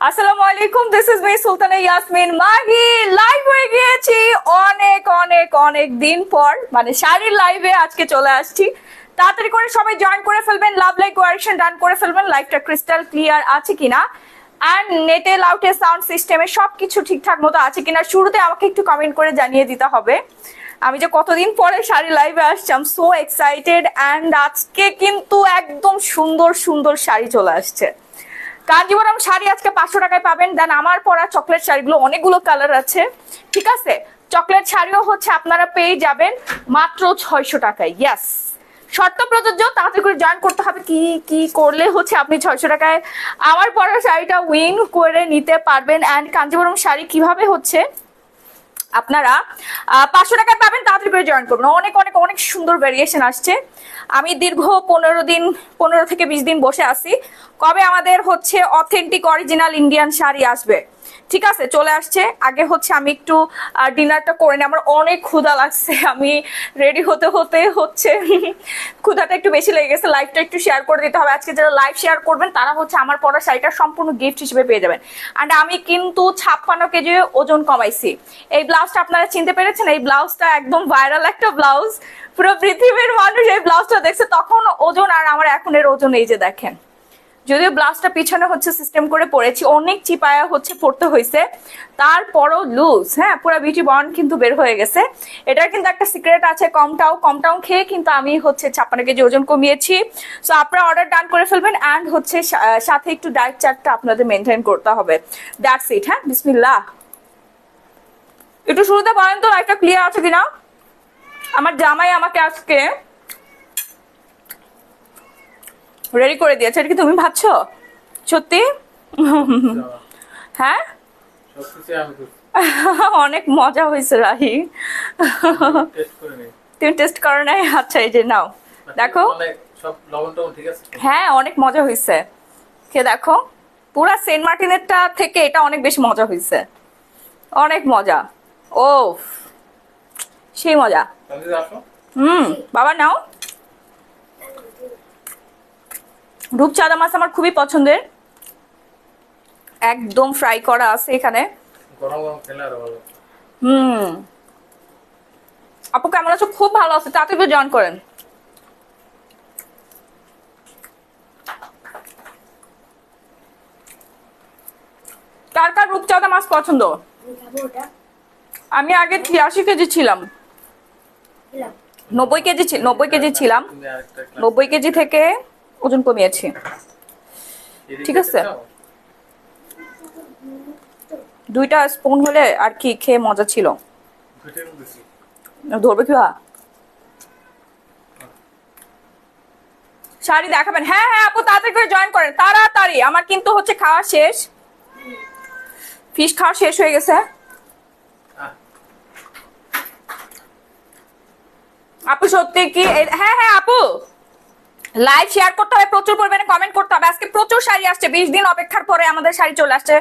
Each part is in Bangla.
আসসালামু আলাইকুম, this is me Sultana Yasmin Mahi. Live হয়ে গিয়েছি অনেক অনেক অনেক দিন পর, মানে শাড়ির লাইভে আজকে চলে আসছি। তাড়াতাড়ি করে সবাই জয়েন করে ফেলবেন, লাভ লাইক কোয়ারেকশন ডান করে ফেলবেন। লাইভটা ক্রিস্টাল ক্লিয়ার আছে কিনা অ্যান্ড নেটে লাউডে সাউন্ড সিস্টেমে সবকিছু ঠিকঠাক মতো আছে কিনা শুরুতে আমাকে একটু কমেন্ট করে জানিয়ে দিতে হবে। আমি যে কতদিন পরে শাড়ি লাইভে আসছি, I am so excited. And আজকে কিন্তু একদম সুন্দর সুন্দর শাড়ি চলে আসছে। কাঞ্জিবরম শাড়ি আজকে 500 টাকায় পাবেন। দেন আমার পরা চকলেট শাড়িগুলো অনেকগুলো কালার আছে, ঠিক আছে। চকলেট শাড়িও হচ্ছে আপনারা পেয়ে যাবেন মাত্র 600 টাকায়। ইয়াস, শর্ত প্রযোজ্য, তাড়াতাড়ি করে জয়েন করতে হবে। কি কি করলে হচ্ছে আপনি 600 টাকায় আমার পরা শাড়িটা উইন করে নিতে পারবেন। অ্যান্ড কাঞ্জিবরম শাড়ি কিভাবে হচ্ছে আপনারা 500 টাকায় পাবেন, তাড়াতাড়ি করে জয়েন করবেন। অনেক অনেক অনেক সুন্দর ভ্যারিয়েশন আসছে। আমি দীর্ঘ 15 থেকে 20 দিন বসে আছি, কবে আমাদের হচ্ছে অথেন্টিক অরিজিনাল ইন্ডিয়ান শাড়ি আসবে। ঠিক আছে, চলে আসছে। আগে হচ্ছে আমি একটু ডিনারটা করে নিই, আমার অনেক ক্ষুধা লাগছে। আমি রেডি হতে হতে হচ্ছে ক্ষুধাটা একটু বেশি লেগে গেছে। লাইভটা একটু শেয়ার করে দিতে হবে। আজকে যারা লাইভ শেয়ার করবেন তারা হচ্ছে আমার পরা শাড়িটা সম্পূর্ণ গিফট হিসেবে পেয়ে যাবেন। অ্যান্ড আমি কিন্তু 56 কেজি ওজন কমাইছি। এই ব্লাউজটা আপনারা চিনতে পেরেছেন? এই ব্লাউজটা একদম ভাইরাল একটা ব্লাউজ, পুরো পৃথিবীর মানুষ এই ব্লাউজটা দেখছে। তখন ওজন আর আমার এখনের ওজন এই যে দেখেন। যদিও ব্লাউজটা পিছনে হচ্ছে সিস্টেম করে পরেছি, অনেক চিপায়া হচ্ছে পড়তে হয়েছে, তারপরও লুজ, হ্যাঁ, পুরো বিউটি বন্ড কিন্তু বের হয়ে গেছে। এটার কিন্তু একটা সিক্রেট আছে, কমটাও খেয়ে কিন্তু আমি হচ্ছে 56 কেজি ওজন কমিয়েছি। সো আপনারা অর্ডার ডান করে ফেলবেন। অ্যান্ড হচ্ছে সাথে একটু ডায়েট চার্টটা আপনাদের মেনটেন করতে হবে। That's it. হ্যাঁ, বিসমিল্লাহ। একটু শুরুতে বলেন তো লাইফটা ক্লিয়ার আছে কিনা। আমার জামাই আমাকে আজকে রেডি করে দিয়েছে। এটা কি তুমি ভাবছো সত্যি? হ্যাঁ, অনেক মজা হয়েছে রাহি। তুমি টেস্ট করো নাই? আচ্ছা, এই যে নাও, দেখো। হ্যাঁ, অনেক মজা হয়েছে। খেয়ে দেখো, পুরা সেন্ট মার্টিনেরটা থেকে এটা অনেক বেশি মজা হয়েছে, অনেক মজা। ও, সেই মজা। বাবা নাও। রূপচাঁদা মাছ আমার খুবই পছন্দের, একদম ফ্রাই করা আছে এখানে। আপু কেমন আছো? খুব ভালো আছে, তাড়াতাড়ি জয়েন করেন। কার কার রূপচাঁদা মাছ পছন্দ? আমি আগে 83 কেজি ছিলাম, 90 কেজি ছিলাম। 90 কেজি থেকে ওজন কমিয়েছি, ঠিক আছে। 2টা স্পুন হলে আর কি খেয়ে মজা ছিল। ধরবে কি? শাড়ি দেখাবেন? হ্যাঁ হ্যাঁ আপু, তাড়াতাড়ি করে জয়েন করেন, তাড়াতাড়ি। আমার কিন্তু হচ্ছে খাওয়া শেষ, ফিশ খাওয়া শেষ হয়ে গেছে। আপু সত্যি কি? হ্যাঁ হ্যাঁ আপু, লাইভ শেয়ার করতে হবে, প্রচুর পরিমাণে কমেন্ট করতে হবে। আজকে প্রচুর শাড়ি আসছে, 20 দিন অপেক্ষার পরে আমাদের শাড়ি চলে আসছে।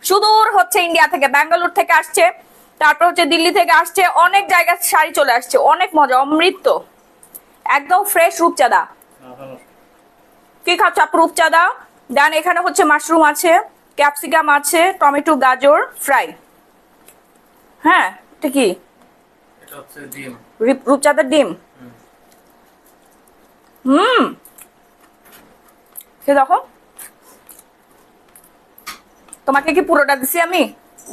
সুদূর হচ্ছে ইন্ডিয়া থেকে, ব্যাঙ্গালোর থেকে আসছে, তারপর হচ্ছে দিল্লি থেকে আসছে, অনেক জায়গায় শাড়ি চলে আসছে। অনেক মজা, অমৃত, একদম ফ্রেশ রূপচাঁদা। কি খাচ্ছ আপু? রূপচাঁদা। দেন এখানে হচ্ছে মাশরুম আছে, ক্যাপসিকাম আছে, টমেটো, গাজর ফ্রাই। হ্যাঁ, এটা কি? রূপচাঁদার ডিম। দেখো, তোমাকে কি পুরোটা দিছি আমি?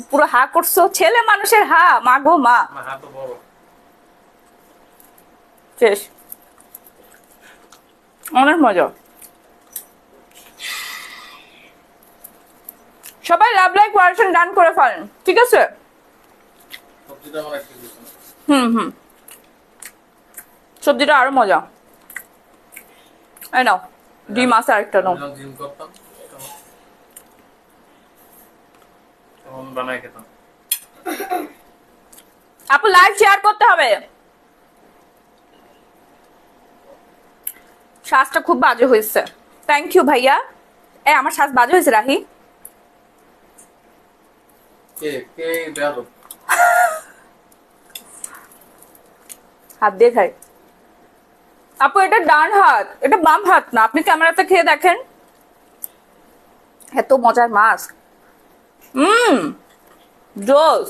পুরো হা করছো, ছেলে মানুষের হা, মা গো মা। শেষ, অনেক মজা। সবাই লাভ লাইক কোয়ারেকশন ডান করে ফেলেন, ঠিক আছে। সবজিটা আরো মজা। এই নাও, ডিম আছে আরেকটা নাও। আপু লাইভ শেয়ার করতে হবে। শ্বাসটা খুব বাজে হয়েছে। থ্যাংক ইউ ভাইয়া। আমার শ্বাস বাজে হয়েছে রাহি? হাত দিয়ে খাই। আপু এটা ডান হাত, এটা বাম হাত না। আপনি ক্যামেরাতে খেয়ে দেখেন, এত মজার মাছ। হুম, জোস।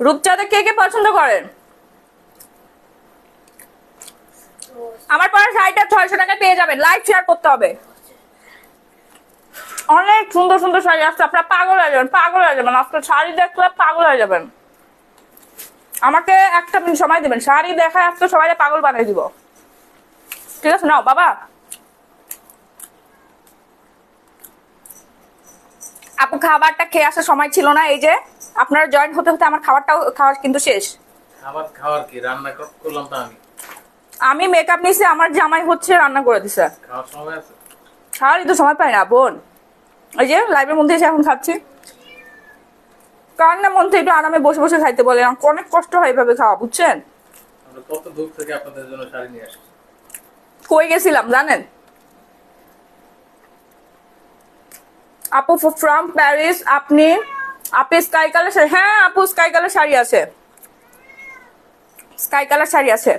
রূপচাঁদা কে কে পছন্দ করেন? আমার পরে শাড়িটা 600 টাকায় পেয়ে যাবেন, লাইক শেয়ার করতে হবে। অনেক সুন্দর সুন্দর শাড়ি আসছে, আপনারা পাগল হয়ে যাবেন, পাগল হয়ে যাবেন। আজকে শাড়ি দেখলে পাগল হয়ে যাবেন। আমাকে একটা মিনিট সময় দিবেন, শাড়ি দেখায় আজকে সবাই পাগল বানিয়ে দিব। ঠিক আছে, নাও বাবা। আপু খাবারটা খেয়ে আসার সময় ছিল না, এই যে আপনারা জয়েন হতে হতে আমার খাবারটাও খাওয়া কিন্তু শেষ। খাবার খাওয়ার কি রান্না করলাম তো আমি। আমি মেকআপ নিয়েছি, আমার জামাই হচ্ছে রান্না করে দিছে। খাওয়ার সময় আছে? খাওয়ারই তো সময় পাই না বোন। এই যে লাইভের মধ্যে এসে এখন খাচ্ছি। কার না মন থেকে একটু আরামে বসে বসে খাইতে বলে, আমার অনেক কষ্ট হয় এভাবে খাওয়া, বুঝছেন? আমরা কত দূর থেকে আপনাদের জন্য শাড়ি নিয়ে আসি। কই গেছিলাম জানেন? আপু ফ্রম প্যারিস। আপনি স্কাই কালার শাড়ি? হ্যাঁ আপু, স্কাই কালার শাড়ি আছে, স্কাই কালার শাড়ি আছে।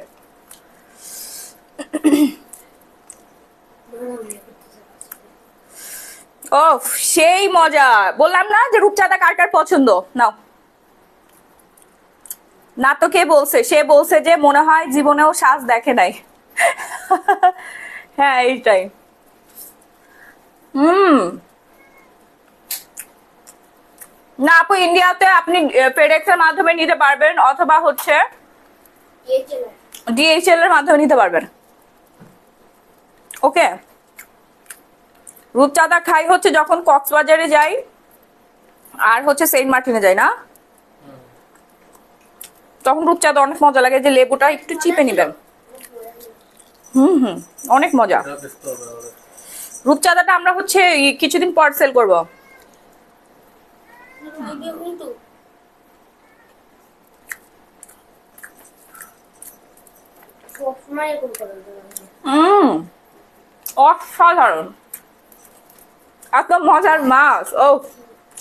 ও সেই মজা, বললাম না যে রূপচাঁদা কার কার পছন্দ। নাও না তো কে বলছে? সে বলছে যে মনে হয় জীবনেও সাজ দেখে নাই। হ্যাঁ এইটাই। হুম, না আপু ইন্ডিয়াতে আপনি ফেডেক্স এর মাধ্যমে নিতে পারবেন, অথবা হচ্ছে ডিএইচএল এর মাধ্যমে নিতে পারবেন। ওকে। রূপচাঁদা খাই হচ্ছে যখন কক্সবাজারে যাই আর হচ্ছে সেন্ট মার্টিনে যাই না, তখন রূপচাঁদা অনেক মজা লাগে। যে লেবুটা একটু চিপে নিবেন। হুম, অনেক মজা। এটা দেখতে হবে আমাদের। রূপচাঁদাটা আমরা হচ্ছে কিছুদিন পর সেল করব। হুম, অসাধারণ, এত মজার মাছ। ও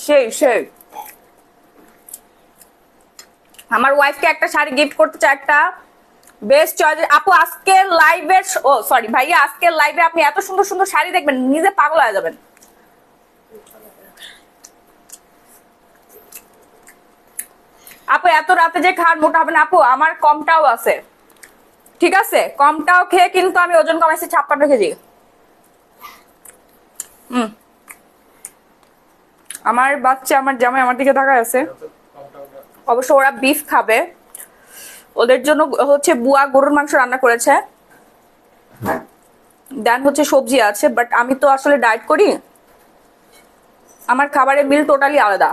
সেই সেই। আমার ওয়াইফকে একটা শাড়ি গিফট করতে চাই, একটা বেস্ট চয়েস। আপু আজকের লাইভে, ও সরি ভাইয়া, আজকের লাইভে আপনি এত সুন্দর সুন্দর শাড়ি দেখবেন, নিজে পাগল হয়ে যাবেন। আপু এত রাতে যে খাওয়ার মোটা হবে না আপু, আমার কমটাও আছে, ঠিক আছে? কমটাও খেয়ে কিন্তু আমি ওজন কমাইছি 56 কেজি। হুম, আমার বাচ্চা, আমার জামাই আমার দিকে তাকায় আছে। অবশ্য ওরা বিফ খাবে, ওদের জন্য হচ্ছে বুয়া গরুর মাংস রান্না করেছে, দেন হচ্ছে সবজি আছে। বাট আমি তো আসলে ডায়েট করি, আমার খাবারের বিল টোটালি আলাদা।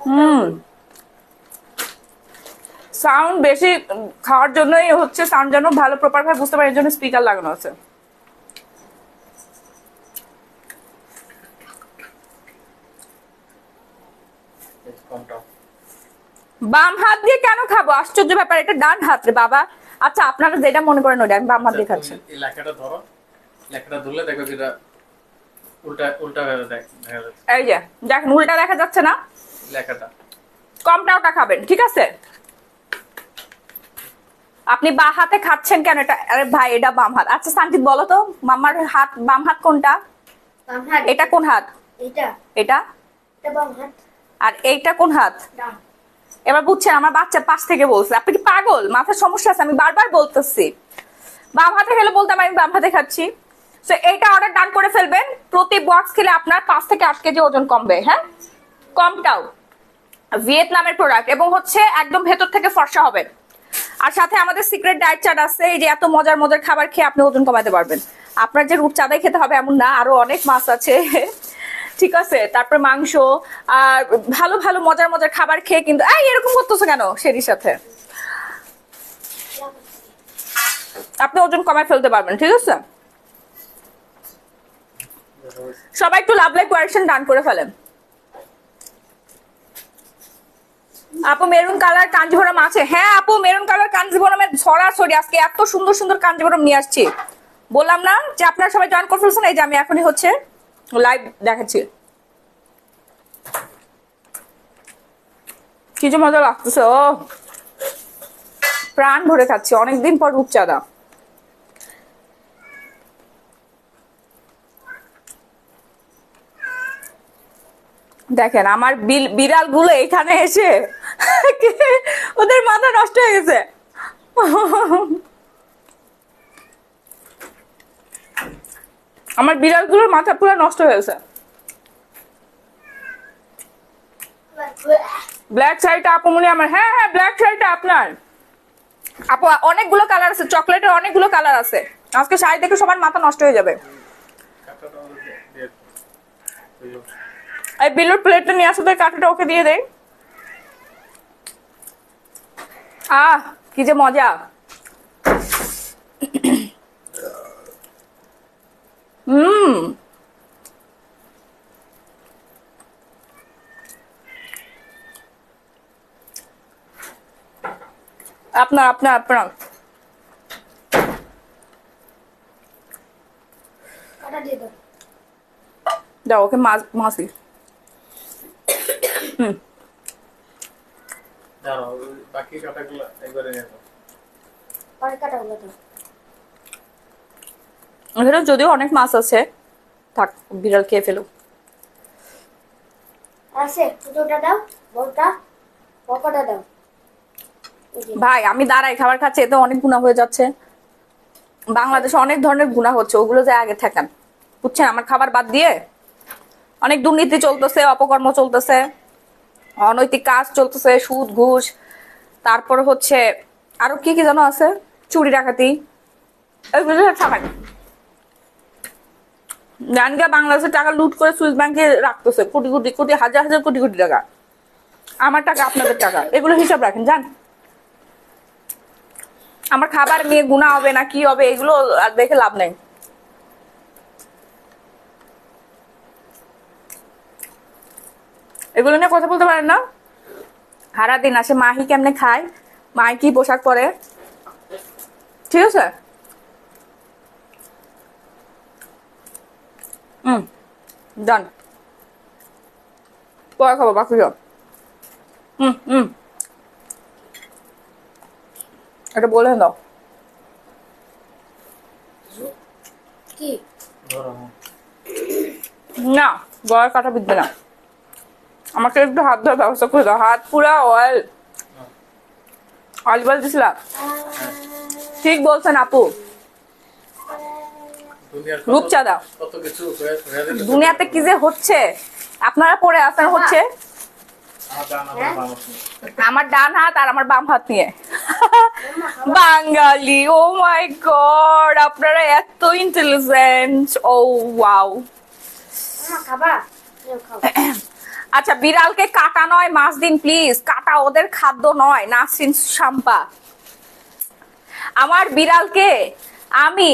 হুম, সাউন্ড বেশি খাওয়ার জন্যই হচ্ছে, সাউন্ড যেন ভালো প্রপার ভাবে বুঝতে পারে, এর জন্য স্পিকার লাগানো আছে। বাম হাত দিয়ে কেন খাবো? আশ্চর্য ব্যাপার, এটা ডান হাত রে বাবা। আচ্ছা আপনারা যেটা মনে করেন ওটা, আমি বাম হাত দিয়ে খাচ্ছি। এই লেখাটা ধরো, লেখাটা ধরলে দেখো যেটা উল্টা উল্টা দেখা যাচ্ছে। এই যে দেখেন উল্টা দেখা যাচ্ছে না, লেখাটা কমটা ওটা খাবেন, ঠিক আছে? আপনি বা হাতে খাচ্ছেন কেন এটা? আরে ভাই এটা বাম হাত। আচ্ছা সান্তিত বলো তো, মামার হাত বাম হাত কোনটা? এটা কোন হাত? এটা বাম হাত। আর এইটা কোন হাত? ডান। এবার বুঝছেন, আমার বাচ্চা পাশ থেকে বলছে। আপনি কি পাগল? মাথার সমস্যা আছে? আমি বারবার বলতেছি বাম হাতে খেলে বলতাম আমি বাম হাতে খাচ্ছি। তো এইটা অর্ডার ডান করে ফেলবেন। প্রতি বক্স খেলে আপনার 5 থেকে 8 কেজি ওজন কমবে। হ্যাঁ, কমটাও ভিয়েতনামের প্রোডাক্ট, এবং হচ্ছে একদম ভেতর থেকে ফর্সা হবে। আর সাথে আমাদের সিক্রেট ডায়েট চার্ট আছে, এই যে এত মজার মজার খাবার খেয়ে আপনি ওজন কমাতে পারবেন। আপনার যে রূপচাঁদাই খেতে হবে এমন না, আরো অনেক মাছ আছে, ঠিক আছে? তারপরে মাংস আর ভালো ভালো মজার মজার খাবার খেয়ে কিন্তু এই এরকম করতেছো কেন? সেটির সাথে আপনি ওজন কমায় ফেলতে পারবেন, ঠিক আছে? সবাই একটু লাভ লাইক কোয়ারেকশন ডান করে ফেলেন। আপু মেরুন কালার কাঞ্জিভরম আছে? হ্যাঁ আপু, মেরুন কালার কাঞ্জিভরমের ছড়াছড়ি, আজকে এত সুন্দর সুন্দর কাঞ্জিভরম নিয়ে আসছি। বললাম না যে আপনারা সবাই জয়েন করে ফেলছেন? এই যে আমি এখনই হচ্ছে লাইভ দেখাচ্ছি। কি যে মজা লাগতেছে, ও প্রাণ ভরে খাচ্ছি অনেকদিন পর রূপচাঁদা। দেখেন আমার বিড়াল গুলো এখানে এসে ওদের মাথা নষ্ট হয়ে গেছে। আমার বিড়াল গুলোর মাথা পুরো নষ্ট হয়ে গেছে। ব্ল্যাক শাড়িটা আপু মনে হয় আমার, হ্যাঁ হ্যাঁ ব্ল্যাক শাড়িটা আপনার। আপু অনেকগুলো কালার আছে, চকলেটের অনেকগুলো কালার আছে। আজকে শাড়ি দেখে সবার মাথা নষ্ট হয়ে যাবে। কাঁটাটা আমাদের দিয়ে দিও। এই বিলুর প্লেটটা নিয়ে আসো তো, কাঁটাটা ওকে দিয়ে দেই। আহ কি যে মজা। হুম, আপনার আপনার আপনার কাটা দিয়ে দাও। দাও ওকে মাসি। হুম, দাঁড়াও, বাকি কাঁটাগুলো একবারে নিয়ে নাও। পরে কাটাগুলো দাও। এখানে যদিও অনেক মাছ আছে, থাক বিড়াল খেয়ে ফেলো। আছে ছোটটা দাও, বড়টা বড়টা দাও। এই যে, ভাই আমি দাঁড়াই খাবার খাচ্ছি, এতে অনেক গুণা হয়ে যাচ্ছে। বাংলাদেশে অনেক ধরনের গুণা হচ্ছে, ওগুলো যে আগে থাকেন বুঝছেন। আমার খাবার বাদ দিয়ে অনেক দুর্নীতি চলতেছে, অপকর্ম চলতেছে, অনৈতিক কাজ চলতেছে, সুদ ঘুষ, তারপর হচ্ছে আরো কি কি যেন আছে, চুরি ডাকাতি, এগুলো থাকেন। জানগা বাংলাদেশের টাকা লুট করে সুইস ব্যাংকে রাখতেছে, কোটি কোটি কোটি হাজার হাজার কোটি কোটি টাকা। আমার টাকা আপনাদের টাকা, এগুলো হিসাব রাখেন জান। আমার খাবার নিয়ে গুণা হবে না কি হবে এগুলো আর দেখে লাভ নেই। এগুলো নিয়ে কথা বলতে পারেন না। সারাদিন আসে মাহি কেমনে খায়, মাহি কি পোশাক পরে, ঠিক আছে। ডান, পরে খাবো বাকি সব। এটা বলে দাও। কি ধরো। না গলার কাটা বিধবে না, আমাকে একটু হাত ধোয়ার ব্যবস্থা করে দাও। হাত পুরা অয়েল অয়েল বল দিছিলাম। ঠিক বলছেন আপু, দুনিয়ার রূপচাঁদা। কত কিছু হয়ে দিল। দুনিয়াতে কি যে হচ্ছে আপনারা পড়ে আপনার হচ্ছে। আমার ডান আমার বাম হাত নিয়ে। আমার ডান হাত আর আমার বাম হাত নিয়ে। বাঙালি, ও মাই গড, আপনারা এত ইন্টেলিজেন্ট, ও ওয়াও। খাবা খাও। আচ্ছা বিড়ালকে কাটা নয় মাছ দিন প্লিজ, কাটা ওদের খাদ্য নয়। নাসরিন শাম্পা, আমার বিড়ালকে আমি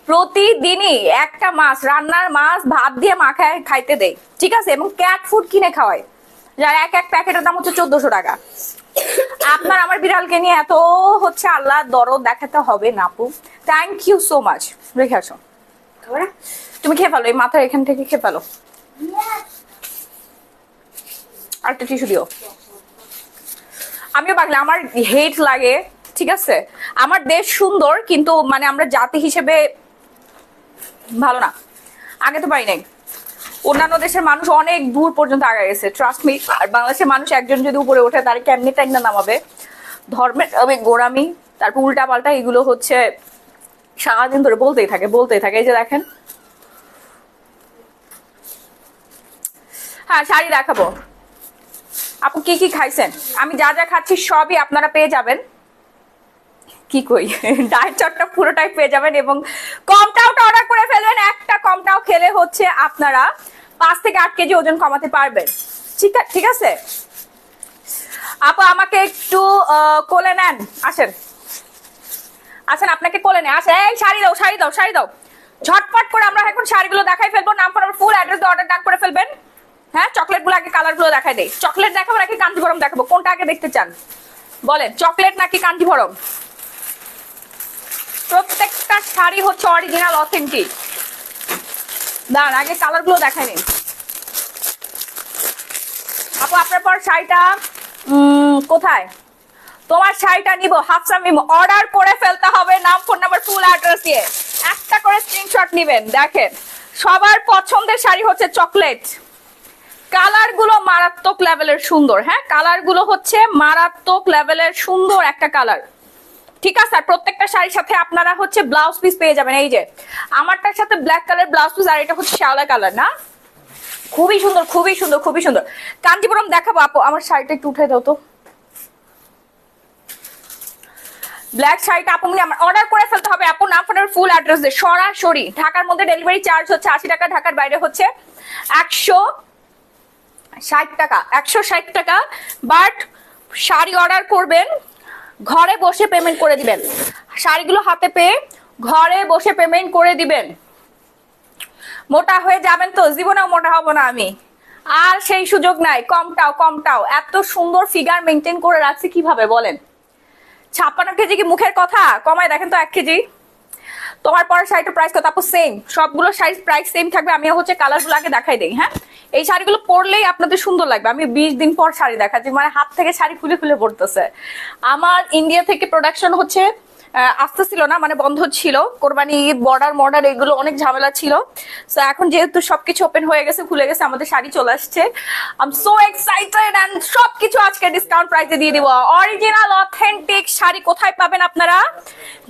প্রতিদিনই একটা মাছ, রান্নার মাছ ভাত দিয়ে মাখায় খাইতে দেই, ঠিক আছে, এবং ক্যাট ফুড কিনে খাওয়াই, যার এক এক প্যাকেটের দাম হচ্ছে 1400 টাকা। আপনার আমার বিড়ালকে নিয়ে এত হচ্ছে আল্লাহ দরদ দেখাতে হবে না আপু। Thank you so much. রেখে আসো, খাবা না? তুমি খেয়ে ফেলো, এই মাথার এখান থেকে খেয়ে ফেলো। আরেকটা টিস্যু দিও। আমিও পাগলা, আমার হেট লাগে, ঠিক আছে। আমার দেশ সুন্দর কিন্তু মানে আমরা জাতি হিসেবে ভালো না, আগে তো পারি নাই। অন্যান্য দেশের মানুষ অনেক দূর পর্যন্ত আগে গেছে, ট্রাস্ট মি। আর বাংলাদেশের মানুষ একজন যদি উপরে ওঠে তার কেমনি টাইম না নামাবে, ধর্মের গোড়ামি, তারপর উল্টা পাল্টা, এগুলো হচ্ছে সারাদিন ধরে বলতেই থাকে বলতেই থাকে। এই যে দেখেন, হ্যাঁ শাড়ি দেখাবো। আপু কি কি খাইছেন, আমি যা যা খাচ্ছি সবই আপনারা পেয়ে যাবেন। কি কই, ডায়েট চার্টটা পুরোটাই পেয়ে যাবেন, এবং কমটাওটা অর্ডার করে ফেলবেন। একটা কমটাও খেলে হচ্ছে আপনারা 5 থেকে 8 কেজি ওজন কমাতে পারবেন, ঠিক আছে। আপু আমাকে একটু কোলে নেন, আসেন আসেন, আপনাকে কোলে নেন, আসেন। এই শাড়ি দাও শাড়ি দাও শাড়ি দাও, ঝটপট করে আমরা এখন শাড়িগুলো দেখাই ফেলবো। নাম ফোন ফুল অ্যাড্রেস দিয়ে অর্ডার ডান করে ফেলবেন। হ্যাঁ চকলেট গুলো আগে, কালার গুলো দেখাই দেই। চকলেট দেখাবো নাকি কাঞ্জিভরম দেখাবো, কোনটা আগে দেখতে চান বলেন, চকলেট নাকি কাঞ্জিভরম? প্রত্যেকটা শাড়ি হচ্ছে অরিজিনাল অথেন্টিক। দাঁড়ান আগে কালার গুলো দেখাই নিন। আপু আপনার পর শাড়িটা কোথায়, তোমার শাড়িটা নিব হাফসা মিম, অর্ডার করে ফেলতে হবে নাম ফোন নাম্বার ফুল অ্যাড্রেস দিয়ে, একটা করে স্ক্রিনশট নেবেন। দেখেন সবার পছন্দের শাড়ি হচ্ছে চকলেট, কালার গুলো মারাত্মক লেভেলের সুন্দর, হ্যাঁ কালার গুলো হচ্ছে মারাত্মক লেভেলের সুন্দর একটা কালার। ঠিক আছে, আর প্রত্যেকটা শাড়ির সাথে আপনারা হচ্ছে ব্লাউজ পিস পেয়ে যাবেন। এই যে আমারটার সাথে ব্ল্যাক কালার ব্লাউজ পিস, আর এটা হচ্ছে শ্যাওলা কালার না, খুবই সুন্দর খুবই সুন্দর খুবই সুন্দর। কাঞ্জিপুরম দেখাবো আপু, আমার শাড়িটা একটু উঠে দাও তো। ব্ল্যাক শাড়িটা আপু আমার অর্ডার করে ফেলতে হবে আপু, নাম ফোনের ফুল অ্যাড্রেস দিয়ে সরাসরি। ঢাকার মধ্যে ডেলিভারি চার্জ হচ্ছে 80 টাকা, ঢাকার বাইরে হচ্ছে 160 টাকা, 160 টাকা। বাট শাড়ি অর্ডার করবেন, ঘরে বসে পেমেন্ট করে দিবেন, শাড়িগুলো হাতে পেয়ে ঘরে বসে পেমেন্ট করে দিবেন। মোটা হয়ে যাবেন তো, জীবনেও মোটা হব না আমি, আর সেই সুযোগ নাই। কমটাও কমটাও, এত সুন্দর ফিগার মেনটেন করে রাখছি কিভাবে বলেন? 56 কেজি কি মুখের কথা? কমায় দেখেন তো 1 কেজি। তোমার পরের শাড়িটার প্রাইস কত আপু? সেম, সবগুলো শাড়ির প্রাইস সেম থাকবে। আমি হচ্ছে কালারগুলো আগে দেখাই দেই। হ্যাঁ, এই শাড়িগুলো পরলেই আপনাদের সুন্দর লাগবে। আমি 20 দিন পর শাড়ি দেখাচ্ছি, মানে হাত থেকে শাড়ি খুলে খুলে পড়তেছে। আমার ইন্ডিয়া থেকে প্রোডাকশন হচ্ছে আসতেছিল না, মানে বন্ধ ছিল, কোরবানি ঈদ বর্ডার এগুলো অনেক ঝামেলা ছিল। সো এখন যেহেতু সবকিছু ওপেন হয়ে গেছে, খুলে গেছে, আমাদের শাড়ি চলে আসছে। I am so excited, and সবকিছু আজকে ডিসকাউন্ট প্রাইসে দিয়ে দিব। অরিজিনাল অথেন্টিক শাড়ি কোথায় পাবেন আপনারা?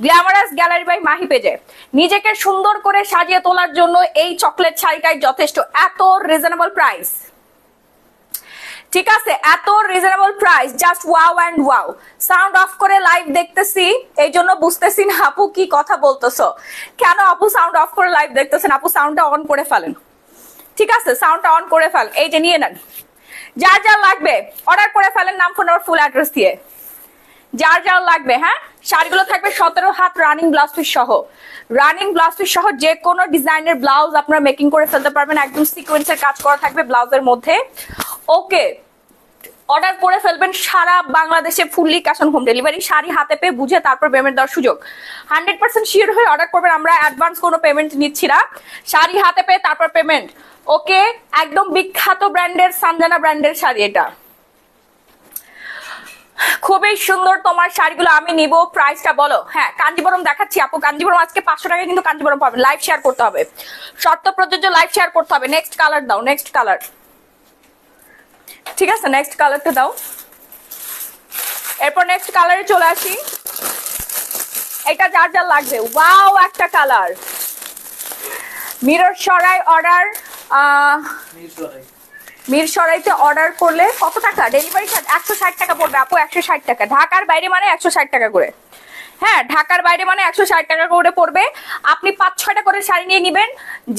গ্ল্যামারাস গ্যালারি বাই মাহি পেজে। নিজেকে সুন্দর করে সাজিয়ে তোলার জন্য এই চকলেট শাড়িটাই যথেষ্ট। এত রিজনেবল প্রাইস, ঠিক আছে, এত reasonable price, just wow and wow. Sound of করে লাইভ দেখতেছি, এই জন্য বুঝতেছি না আপু কি কথা বলতেছো। কেন আপু সাউন্ড অফ করে লাইভ দেখতেছেন? আপু সাউন্ডটা অন করে ফেলেন, ঠিক আছে, সাউন্ডটা অন করে ফেল। এই যে নিয়ে নেন, যার যার লাগবে অর্ডার করে ফেলেন, নাম ফোন আর ফুল অ্যাড্রেস দিয়ে, যার যার লাগবে। হ্যাঁ, শাড়িগুলো থাকবে 17 হাত রানিং ব্লাউজ পিস সহ, রানিং ব্লাউজ পিস সহ যে কোনো ডিজাইনের ব্লাউজ আপনারা মেকিং করে ফেলতে পারবেন। একদম সিকোয়েন্সের কাজ করা থাকবে ব্লাউজের মধ্যে। ওকে, অর্ডার করে ফেলবেন, সারা বাংলাদেশে fully cash on home delivery. Sari হাতে পেয়ে বুঝে তারপর পেমেন্ট দেওয়ার সুযোগ। 100% শিওর হয়ে অর্ডার করবেন, আমরা অ্যাডভান্স কোনো পেমেন্ট নিচ্ছি না, শাড়ি হাতে পেয়ে তারপর পেমেন্ট। ওকে, একদম বিখ্যাত ব্র্যান্ডের সানজানা ব্র্যান্ডের শাড়ি, এটা খুবই সুন্দর। তোমার শাড়িগুলো আমি নিব, প্রাইসটা বলো। হ্যাঁ, কাঞ্জিবরম দেখাচ্ছি আপু, কাঞ্জিবরম আজকে 500 টাকায় কিন্তু কাঞ্জিবরম পাবেন। লাইভ শেয়ার করতে হবে, শর্ত প্রযোজ্য, লাইভ শেয়ার করতে হবে। নেক্সট কালার দাও, নেক্সট কালার, ঠিক আছে, নেক্সট কালারটা দাও। এরপর নেক্সট কালারে চলে আসি, এটা যার যার লাগবে। ওয়াও, একটা কালার মিরর সরাই অর্ডার, মিরসরাইতে অর্ডার করলে কত টাকা ডেলিভারি চার্জ? 160 টাকা পড়বে আপু, 160 টাকা। ঢাকার বাইরে মানে 160 টাকা করে। হ্যাঁ, ঢাকার বাইরে মানে 160 টাকা করে পড়বে। আপনি 5-6টা করে শাড়ি নিয়ে নিবেন,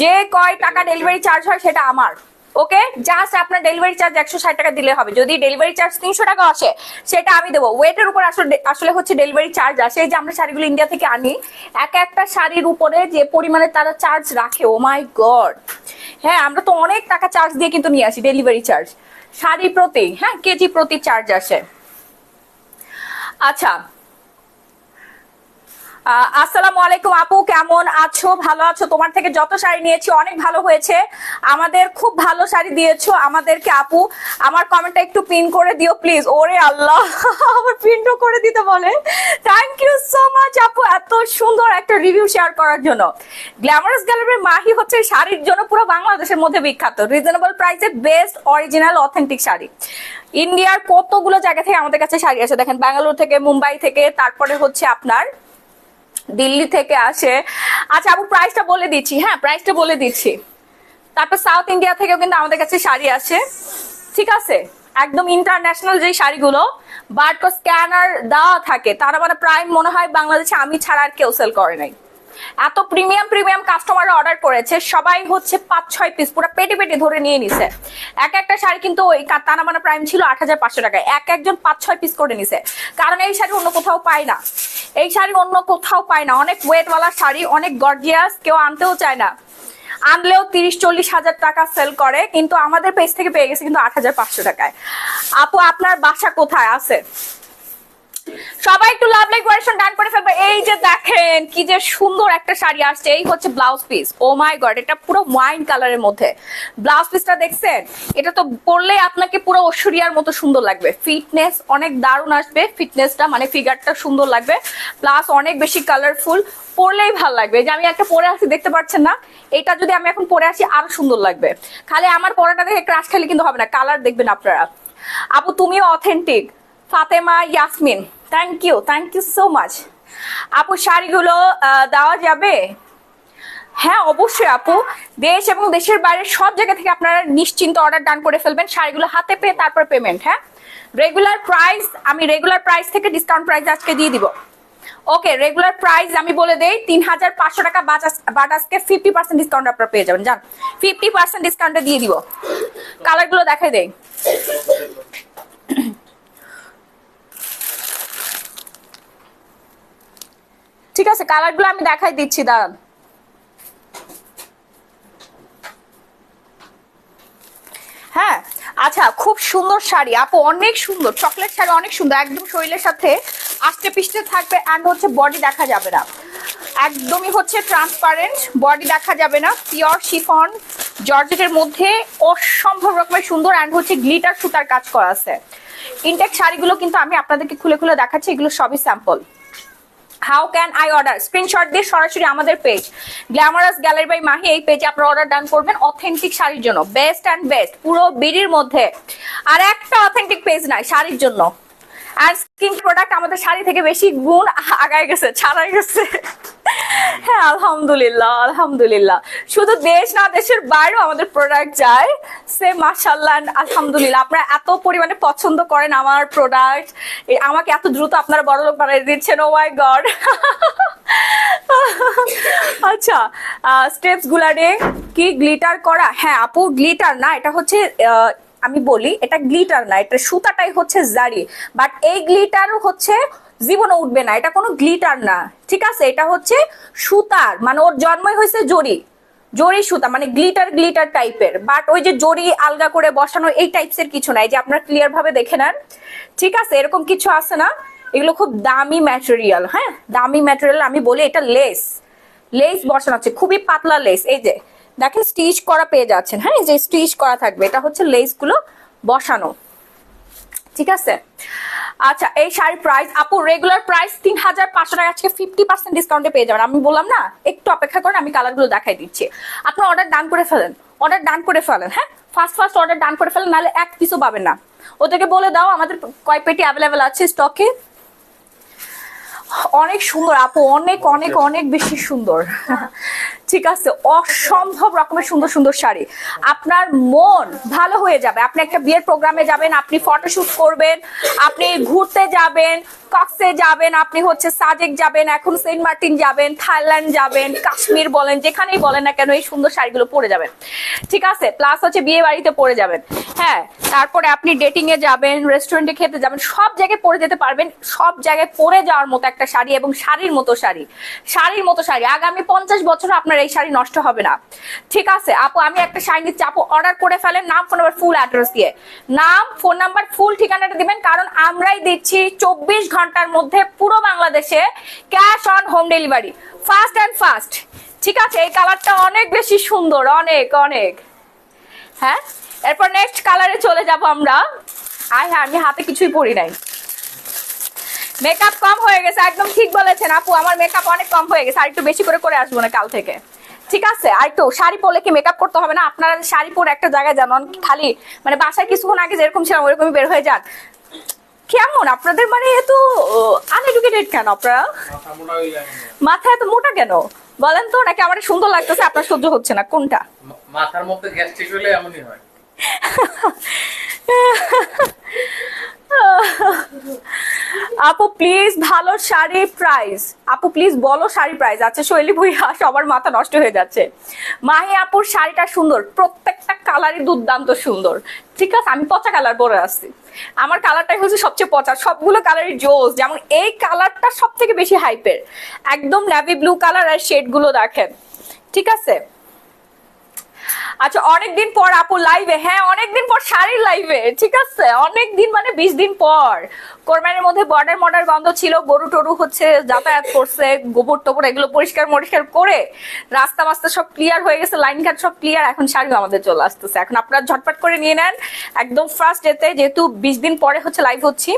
যে কয় টাকা ডেলিভারি চার্জ হয় সেটা আমার। ওকে, জাস্ট আপনার ডেলিভারি চার্জ 160 টাকা দিলে হবে। যদি ডেলিভারি চার্জ 300 টাকা আসে সেটা আমি দেবো। ওয়েটের উপর আসলে হচ্ছে ডেলিভারি চার্জ আসে। যে আমরা শাড়িগুলো ইন্ডিয়া থেকে আনি, একটা শাড়ির উপরে যে পরিমাণে তারা চার্জ রাখে, ও মাই গড। হ্যাঁ, আমরা তো অনেক টাকা চার্জ দিয়ে কিন্তু নিয়ে আসি, ডেলিভারি চার্জ শাড়ি প্রতি, হ্যাঁ কেজি প্রতি চার্জ আসে। আচ্ছা, আসসালামু আলাইকুম আপু, কেমন আছো? ভালো আছো? তোমার থেকে যত শাড়ি নিয়েছি অনেক ভালো হয়েছে, আমাদের খুব ভালো শাড়ি দিয়েছো আমাদেরকে আপু। আমার কমেন্টটা একটু পিন করে দিও প্লিজ। ওরে আল্লাহ, আমার পিনটা করে দিতে বলে। থ্যাংক ইউ সো মাচ আপু, এত সুন্দর একটা রিভিউ শেয়ার করার জন্য। গ্ল্যামারাস গ্যালারির মাহি হচ্ছে শাড়ির জন্য পুরো বাংলাদেশের মধ্যে বিখ্যাত। রিজনেবল প্রাইসে বেস্ট অরিজিনাল অথেন্টিক শাড়ি। ইন্ডিয়ার কতগুলো জায়গা থেকে আমাদের কাছে শাড়ি আসে, দেখেন বেঙ্গালুরু থেকে, মুম্বাই থেকে, তারপরে হচ্ছে আপনার দিল্লি থেকে আসে। আচ্ছা আপু, প্রাইসটা বলে দিচ্ছি। হ্যাঁ, প্রাইসটা বলে দিচ্ছি। তারপর সাউথ ইন্ডিয়া থেকেও কিন্তু আমাদের কাছে শাড়ি আসে, ঠিক আছে, একদম ইন্টারন্যাশনাল যে শাড়িগুলো বারকোড স্ক্যানার দেওয়া থাকে, তারা মানে প্রায় মনে হয় বাংলাদেশে আমি ছাড়া আর কেউ সেল করে নাই। এত প্রিমিয়াম প্রিমিয়াম কাস্টমাররা অর্ডার করেছে, সবাই হচ্ছে 5-6 পিস পুরো পেটে পেটে ধরে নিয়ে নিছে। একটা শাড়ি কিন্তু ওই তানাবানা প্রাইম ছিল 8500 টাকায়, একজন 5-6 পিস করে নিছে। কারণ এই শাড়ি অন্য কোথাও পায় না, এই শাড়ি অন্য কোথাও পায় না। অনেক ওয়েটওয়ালা শাড়ি, অনেক গর্জিয়াস, কেউ আনতেও চায় না, আনলেও 30-40 হাজার টাকা সেল করে, কিন্তু আমাদের পেজ থেকে পেয়ে গেছে কিন্তু 8500 টাকায়। আপু আপনার বাসা কোথায় আছে? সবাই একটু লাভ লাইক কোয়ারেশন ডান করে ফেলবে। এই যে দেখেন কি যে সুন্দর একটা শাড়ি আসছে, এই হচ্ছে ব্লাউজ পিস। ও মাই গড, এটা পুরো ওয়াইন কালারের মধ্যে ব্লাউজ পিসটা দেখছেন? এটা তো পরলে আপনাকে পুরো ঐশ্বরিয়ার মতো সুন্দর লাগবে। ফিটনেস অনেক দারুণ আসবে, ফিটনেসটা মানে ফিগারটা সুন্দর লাগবে, প্লাস অনেক বেশি কালারফুল, পরলেই ভালো লাগবে। যে আমি একটা পরে আসি, দেখতে পাচ্ছেন না? এটা যদি আমি এখন পরে আসি আরো সুন্দর লাগবে। খালি আমার পরাটা দেখে ক্রাশ খেলে কিন্তু হবে না, কালার দেখবেন আপনারা। আপু তুমিও authentic. Fatema Yasmin, thank you so much. আপু শাড়িগুলো দেওয়া যাবে? হ্যাঁ অবশ্যই আপু, দেশ এবং দেশের বাইরে সব জায়গা থেকে আপনারা নিশ্চিন্ত অর্ডার ডান করে ফেলবেন। শাড়িগুলো হাতে পেয়ে তারপর পেমেন্ট। হ্যাঁ, রেগুলার প্রাইস, আমি রেগুলার প্রাইস থেকে ডিসকাউন্ট প্রাইস আজকে দিয়ে দিব। ওকে, রেগুলার প্রাইস আমি বলে দেই 3500 টাকা, বাট আজকে 50% ডিসকাউন্ট আপনারা পেয়ে যাবেন। জান 50% ডিসকাউন্টে দিয়ে দিব। কালারগুলো দেখাই দেই। ঠিক আছে, কালারগুলো আমি দেখাই দিচ্ছি, দাঁড়ান। হ্যাঁ আচ্ছা, খুব সুন্দর শাড়ি আপু, অনেক সুন্দর চকলেট শাড়ি, অনেক সুন্দর, একদম শরীরের সাথে আষ্টে পিষ্টে থাকবে। অ্যান্ড হচ্ছে বডি দেখা যাবে না, একদমই হচ্ছে ট্রান্সপারেন্ট, বডি দেখা যাবে না। পিওর শিফন জর্জেটের মধ্যে অসম্ভব রকমের সুন্দর, অ্যান্ড হচ্ছে গ্লিটার সুতার কাজ করা আছে। ইনটেক শাড়িগুলো কিন্তু আমি আপনাদেরকে খুলে খুলে দেখাচ্ছি, এগুলো সবই sample. How can I order? Screenshot দিয়ে সরাসরি আমাদের page Glamorous Gallery by Mahi, এই পেজে আপনারা অর্ডার ডান করবেন অথেন্টিক শাড়ির জন্য। বেস্ট অ্যান্ড বেস্ট পুরো বিডির মধ্যে আর একটা অথেন্টিক পেজ নাই শাড়ির জন্য। আর স্কিন প্রোডাক্ট আমাদের শাড়ি থেকে বেশি গুণ আগায় গেছে, ছাড়াই গেছে। হ্যাঁ আলহামদুলিল্লাহ, আলহামদুলিল্লাহ। শুধু দেশ না, দেশের বাইরেও আমাদের প্রোডাক্ট যায়। সে মাশাআল্লাহ, আলহামদুলিল্লাহ। আপনারা এত পরিমাণে পছন্দ করেন আমার প্রোডাক্ট, আমাকে এত দ্রুত আপনারা বড়লোক বানিয়ে দিচ্ছেন। ও মাই গড। আচ্ছা, স্টেপস গুলারে কি গ্লিটার করা? হ্যাঁ আপু, গ্লিটার না, এটা হচ্ছে আমি বলি এটা গ্লিটার না, এটা সুতাটাই হচ্ছে জারি। বাট এই গ্লিটার হচ্ছে জীবনে উঠবে না, এটা কোনো গ্লিটার না। ঠিক আছে, এটা হচ্ছে সুতার, মানে ওর জন্মই হয়েছে জরি, জরি সুতা, মানে গ্লিটার গ্লিটার টাইপের। বাট ওই যে জরি আলগা করে বসানো এই টাইপসের কিছু নাই, যে আপনারা ক্লিয়ার ভাবে দেখে নেন। ঠিক আছে, এরকম কিছু আছে না। এগুলো খুব দামি ম্যাটেরিয়াল। হ্যাঁ, দামি ম্যাটেরিয়াল। আমি বলি এটা লেস, লেস বসানো আছে, খুবই পাতলা লেস। এই যে দেখেন স্টিচ করা পেয়ে যাচ্ছেন। হ্যাঁ, যে স্টিচ করা থাকবে, এটা হচ্ছে লেস গুলো বসানো। ঠিক আছে, আচ্ছা এই শাড়ির প্রাইস আপু রেগুলার প্রাইস 3500 টাকা, আজকে 50% ডিসকাউন্টে পেয়ে যাবেন। আমি বললাম না, একটু অপেক্ষা করেন, আমি কালারগুলো দেখাই দিচ্ছি। আপনার অর্ডার ডান করে ফেলেন, অর্ডার ডান করে ফেলেন। হ্যাঁ, ফার্স্ট অর্ডার ডান করে ফেলেন, নাহলে এক পিসও পাবেন না। ওদেরকে বলে দাও আমাদের কয় পেটি অ্যাভেলেবেল আছে স্টকে। অনেক সুন্দর আপু, অনেক অনেক অনেক বেশি সুন্দর। ঠিক আছে, অসম্ভব রকমের সুন্দর সুন্দর শাড়ি। আপনার মন ভালো হয়ে যাবে। আপনি একটা বিয়ের প্রোগ্রামে যাবেন, আপনি ফটোশুট করবেন, আপনি ঘুরতে যাবেন, কক্সে যাবেন, আপনি হচ্ছে সাজেক যাবেন, এখন সেন্ট মার্টিন যাবেন, থাইল্যান্ড যাবেন, কাশ্মীর বলেন, যেখানেই বলেন না কেন এই সুন্দর শাড়িগুলো পরে যাবেন। ঠিক আছে, প্লাস হচ্ছে বিয়ে বাড়িতে পরে যাবেন। হ্যাঁ, তারপরে আপনি ডেটিং এ যাবেন, রেস্টুরেন্টে খেতে যাবেন, সব জায়গায় পরে যেতে পারবেন। সব জায়গায় পরে যাওয়ার মতো একটা শাড়ি, এবং শাড়ির মতো শাড়ি, শাড়ির মতো শাড়ি। আগামী 50 বছর আপনার এই শাড়ি নষ্ট হবে না। ঠিক আছে আপু, আমি একটা শাড়ি নিচ্ছি, আপু অর্ডার করে ফেলেন, নাম ফোন নাম্বার ফুল অ্যাড্রেস দিয়ে, নাম ফোন নাম্বার ফুল ঠিকানাটা দিবেন, কারণ আমরাই দিচ্ছি 24 ঘন্টার মধ্যে পুরো বাংলাদেশে cash on home delivery, fast and fast. ঠিক আছে, এই কালারটা অনেক বেশি সুন্দর, অনেক অনেক। হ্যাঁ, এরপর নেক্সট কালারে চলে যাব আমরা। হ্যাঁ, আমি হাতে কিছুই পরি নাই, মেকআপ কম হয়ে গেছে। একদম ঠিক বলেছেন আপু, আমার মেকআপ অনেক কম হয়ে গেছে, আর একটু বেশি করে আসবো না কাল থেকে। ঠিক আছে, আর একটু শাড়ি পরলে কি মেকআপ করতে হবে না? আপনারা শাড়ি পরে একটা জায়গায় যান, খালি মানে বাসায় কিছুক্ষণ আগে যেরকম ছিলাম ওরকমই বের হয়ে যান। কেমন আপনাদের মানে এত আনএডুকেটেড কেন আপনারা? মাথা এত মোটা কেন বলেন তো? নাকি আমার সুন্দর লাগতেছে আপনার সহ্য হচ্ছে না? কোনটা? মাথার মধ্যে গ্যাস্ট্রিক হলে এমনই হয়। আপু প্লিজ ভালো শাড়ি প্রাইস, আপু প্লিজ বলো শাড়ি প্রাইস। আচ্ছা শৈলী ভুইয়া, সবার মাথা নষ্ট হয়ে যাচ্ছে। মাহি আপুর শাড়িটা সুন্দর, প্রত্যেকটা কালারই দুর্দান্ত সুন্দর। ঠিক আছে, আমি পচা কালার পরে আসছি, আমার কালারটাই হচ্ছে সবচেয়ে পচা, সবগুলো কালারই জোস। যেমন এই কালারটা সব থেকে বেশি হাইপের, একদম নেভি ব্লু কালার, আর শেড গুলো দেখেন। ঠিক আছে আচ্ছা অনেকদিন পর আপু লাইভে, হ্যাঁ অনেকদিন পর শাড়ির লাইভে, ঠিক আছে অনেকদিন মানে 20 দিন পর। কোরবানির মধ্যে বর্ডার মর্ডার বন্ধ ছিল, গরু টরু হচ্ছে যাতায়াত করছে, গোবর টোবর এগুলো পরিষ্কার মরিষ্কার করে রাস্তা মাস্তা সব ক্লিয়ার হয়ে গেছে, লাইন ঘাট সব ক্লিয়ার, এখন শাড়িও আমাদের চলে আসতেছে। এখন আপনারা ঝটপট করে নিয়ে নেন একদম ফার্স্ট ডেতে, যেহেতু 20 দিন পরে হচ্ছে লাইভ হচ্ছি,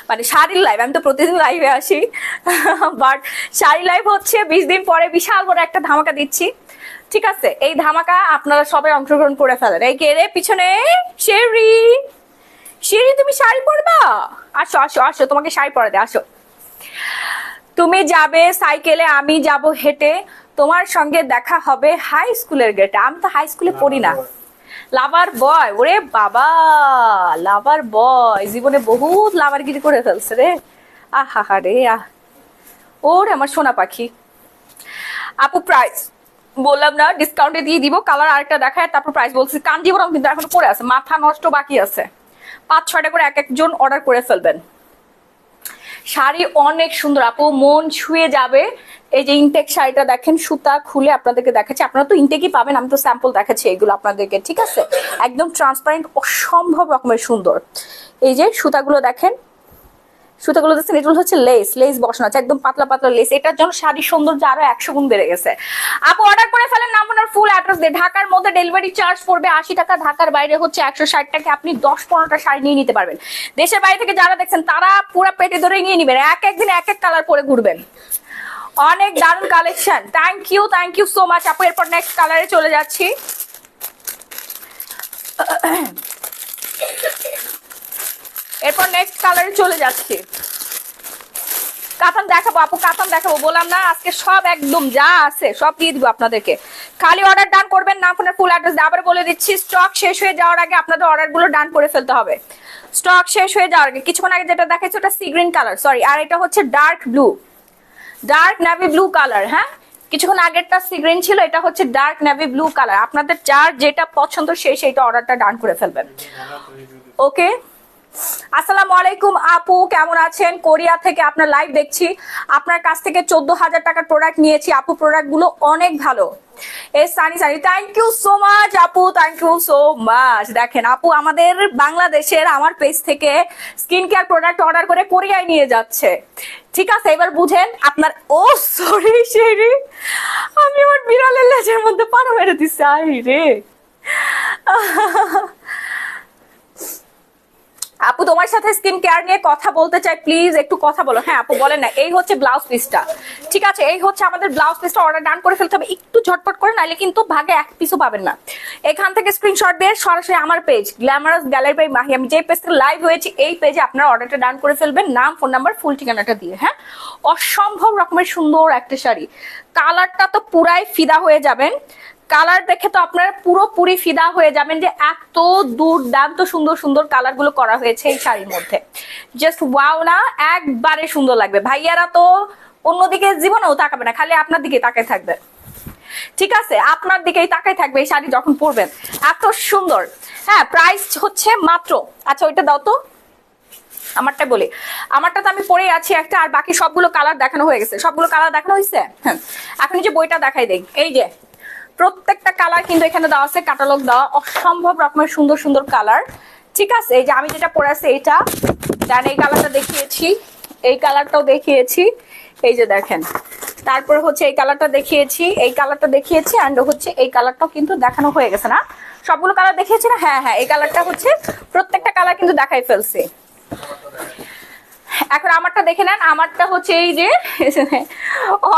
মানে শাড়ির লাইভ, আমি তো প্রতিদিন লাইভে আসি বাট শাড়ি লাইভ হচ্ছে 20 দিন পরে, বিশাল বড় একটা ধামাকা দিচ্ছি, ঠিক আছে? এই ধামাকা আপনারা সবাই অংশগ্রহণ করে ফেলেন। এই কে রে পিছনে? শেরি, শেরি তুমি শাড়ি পরবা? আসো আসো আসো, তোমাকে শাড়ি পরাতে আসো। তুমি যাবে সাইকেলে, আমি যাব হেঁটে, তোমার সঙ্গে দেখা হবে হাই স্কুলের গেটে। আমি তো হাই স্কুলে পড়ি না। লাভার বয়, ওরে বাবা লাভার বয়, জীবনে বহুত লাভারগিরি করে ফেলছে রে, আহা রে আহ, ওরে আমার সোনা পাখি। আপু প্রাইস বললাম না ডিসকাউন্টে দিয়ে দিব, কালার আরেকটা দেখায় তারপর প্রাইস বলছি। কাঞ্জিবরম কিন্তু এখনো পড়ে আছে, মাথা নষ্ট বাকি আছে, 5-6টা করে এক একজন অর্ডার করে ফেলবেন। শাড়ি অনেক সুন্দর আপু, মন ছুঁয়ে যাবে। এই যে ইনটেক শাড়িটা দেখেন, সুতা খুলে আপনাদেরকে দেখাচ্ছি, আপনারা তো ইনটেকই পাবেন, আমি তো স্যাম্পল দেখাচ্ছি এগুলো আপনাদেরকে, ঠিক আছে? একদম ট্রান্সপারেন্ট, অসম্ভব রকমের সুন্দর। এই যে সুতাগুলো দেখেন, সুতাগুলো দেখছেন, এগুলো হচ্ছে লেস, লেস বসানো আছে, একদম পাতলা পাতলা লেস। এটার জন্য শাড়ির সৌন্দর্য আরো 100 গুণ বেড়ে গেছে। আপু অর্ডার করে ফেলেন, নাম আপনার ফুল অ্যাড্রেস দিয়ে। ঢাকার মধ্যে ডেলিভারি চার্জ পড়বে 80 টাকা, ঢাকার বাইরে হচ্ছে 160 টাকা। আপনি 10-15টা শাড়ি নিয়ে নিতে পারবেন। দেশের বাইরে থেকে যারা দেখছেন তারা পুরো পেটে ধরে নিয়ে নিবেন, এক একদিন এক এক কালার পরে ঘুরবেন। অনেক দারুণ collection, thank you so much আপু। এরপর নেক্সট কালারে চলে যাচ্ছি। এরপর নেক্সট কালারে চলে যাচ্ছি। কাতান দেখাবো আপু, কাতান দেখাবো, বললাম না আজকে সব একদম যা আছে সব দিয়ে দিব আপনাদেরকে। খালি অর্ডার ডান করবেন, নাম ফোনের ফুল অ্যাড্রেস আবার বলে দিচ্ছি। স্টক শেষ হয়ে যাওয়ার আগে আপনাদের অর্ডারগুলো ডান করে ফেলতে হবে, স্টক শেষ হয়ে যাওয়ার আগে। কিছুক্ষণ আগে যেটা দেখাচ্ছি ওটা সি গ্রিন কালার, সরি, আর এটা হচ্ছে dark blue, dark navy blue colour. হ্যাঁ, কিছুক্ষণ আগেরটা সি গ্রিন ছিল, এটা হচ্ছে ডার্ক নেভি ব্লু কালার। আপনাদের যার যেটা পছন্দ সেইটা অর্ডারটা ডান করে ফেলবেন। ওকে, আসসালামু আলাইকুম আপু, কেমন আছেন? কোরিয়া থেকে আপনার লাইভ দেখছি, আপনার কাছ থেকে 14,000 টাকার প্রোডাক্ট নিয়েছি আপু, প্রোডাক্ট গুলো অনেক ভালো। এই Sunny thank you so much আপু, থ্যাংক ইউ সো মাচ। দেখেন আপু আমাদের বাংলাদেশের আমার পেজ থেকে স্কিন কেয়ার প্রোডাক্ট অর্ডার করে কোরিয়ায় নিয়ে যাচ্ছে, ঠিক আছে? এবার বুঝেন আপনার, ও সরি শেরি, আমি আমার বিড়ালের লেজের মধ্যে পানা মেরে দিচ্ছি, আই রে। আপু তোমার সাথে স্কিন কেয়ার নিয়ে কথা বলতে চাই, প্লিজ একটু কথা বলো। হ্যাঁ আপু বলেন না। এই হচ্ছে ব্লাউজ পিসটা, ঠিক আছে? এই হচ্ছে আমাদের ব্লাউজ পিসটা, অর্ডার ডান করে ফেলতে হবে একটু ঝটপট করে, নাহলে কিন্তু ভাগে এক পিসও পাবেন না। এখান থেকে স্ক্রিনশট দিয়ে সরাসরি আমার page Glamorous Gallery by Mahi, আমি যে পেজ থেকে লাইভ হয়েছি এই পেজে আপনারা অর্ডারটা ডান করে ফেলবেন, নাম ফোন নাম্বার ফুল ঠিকানাটা দিয়ে। হ্যাঁ, অসম্ভব রকমের সুন্দর একটা শাড়ি, কালারটা তো পুরাই ফিদা হয়ে যাবেন। কালার দেখে তো আপনারা পুরোপুরি ফিদা হয়ে যাবেন যে এত দুর্দান্ত সুন্দর সুন্দর কালার গুলো করা হয়েছে এই শাড়ির মধ্যে। জাস্ট ওয়াও না, একবারে সুন্দর লাগবে। ভাইয়ারা তো অন্যদিকে জীবনেও তাকাবে না, খালি আপনার দিকে তাকায় থাকবে, ঠিক আছে? আপনার দিকেই তাকায় থাকবে এই শাড়ি যখন পরবেন, এত সুন্দর। হ্যাঁ, প্রাইস হচ্ছে মাত্র, আচ্ছা ওইটা দাও তো, আমারটা বলি, আমারটা তো আমি পরেই আছি একটা, আর বাকি সবগুলো কালার দেখানো হয়ে গেছে। সবগুলো কালার দেখানো হয়েছে। হ্যাঁ, এখন যে বইটা দেখাই দেই, এই যে প্রত্যেকটা কালার কিন্তু এখানে দেওয়া আছে, ক্যাটালগ দেওয়া, অসম্ভব রকমের সুন্দর সুন্দর কালার, ঠিক আছে? এই যে আমি যেটা পরে আছি এইটা, দেন এই কালারটা দেখিয়েছি, এই কালারটাও দেখিয়েছি, এই যে দেখেন, তারপরে হচ্ছে এই কালারটা দেখিয়েছি, এই কালারটা দেখিয়েছি, অ্যান্ড হচ্ছে এই কালারটাও কিন্তু দেখানো হয়ে গেছে না? সবগুলো কালার দেখিয়েছি না? হ্যাঁ হ্যাঁ, এই কালারটা হচ্ছে, প্রত্যেকটা কালার কিন্তু দেখাই ফেলছে। এখন আমারটা দেখে নেন, আমারটা হচ্ছে এই যে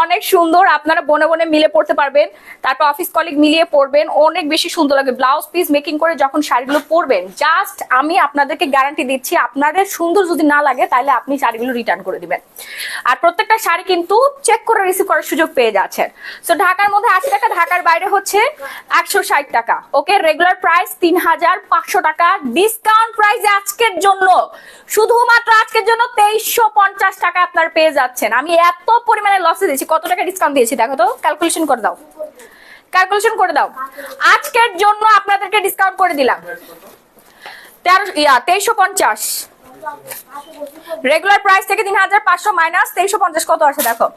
অনেক সুন্দর, আপনারা বনে বনে মিলে পড়তে পারবেন, তারপর অফিস কলিগ মিলিয়ে পড়বেন, অনেক বেশি সুন্দর লাগে। ব্লাউজ পিস মেকিং করে যখন শাড়িগুলো পরবেন, জাস্ট আমি আপনাদেরকে গ্যারান্টি দিচ্ছি, আপনাদের সুন্দর যদি না লাগে তাহলে আপনি শাড়িগুলো রিটার্ন করে দিবেন। আর প্রত্যেকটা শাড়ি কিন্তু চেক করে রিসিভ করার সুযোগ পেয়ে যাচ্ছেন। তো ঢাকার মধ্যে 80 টাকা, ঢাকার বাইরে হচ্ছে 160 টাকা। ওকে, রেগুলার প্রাইস 3500 টাকা, ডিসকাউন্ট প্রাইস আজকের জন্য, শুধুমাত্র আজকের জন্য 2350 টাকা আপনার পেয়ে যাচ্ছেন। আমি এত পরিমাণে লসে দিয়েছি, কত টাকা ডিসকাউন্ট দিয়েছি দেখো তো, ক্যালকুলেশন করে দাও, ক্যালকুলেশন করে দাও। আজকের জন্য আপনাদেরকে ডিসকাউন্ট করে দিলাম 2350, রেগুলার প্রাইস থেকে 3500 মাইনাস 2350 কত আসে দেখো।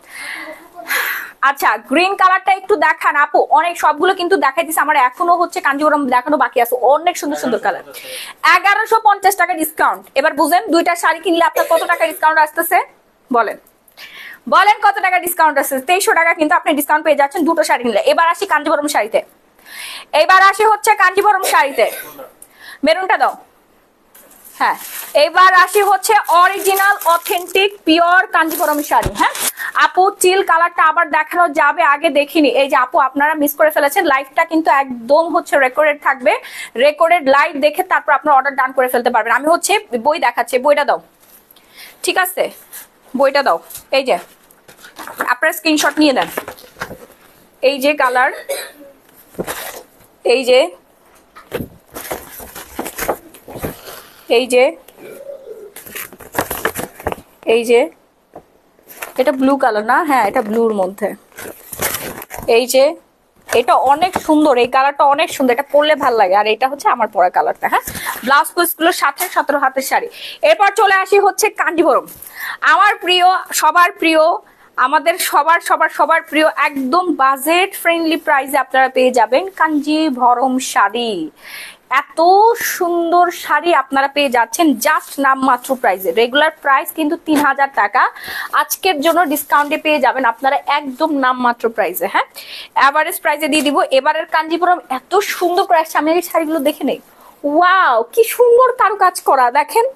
আচ্ছা গ্রিন কালারটা একটু দেখান আপু, অনেক সবগুলো কিন্তু দেখাই দিছে আমার, এখনো হচ্ছে কাঞ্জিবরম দেখানো বাকি আছে, অনেক সুন্দর সুন্দর কালার। 1150 টাকা ডিসকাউন্ট। এবার বুঝেন দুইটা শাড়ি কিনলে আপনার কত টাকা ডিসকাউন্ট আসতেছে বলেন, বলেন কত টাকা ডিসকাউন্ট আসছে? 2300 টাকা কিন্তু আপনি ডিসকাউন্ট পেয়ে যাচ্ছেন দুটো শাড়ি নিলে। এবার আসি কাঞ্জিবরম শাড়িতে, এবার আসি হচ্ছে কাঞ্জিবরম শাড়িতে, মেরুনটা দাও। হ্যাঁ এবার আসি হচ্ছে original authentic pure Kanjeevaram sari. হ্যাঁ আপু চিল কালারটা আবার দেখানো যাবে, আগে দেখিনি। এই যে আপু আপনারা মিস করে ফেলেছেন, লাইভটা কিন্তু একদম হচ্ছে রেকর্ডেড থাকবে, রেকর্ডেড লাইভ দেখে তারপর আপনার অর্ডার ডান করে ফেলতে পারবেন। আমি হচ্ছে বই দেখাচ্ছি, বইটা দাও, ঠিক আছে বইটা দাও। এই যে আপনারা স্ক্রিনশট নিয়ে নেন, এই যে কালার, এই যে এই যে এই যে এটা ব্লু কালার না, হ্যাঁ এটা ব্লুর মধ্যে, এই যে এটা অনেক সুন্দর, এই কালারটা অনেক সুন্দর, এটা পরলে ভালো লাগে। আর এটা হচ্ছে আমার পরা কালারটা। হ্যাঁ ব্লাউজ পিসগুলোর সাথে 17 হাতের শাড়ি। এরপর চলে আসি হচ্ছে কাঞ্জিবরম, আমার প্রিয়, সবার প্রিয়, আমাদের সবার সবার সবার প্রিয়, একদম বাজেট ফ্রেন্ডলি প্রাইসে আপনারা পেয়ে যাবেন কাঞ্জিভরম শাড়ি। এত সুন্দর শাড়ি আপনারা পেয়ে যাচ্ছেন জাস্ট নামমাত্র প্রাইসে। রেগুলার প্রাইস কিন্তু 3000 টাকা, আজকের জন্য ডিসকাউন্টে পেয়ে যাবেন আপনারা একদম নামমাত্র প্রাইসে। হ্যাঁ এভারেজ প্রাইসে দিয়ে দিব। এবারের কাঞ্জিপুরম এত সুন্দর প্রাইস, আমি এই শাড়িগুলো দেখে নেই। ওয়াও কি সুন্দর কারুকাজ করা, দেখেন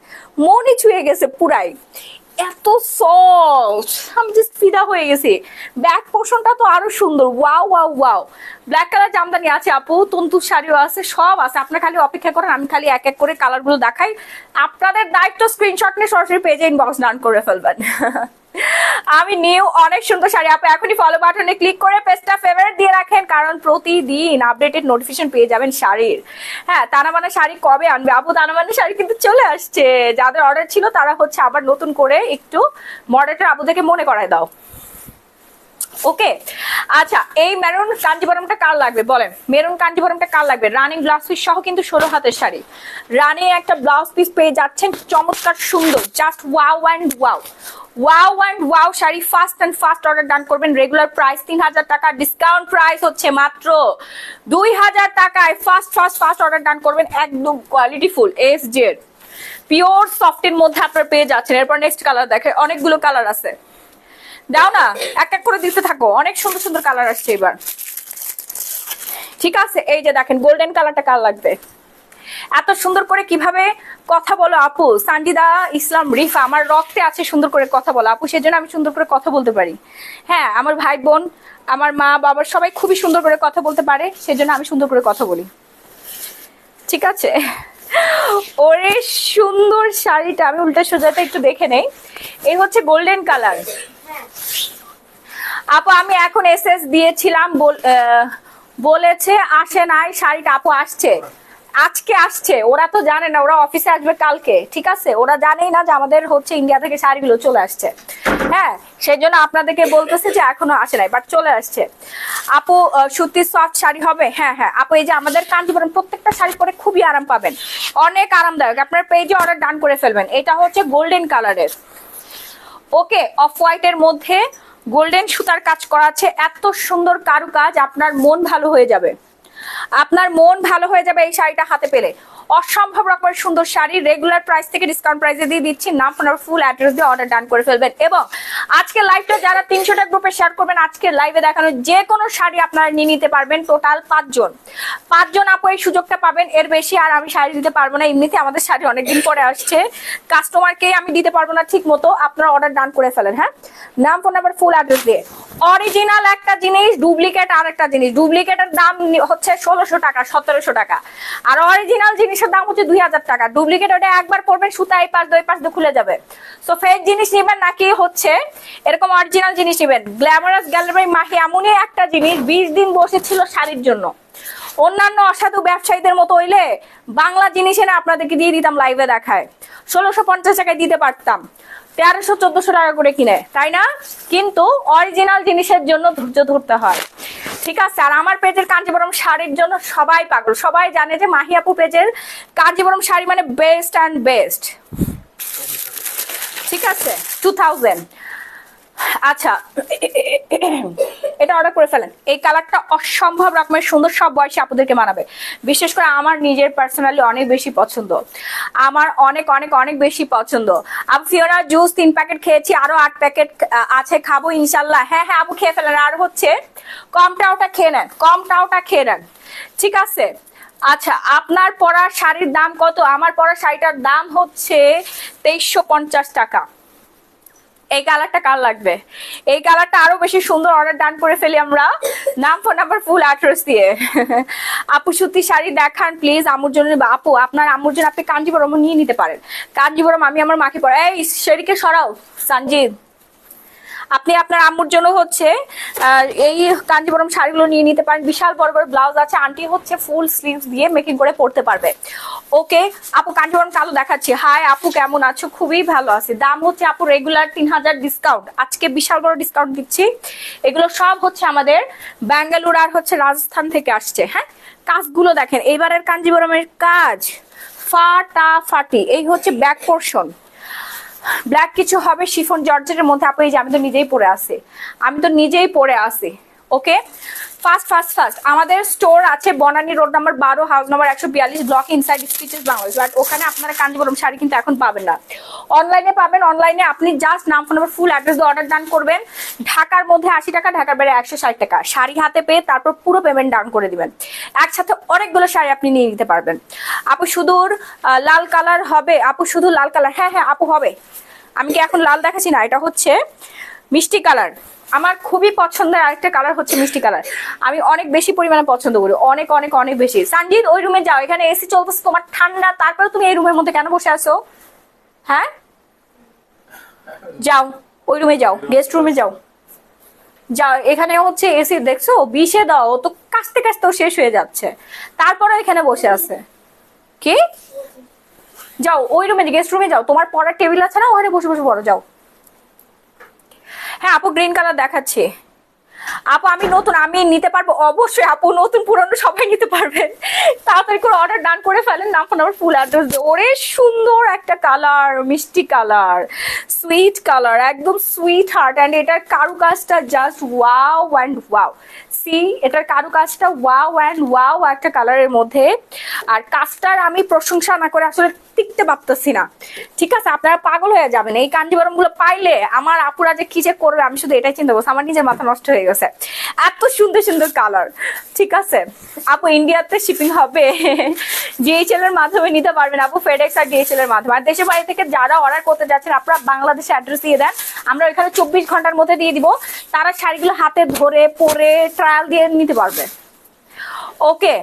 মনই ছুঁয়ে গেছে পুরাই, এত সফট, আমি জাস্ট ফিদা হয়ে গেছি। ব্যাক পোর্শনটা তো আরো সুন্দর, wow wow wow. Black colour Jamdani আছে আপু, তন্তু শাড়িও আছে, সব আছে। আপনারা খালি অপেক্ষা করেন, আমি খালি এক এক করে কালারগুলো দেখাই। আপনাদের দায়িত্ব স্ক্রিনশট নিয়ে সরাসরি পেজে ইনবক্স ডান করে ফেলবেন। আমি নিউ অনেক সুন্দর শাড়ি। আপনি এখনই ফলো বাটনে ক্লিক করে পেজটা ফেভারিট দিয়ে রাখেন, কারণ প্রতিদিন আপডেটেড নোটিফিকেশন পেয়ে যাবেন শাড়ির। হ্যাঁ তানামানা শাড়ি কবে আনবে আপু? তানামানা শাড়ি কিন্তু চলে আসছে, যাদের অর্ডার ছিল তারা হচ্ছে আবার নতুন করে একটু মডারেটর আপুদেরকে মনে করায় দাও। ওকে আচ্ছা এই মেরুন কাঞ্জিবরমটা কার লাগবে বলেন, মেরুন কাঞ্জিবরমটা কার লাগবে? রানিং ব্লাউজ পিস সহ কিন্তু 16 হাতের শাড়ি, রানিং একটা ব্লাউজ পিস পেয়ে যাচ্ছেন, চমৎকার সুন্দর, just wow and wow, wow and wow sari. Fast and fast order done করবেন। রেগুলার প্রাইস 3000 টাকা, ডিসকাউন্ট প্রাইস হচ্ছে মাত্র 2000 টাকায়। Fast fast fast order done করবেন, একদম quality full S Z pure সফটের মধ্যে আপনারা পেয়ে যাচ্ছেন। এরপর নেক্সট কালার দেখে, অনেকগুলো কালার আছে, দাও না এক এক করে দিতে থাকো, অনেক সুন্দর সুন্দর কালার আসছে এবার। ঠিক আছে এই যে দেখেন গোল্ডেন কালারটা কার লাগবে? এত সুন্দর করে কিভাবে কথা বলো আপু, সানজিদা ইসলাম রিফা, আমার রক্তে আছে সুন্দর করে কথা বলো আপু, সেজন্য আমি সুন্দর করে কথা বলতে পারি। হ্যাঁ আমার ভাই বোন, আমার মা বাবা সবাই খুবই সুন্দর করে কথা বলতে পারে, সেজন্য আমি সুন্দর করে কথা বলি। ঠিক আছে ওরে সুন্দর শাড়িটা, আমি উল্টা সোজাটা একটু দেখে নেই। এই হচ্ছে গোল্ডেন কালার আপু, আমি এখন এসএস দিয়েছিলাম, বলেছে আসে নাই শাড়িটা। আপু আসছে, আজকে আসছে, ওরা তো জানে না, ওরা অফিসে আসবে কালকে। ঠিক আছে ওরা জানেই না যে আমাদের হচ্ছে ইন্ডিয়া থেকে শাড়িগুলো চলে আসছে। হ্যাঁ সেই জন্য আপনাদেরকে বলতেছে যে এখনো আসে নাই, বাট চলে আসছে। আপু সুতির সফট শাড়ি হবে? হ্যাঁ হ্যাঁ আপু, এই যে আমাদের কাঞ্জিবরম প্রত্যেকটা শাড়ি পরে খুবই আরাম পাবেন, অনেক আরামদায়ক। আপনার পেজে অর্ডার ডান করে ফেলবেন। এটা হচ্ছে গোল্ডেন কালারের, ওকে অফ হোয়াইটের মধ্যে গোল্ডেন সুতার কাজ করা আছে, এত সুন্দর কারুকাজ, আপনার মন ভালো হয়ে যাবে, আপনার মন ভালো হয়ে যাবে এই শাড়িটা হাতে পেলে। অসম্ভব রকমের সুন্দর শাড়ি, রেগুলার প্রাইস থেকে ডিসকাউন্ট প্রাইসে দিয়ে দিচ্ছি। নাম ফোন ফুল অ্যাড্রেস দিয়ে অর্ডার ডান করে ফেলবেন। এবং আজকে লাইভটা যারা 300টা গ্রুপে শেয়ার করবেন, আজকে লাইভে দেখানো যে কোনো শাড়ি আপনারা নিয়ে নিতে পারবেন। টোটাল 5জন আপু এই সুযোগটা পাবেন, এর বেশি আর আমি শাড়ি দিতে পারবো না। এমনিতে আমাদের শাড়ি অনেকদিন পরে আসছে, কাস্টমারকে আমি দিতে পারবো না ঠিক মতো, আপনারা অর্ডার ডান করে ফেলেন। হ্যাঁ নাম ফোন নাম্বার ফুল অ্যাড্রেস দিয়ে। অরিজিনাল একটা জিনিস, ডুপ্লিকেট আর একটা জিনিস। ডুপ্লিকেটের দাম হচ্ছে 1600 টাকা 1700 টাকা, আর অরিজিনাল জিনিসের দাম হচ্ছে 2000 টাকা। ডুপ্লিকেট ওটা একবার পরবেন, সুতা এই পাশ দুই পাশ দিয়ে খুলে যাবে। সো ফেক জিনিস নেবেন নাকি হচ্ছে এরকম অরিজিনাল জিনিস নেবেন। গ্ল্যামারাস গ্যালারি মাহি এমনই একটা জিনিস, 20 দিন বসেছিল শাড়ির জন্য। অন্যান্য অসাধু ব্যবসায়ীদের মতো হইলে বাংলা জিনিস এনে আপনাদেরকে দিয়ে দিতাম, লাইভে দেখায় 1650 টাকায় দিতে পারতাম, 1300-1400 টাকা করে কিনে, তাই না? কিন্তু অরিজিনাল জিনিসের জন্য ধৈর্য ধরতে হয়। ঠিক আছে আর আমার পেজের কাঞ্জিবরম শাড়ির জন্য সবাই পাগল, সবাই জানে যে মাহি আপু পেজের কাঞ্জিবরম শাড়ি মানে বেস্ট অ্যান্ড বেস্ট। ঠিক আছে 2000 আচ্ছা, এটা অর্ডার করে ফেলেন। এই কালারটা অসম্ভব রকমের সুন্দর, সব বয়সী আপনাদেরকে মানাবে। বিশেষ করে আমার নিজের পার্সোনালি অনেক বেশি পছন্দ, আমার অনেক অনেক অনেক বেশি পছন্দ। আমি ফিওনা জুস 3 প্যাকেট খেয়েছি, আরো 8 প্যাকেট আছে, খাবো ইনশাল্লাহ। হ্যাঁ হ্যাঁ আপু খেয়ে ফেলেন। আর হচ্ছে কমটাওটা খেয়ে নেন, কমটাওটা খেয়ে নেন, ঠিক আছে? আচ্ছা, আপনার পরা শাড়ির দাম কত? আমার পরা শাড়িটার দাম হচ্ছে 2350 টাকা। এই কালারটা কার লাগবে? এই কালারটা আরো বেশি সুন্দর, অর্ডার ডান করে ফেলি আমরা, নাম ফোন নাম্বার ফুল অ্যাড্রেস দিয়ে। আপু সুতি শাড়ি দেখান প্লিজ আম্মুর জন্য। আপু আপনার আম্মুর জন্য আপনি কাঞ্জিবরম নিয়ে নিতে পারেন। কাঞ্জিবরম আমি আমার মাকে পরে, এই সেদিকে সরাও সঞ্জিত, আপনি আপনার আম্মুর জন্য হচ্ছে এই কাঞ্জিবরম শাড়িগুলো নিয়ে নিতে পারেন। বিশাল বড় বড় ব্লাউজ আছে, আন্টি হচ্ছে ফুল স্লিভস দিয়ে মেকিং করে পড়তে পারবে। ওকে আপু, কাঞ্জিবরম কালো দেখাচ্ছি। হাই আপু, কেমন আছো? খুবই ভালো আছি। দাম হচ্ছে আপু রেগুলার 3000, ডিসকাউন্ট আজকে বিশাল বড় ডিসকাউন্ট দিচ্ছি। এগুলো সব হচ্ছে আমাদের ব্যাঙ্গালোর আর হচ্ছে রাজস্থান থেকে আসছে। হ্যাঁ, কাজগুলো দেখেন, এবারের কাঞ্জিবরমের কাজ ফাটাফাটি। এই হচ্ছে ব্যাক পোর্শন, ব্ল্যাক কিছু হবে শিফন জর্জেটের মধ্যে। আপু এই যে আমি তো নিজেই পরে আসি। ওকে, ফার্স্ট আমাদের স্টোর আছে Banani road number 12, house number 142, block inside stitches Bangladesh. But ওখানে আপনারা কাঞ্জিবরম শাড়ি কিন্তু এখন পাবেন না, অনলাইনে পাবেন। অনলাইনে আপনি জাস্ট নাম ফোন নাম্বার ফুল অ্যাড্রেস দিয়ে অর্ডার ডান করবেন। ঢাকার মধ্যে 80 টাকা, ঢাকার বাইরে 160 টাকা। শাড়ি হাতে পেয়ে তারপর পুরো পেমেন্ট ডান করে দিবেন। একসাথে অনেকগুলো শাড়ি আপনি নিয়ে নিতে পারবেন। আপু শুধু লাল কালার হবে? আপু শুধু লাল কালার? হ্যাঁ হ্যাঁ আপু হবে। আমি কি এখন লাল দেখাচ্ছি না, এটা হচ্ছে মিষ্টি কালার। আমার খুবই পছন্দের আরেকটা কালার হচ্ছে মিষ্টি কালার, আমি অনেক বেশি পরিমাণে পছন্দ করি, অনেক অনেক অনেক বেশি। সঞ্জিত ওই রুমে যাও, এখানে এসি চলতেছে, তোমার ঠান্ডা, তারপরে তুমি এই রুমের মধ্যে কেন বসে আছো? হ্যাঁ যাও, ওই রুমে যাও, গেস্ট রুমে যাও, যাও। এখানে হচ্ছে এসি দেখছো, 20-এ দাও, ও তো কাছতে কাছতেও শেষ হয়ে যাচ্ছে, তারপরে এখানে বসে আছে। কি? যাও ওই রুমে, গেস্ট রুমে যাও, তোমার পড়ার টেবিল আছে না, ওখানে বসে বসে পড়ো, যাও। হ্যাঁ আপু গ্রিন কালার দেখাচ্ছি। আপু আমি নিতে পারবো অবশ্যই আপু, নতুন পুরনো সবাই নিতে পারবেন। তাড়াতাড়ি করে অর্ডার ডান করে ফেলেন, নাম ফোন নাম্বার ফুল অ্যাড্রেস দিয়ে। ওরে সুন্দর একটা কালার, মিষ্টি কালার, সুইট কালার, একদম সুইট হার্ট। অ্যান্ড এটার কারুকাজটা just wow and wow. See, এটার কারুকাজটা ওয়াও অ্যান্ড ওয়াও একটা কালারের মধ্যে। আর কাজটার আমি প্রশংসা না করে আসলে টিকতে পারতেছি না, ঠিক আছে? আপনারা পাগল হয়ে যাবেন এই কাঞ্জিবরম গুলো পাইলে। আমার আপুরা যে কি যে করবে আমি শুধু এটাই চিন্তা করছি, আমার নিজের মাথা নষ্ট হয়ে গেছে, এত সুন্দর সুন্দর কালার। ঠিক আছে আপু, ইন্ডিয়াতে শিপিং হবে? ডিএইচএল এর মাধ্যমে নিতে পারবেন আপু, ফেডেক্স আর ডিএইচএল এর মাধ্যমে। আর দেশের বাইরে থেকে যারা অর্ডার করতে যাচ্ছেন আপনারা বাংলাদেশে অ্যাড্রেস দিয়ে দেন, আমরা এখানে 24 ঘন্টার মধ্যে দিয়ে দিব। তারা শাড়িগুলো হাতে ধরে পরে ট্রায়াল দিয়ে নিতে পারবে। ওকে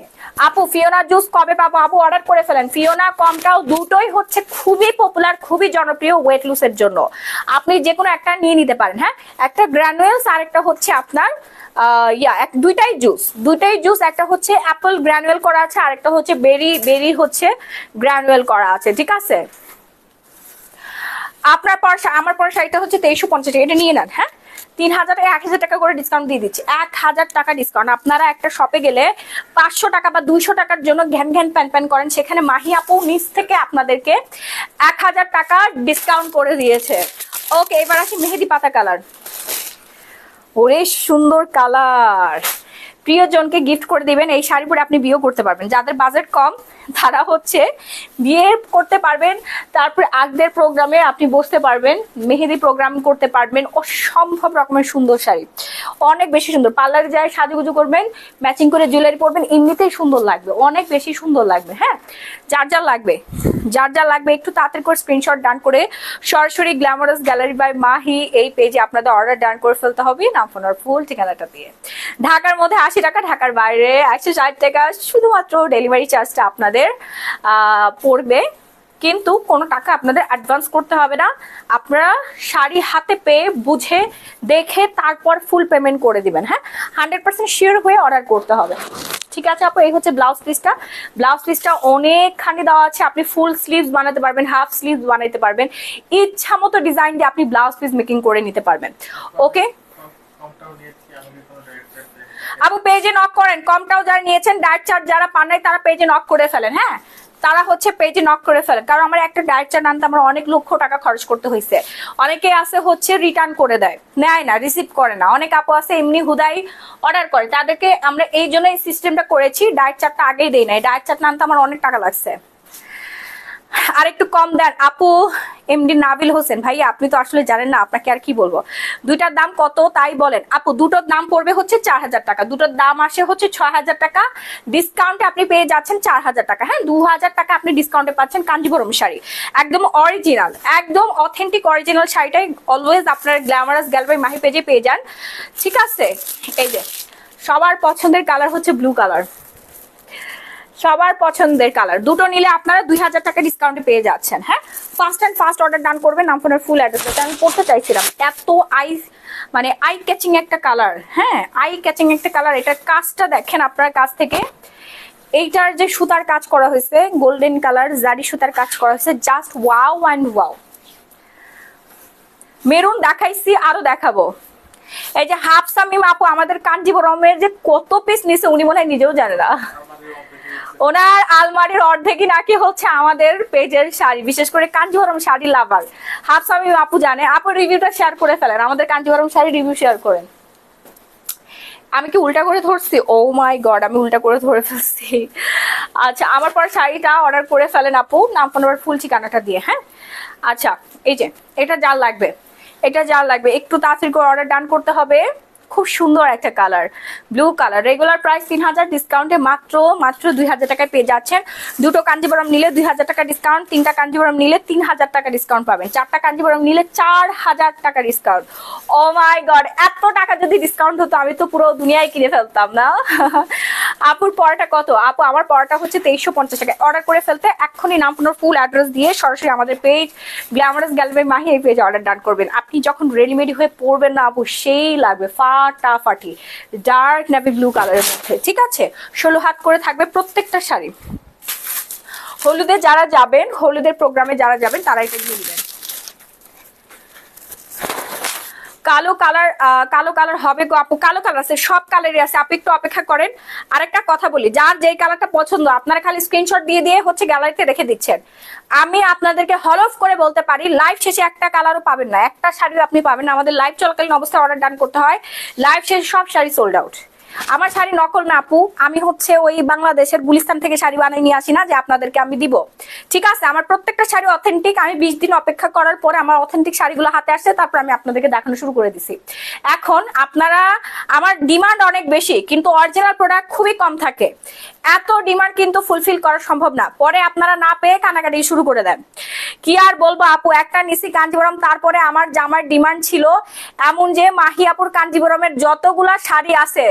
আপু, ফিওনা জুস কবে পাবো? আপু অর্ডার করে ফেলেন। ফিওনা কমটাও দুটোই হচ্ছে খুবই পপুলার, খুবই জনপ্রিয় ওয়েট লুসের জন্য। আপনি যে কোনো একটা নিয়ে নিতে পারেন। হ্যাঁ, একটা গ্রানুয়েলস আর একটা হচ্ছে আপনার দুইটাই জুস। একটা হচ্ছে অ্যাপল গ্রানুয়েল করা আছে, আর একটা হচ্ছে বেরি হচ্ছে গ্রানুয়েল করা আছে, ঠিক আছে? আমার পর শাড়িটা হচ্ছে 2350 টাকা, এটা নিয়ে নেন। হ্যাঁ, 3000 1000 টাকা করে ডিসকাউন্ট দিয়ে দিচ্ছি, 1000 টাকা ডিসকাউন্ট। আপনারা একটা শপে গেলে 500 টাকা বা 200 টাকার জন্য ঘ্যান ঘ্যান প্যান প্যান করেন, সেখানে মাহি আপু নিচ থেকে আপনাদেরকে 1000 টাকা ডিসকাউন্ট করে দিয়েছে। ওকে, এবার আসি মেহেদি পাতা কালার। ওরে সুন্দর কালার, প্রিয়জনকে গিফট করে দিবেন। এই শাড়ি পরে আপনি বিয়ে করতে পারবেন, যাদের বাজেট কম তারা হচ্ছে বিয়ে করতে পারবেন। তারপরে আগদের প্রোগ্রামে আপনি বসতে পারবেন, মেহেদি প্রোগ্রাম করতে পারবেন। অসম্ভব রকমের সুন্দর শাড়ি, অনেক বেশি সুন্দর। পার্লারে যায় সাজুগুজু করবেন, ম্যাচিং করে জুয়েলারি পরবেন, এমনিতেই সুন্দর লাগবে, অনেক বেশি সুন্দর লাগবে। হ্যাঁ, যার যা লাগবে একটু তাড়াতাড়ি করে স্ক্রিনশট ডান করে সরাসরি গ্ল্যামারাস গ্যালারি বাই মাহি এই পেজে আপনাদের অর্ডার ডান করে ফেলতে হবে, নাম ফোন আর ফুল ঠিকানাটা দিয়ে। ঢাকার মধ্যে 80 টাকা, ঢাকার বাইরে 160 টাকা। শুধুমাত্র ডেলিভারি চার্জটা আপনাদের পড়বে, কিন্তু কোনো টাকা আপনাদের অ্যাডভান্স করতে হবে না। আপনারা শাড়ি হাতে পেয়ে বুঝে দেখে তারপর ফুল পেমেন্ট করে দিবেন। হ্যাঁ, 100% শিওর হয়ে অর্ডার করতে হবে। ঠিক আছে আপু, এই হচ্ছে ব্লাউজ পিসটা অনেকখানি দেওয়া আছে। আপনি ফুল স্লিভস বানাতে পারবেন, হাফ স্লিভস বানাতে পারবেন, ইচ্ছা মতো ডিজাইন দিয়ে আপনি ব্লাউজ পিস মেকিং করে নিতে পারবেন। ওকে আপু, পেজে নক করেন। কমটাও যারা নিয়েছেন, ডায়েট চার্ট যারা পান নাই তারা পেজে নক করে ফেলেন। হ্যাঁ, তারা হচ্ছে পেজে নক করে ফেলেন, কারণ আমার একটা ডায়েট চার্ট আনতে আমার অনেক লক্ষ টাকা খরচ করতে হয়েছে। অনেকে আছে হচ্ছে রিটার্ন করে দেয়, নেয় না, রিসিভ করে না। অনেক আপু আছে এমনি হুদাই অর্ডার করে, তাদেরকে আমরা এই জন্য এই সিস্টেমটা করেছি। ডায়েট চার্টটা আগেই দেই নাই, ডায়েট চার্ট আনতে আমার অনেক টাকা লাগছে। আর একটু কম দেন আপু। এমডি নাবিল হোসেন, ভাই আপনি তো আসলে জানেন না, আপনাকে আর কি বলবো। দুইটার দাম কত তাই বলেন আপু। দুটোর দাম পড়বে হচ্ছে 4000 টাকা, দুটোর দাম আসে হচ্ছে 6000 টাকা। ডিসকাউন্টে আপনি পেয়ে যাচ্ছেন 4000 টাকা। হ্যাঁ, 2000 টাকা আপনি ডিসকাউন্টে পাচ্ছেন কাঞ্জিভরম শাড়ি, একদম অরিজিনাল, একদম অথেন্টিক অরিজিনাল শাড়িটাই অলওয়েজ আপনার গ্ল্যামারাস গ্যালারি মাহি পেজে পেয়ে যান। ঠিক আছে, এই যে সবার পছন্দের কালার হচ্ছে ব্লু কালার, সবার পছন্দের কালার। দুটো নিলে আপনারা 2000 টাকা ডিসকাউন্টে পেয়ে যাচ্ছেন। হ্যাঁ, first and first order done করবেন। আপনার ফুল অ্যাড্রেসটা আমি পড়তে চাইছিলাম, এত মানে আই ক্যাচিং একটা কালার। হ্যাঁ, আই ক্যাচিং একটা কালার। এটার কাজটা দেখেন আপনার কাছ থেকে, এইটার যে সুতার কাজ করা হয়েছে গোল্ডেন কালার জারি সুতার কাজ করা হয়েছে, just wow and wow. Maroon দেখাইছি, আরো দেখাবো। এই যে হাফ সামিম আপু আমাদের কাঞ্জিভরমের যে কত পিস নিছে উনি মনে হয় নিজেও জানে না। ওনার আলমারির অর্ধেকই নাকি হচ্ছে আমাদের পেজের শাড়ি, বিশেষ করে কাঞ্জিভরম শাড়ি লাভার। হাফ সামিম আপু জানে। আপু রিভিউটা শেয়ার করে ফেলেন, আমাদের কাঞ্জিভরম শাড়ি রিভিউ শেয়ার করেন। আমি কি উল্টা করে ধরছি? ও মাই গড, আমি উল্টা করে ধরে ফেলছি। আচ্ছা, আমার পর শাড়িটা অর্ডার করে ফেলেন আপু, নাম ফোন নাম্বার ফুল ঠিকানাটা দিয়ে। হ্যাঁ, আচ্ছা, এই যে এটা যার লাগবে, এটা যার লাগবে একটু তাড়াতাড়ি করে অর্ডার ডান করতে হবে। খুব সুন্দর একটা colour, blue colour. Regular price 3000, ডিসকাউন্টে মাত্র 2000 টাকায় পেয়ে যাচ্ছেন। দুটো কাঞ্জিভরম নিলে 2000 টাকা ডিসকাউন্ট, তিনটা কাঞ্জিভরম নিলে 3000 টাকা ডিসকাউন্ট পাবেন, চারটা কাঞ্জিভরম নিলে 4000 টাকা ডিসকাউন্ট। ও মাই গড, এত টাকা যদি ডিসকাউন্ট হতো আমি তো পুরো দুনিয়ায় কিনে ফেলতাম না। আপুর পড়াটা কত? আপু আমার পড়াটা হচ্ছে 2350 টাকা। অর্ডার করে ফেলতে এক্ষুনি নাম আপনার ফুল অ্যাড্রেস দিয়ে সরাসরি আমাদের পেজ গ্ল্যামারাস গ্যালারি মাহি এই পেজে অর্ডার ডান করবেন। আপনি যখন রেডিমেড হয়ে পড়বেন না আপু, সেই লাগবে ফাটাফাটি ডার্ক নেভি ব্লু কালারের মধ্যে। ঠিক আছে, 16 হাত করে থাকবে প্রত্যেকটা শাড়ি। হলুদে যারা যাবেন, হলুদের প্রোগ্রামে যারা যাবেন তারা এটা নিয়ে নেবেন। কালো কালার, কালো কালার হবে গো আপু। কালো কালার আছে, সব কালারই আছে, আপনি একটু অপেক্ষা করেন। আরেকটা কথা বলি, যার যেই কালারটা পছন্দ আপনারা খালি স্ক্রিনশট দিয়ে দিয়ে হচ্ছে গ্যালারিতে রেখে দিচ্ছেন। আমি আপনাদেরকে হলফ করে বলতে পারি লাইভ শেষে একটা কালারও পাবেন না, একটা শাড়িও আপনি পাবেন না। আমাদের লাইভ চলাকালীন অবস্থায় অর্ডার ডান করতে হয়, লাইভ শেষে সব শাড়ি সোল্ড আউট। আমার শাড়ি নকল না আপু, আমি হচ্ছে ওই বাংলাদেশের গুলিস্তান থেকে শাড়ি বানিয়ে নিয়ে আসি না যে আপনাদেরকে আমি দিব। ঠিক আছে, আমার প্রত্যেকটা শাড়ি অথেন্টিক। আমি 20 দিন অপেক্ষা করার পরে আমার অথেন্টিক শাড়িগুলো হাতে আসছে, তারপর আমি আপনাদেরকে দেখানো শুরু করে দিছি। এখন আপনারা, আমার ডিমান্ড অনেক বেশি কিন্তু অরিজিনাল প্রোডাক্ট খুবই কম থাকে। এত ডিমান্ড কিন্তু ফুলফিল করা সম্ভব না, পরে আপনারা না পেয়ে কানাকাটি শুরু করে দেন। কি আর বলবো আপু, একটা নিছি কাঞ্জিভরম, তারপরে আমার জামার ডিমান্ড ছিল এমন যে মাহি আপুর কাঞ্জিভরমের যতগুলা শাড়ি আছে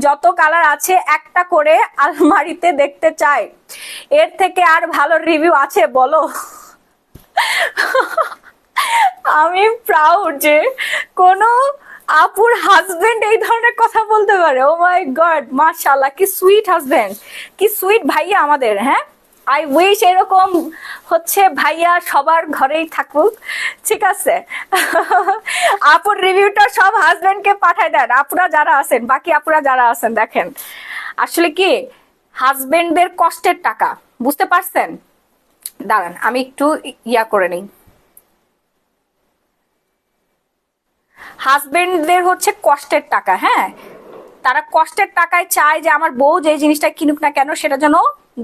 যত কালার আছে একটা করে আলমারিতে দেখতে চাই। এর থেকে আর ভালো রিভিউ আছে বলো? আমি প্রাউড যে কোনো আপুর হাজবেন্ড এই ধরনের কথা বলতে পারে। ও মাই গড, মাশাআল্লাহ, কি সুইট হাজবেন্ড, কি সুইট ভাইয়া আমাদের। হ্যাঁ, আই উইশ এরকম হচ্ছে ভাইয়া সবার ঘরেই থাকুক। ঠিক আছে, আপুর রিভিউটা সব হাজবেন্ডকে পাঠায় দেন, আপুরা যারা আছেন, বাকি আপুরা যারা আছেন। দেখেন আসলে কি হাজবেন্ডদের কষ্টের টাকা, বুঝতে পারছেন? দাঁড়ান আমি একটু ইয়া করে নিই। হাজবেন্ডদের হচ্ছে কষ্টের টাকা। হ্যাঁ, তারা কষ্টের টাকায় চায় যে আমার বউ যে জিনিসটা কিনুক না কেন সেটা যেন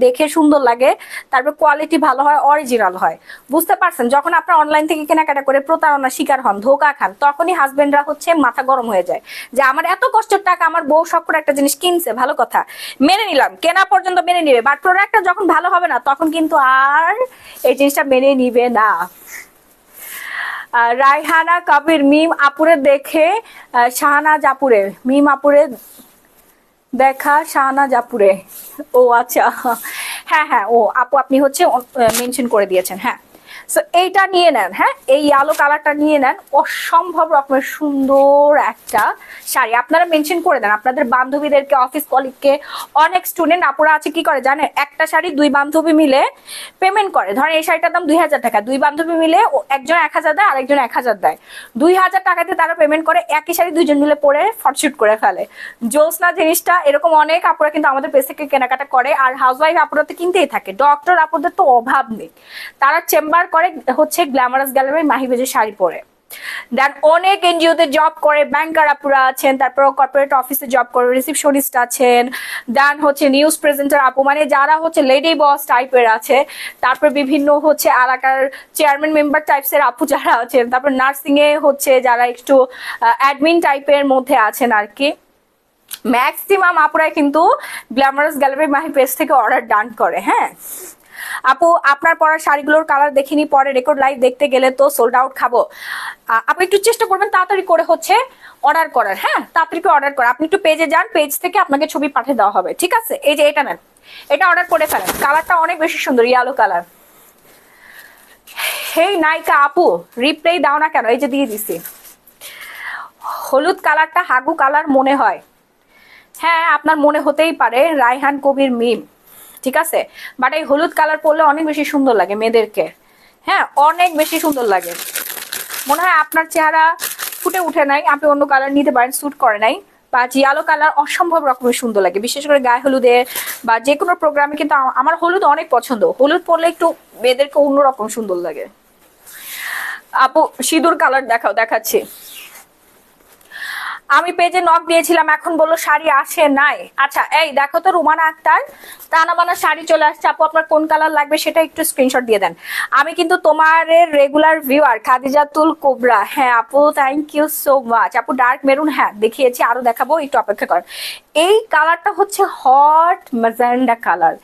দেখে সুন্দর লাগে, তারপর কোয়ালিটি ভালো হয়, অরিজিনাল হয়। বুঝতে পারছেন? যখন আপনার অনলাইন থেকে কেনাকাটা করে প্রতারণার শিকার হন, ধোকা খান, তখনই হাজবেন্ডরা হচ্ছে মাথা গরম হয়ে যায় যে আমার এত কষ্টের টাকা, আমার বউ শখ করে একটা জিনিস কিনছে, ভালো কথা, মেনে নিলাম, কেনা পর্যন্ত মেনে নিবে, বাট প্রোডাক্টটা যখন ভালো হবে না তখন কিন্তু আর এই জিনিসটা মেনে নিবে না। রায়হানা কবির, মিম আপুরে দেখে শাহনাজ আপুরে, মিম আপুরে দেখা শাহনাজ আপুরে। ও আচ্ছা, হ্যাঁ হ্যাঁ, ও আপু আপনি হচ্ছে মেনশন করে দিয়েছেন। হ্যাঁ, সো এইটা নিয়ে নেন, হ্যাঁ এই ইয়েলো কালারটা নিয়ে নেন, অসম্ভব রকমের সুন্দর একটা শাড়ি। আপনারা মেনশন করে দেন আপনাদের বান্ধবীদেরকে, অফিস কলিগকে। অনেক স্টুডেন্ট আপুরা আছে কি করে জানেন, একটা শাড়ি দুই বান্ধবী মিলে পেমেন্ট করে। ধরেন এই শাড়িটার দাম 2000 টাকা, দুই বান্ধবী মিলে একজন 1000 দেয়, আরেকজন 1000 দেয়, 2000 টাকাতে তারা পেমেন্ট করে, একই শাড়ি দুইজন মিলে পরে ফটোশুট করে ফেলে। জোসনা জিনিসটা এরকম অনেক আপুরা কিন্তু আমাদের পেজ থেকে কেনাকাটা করে। আর হাউসওয়াইফ আপুরা তো কিনতেই থাকে, ডক্টর আপুদের তো অভাব নেই, তারা চেম্বার করে হচ্ছে গ্ল্যামারাস গ্যালারি মাহিবেজের শাড়ি পরে। দেন অনেক এনজিওতে জব করে, ব্যাংকার আপুরা আছেন, তারপর কর্পোরেট অফিসে জব করে, রিসিপশনিস্ট আছেন, দেন হচ্ছে নিউজ প্রেজেন্টার আপু, মানে যারা হচ্ছে লেডি বস টাইপের আছে, তারপর বিভিন্ন হচ্ছে এলাকার চেয়ারম্যান মেম্বার টাইপসের আপু যারা আছেন, তারপর নার্সিং এ হচ্ছে যারা একটু অ্যাডমিন টাইপের মধ্যে আছেন আর কি। ম্যাক্সিমাম আপুরাই কিন্তু গ্ল্যামারাস গ্যালারি মাহি পেজ থেকে অর্ডার ডান করে। হ্যাঁ আপু আপনার পরা শাড়িগুলোর কালার দেখিনি, পরে রেকর্ড লাইভ দেখতে গেলে তো সোল্ড আউট খাবো। আপনি একটু চেষ্টা করবেন তাড়াতাড়ি করে হচ্ছে অর্ডার করার, হ্যাঁ তাড়াতাড়ি করে অর্ডার করার। আপনি একটু পেজে যান, পেজ থেকে আপনাকে ছবি পাঠিয়ে দেওয়া হবে, ঠিক আছে? এই যে এটা নেন, এটা অর্ডার করে ফেলেন, কালারটা অনেক বেশি সুন্দর, ইয়েলো কালার। হেই নায়িকা আপু রিপ্লাই দাও না কেন? এই যে দিয়ে দিছি। হলুদ কালারটা হাগু কালার মনে হয়, হ্যাঁ আপনার মনে হতেই পারে, রায়হান কবির মিম, ঠিক আছে, বাট এই হলুদ কালার পরলে অনেক বেশি সুন্দর লাগে মেয়েদেরকে, হ্যাঁ অনেক বেশি সুন্দর লাগে। মনে হয় আপনার চেহারা ফুটে উঠে নাই, আপনি অন্য কালার নিতে পারেন, স্যুট করে নাই, বা ইয়েলো কালার অসম্ভব রকমের সুন্দর লাগে, বিশেষ করে গায়ে হলুদে বা যে কোনো প্রোগ্রামে। কিন্তু আমার হলুদ অনেক পছন্দ, হলুদ পরলে একটু মেয়েদেরকে অন্যরকম সুন্দর লাগে। আপু সিঁদুর কালার দেখাও, দেখাচ্ছি। আমি পেজে নক দিয়েছিলাম, এখন বললো শাড়ি আসে নাই। আচ্ছা এই দেখো তো রুমানা আক্তার, তানা বানা শাড়ি চলে আসছে। আপু আপনার কোন কালার লাগবে সেটা একটু স্ক্রিনশট দিয়ে দেন। আমি কিন্তু তোমার রেগুলার ভিউয়ার খাদিজাতুল কোবরা। হ্যাঁ আপু থ্যাংক ইউ সো মাচ। আপু ডার্ক মেরুন হ্যাঁ দেখিয়েছি, আরো দেখাবো, একটু অপেক্ষা করেন। এই কালারটা হচ্ছে হট ম্যাজেন্ডা কালার।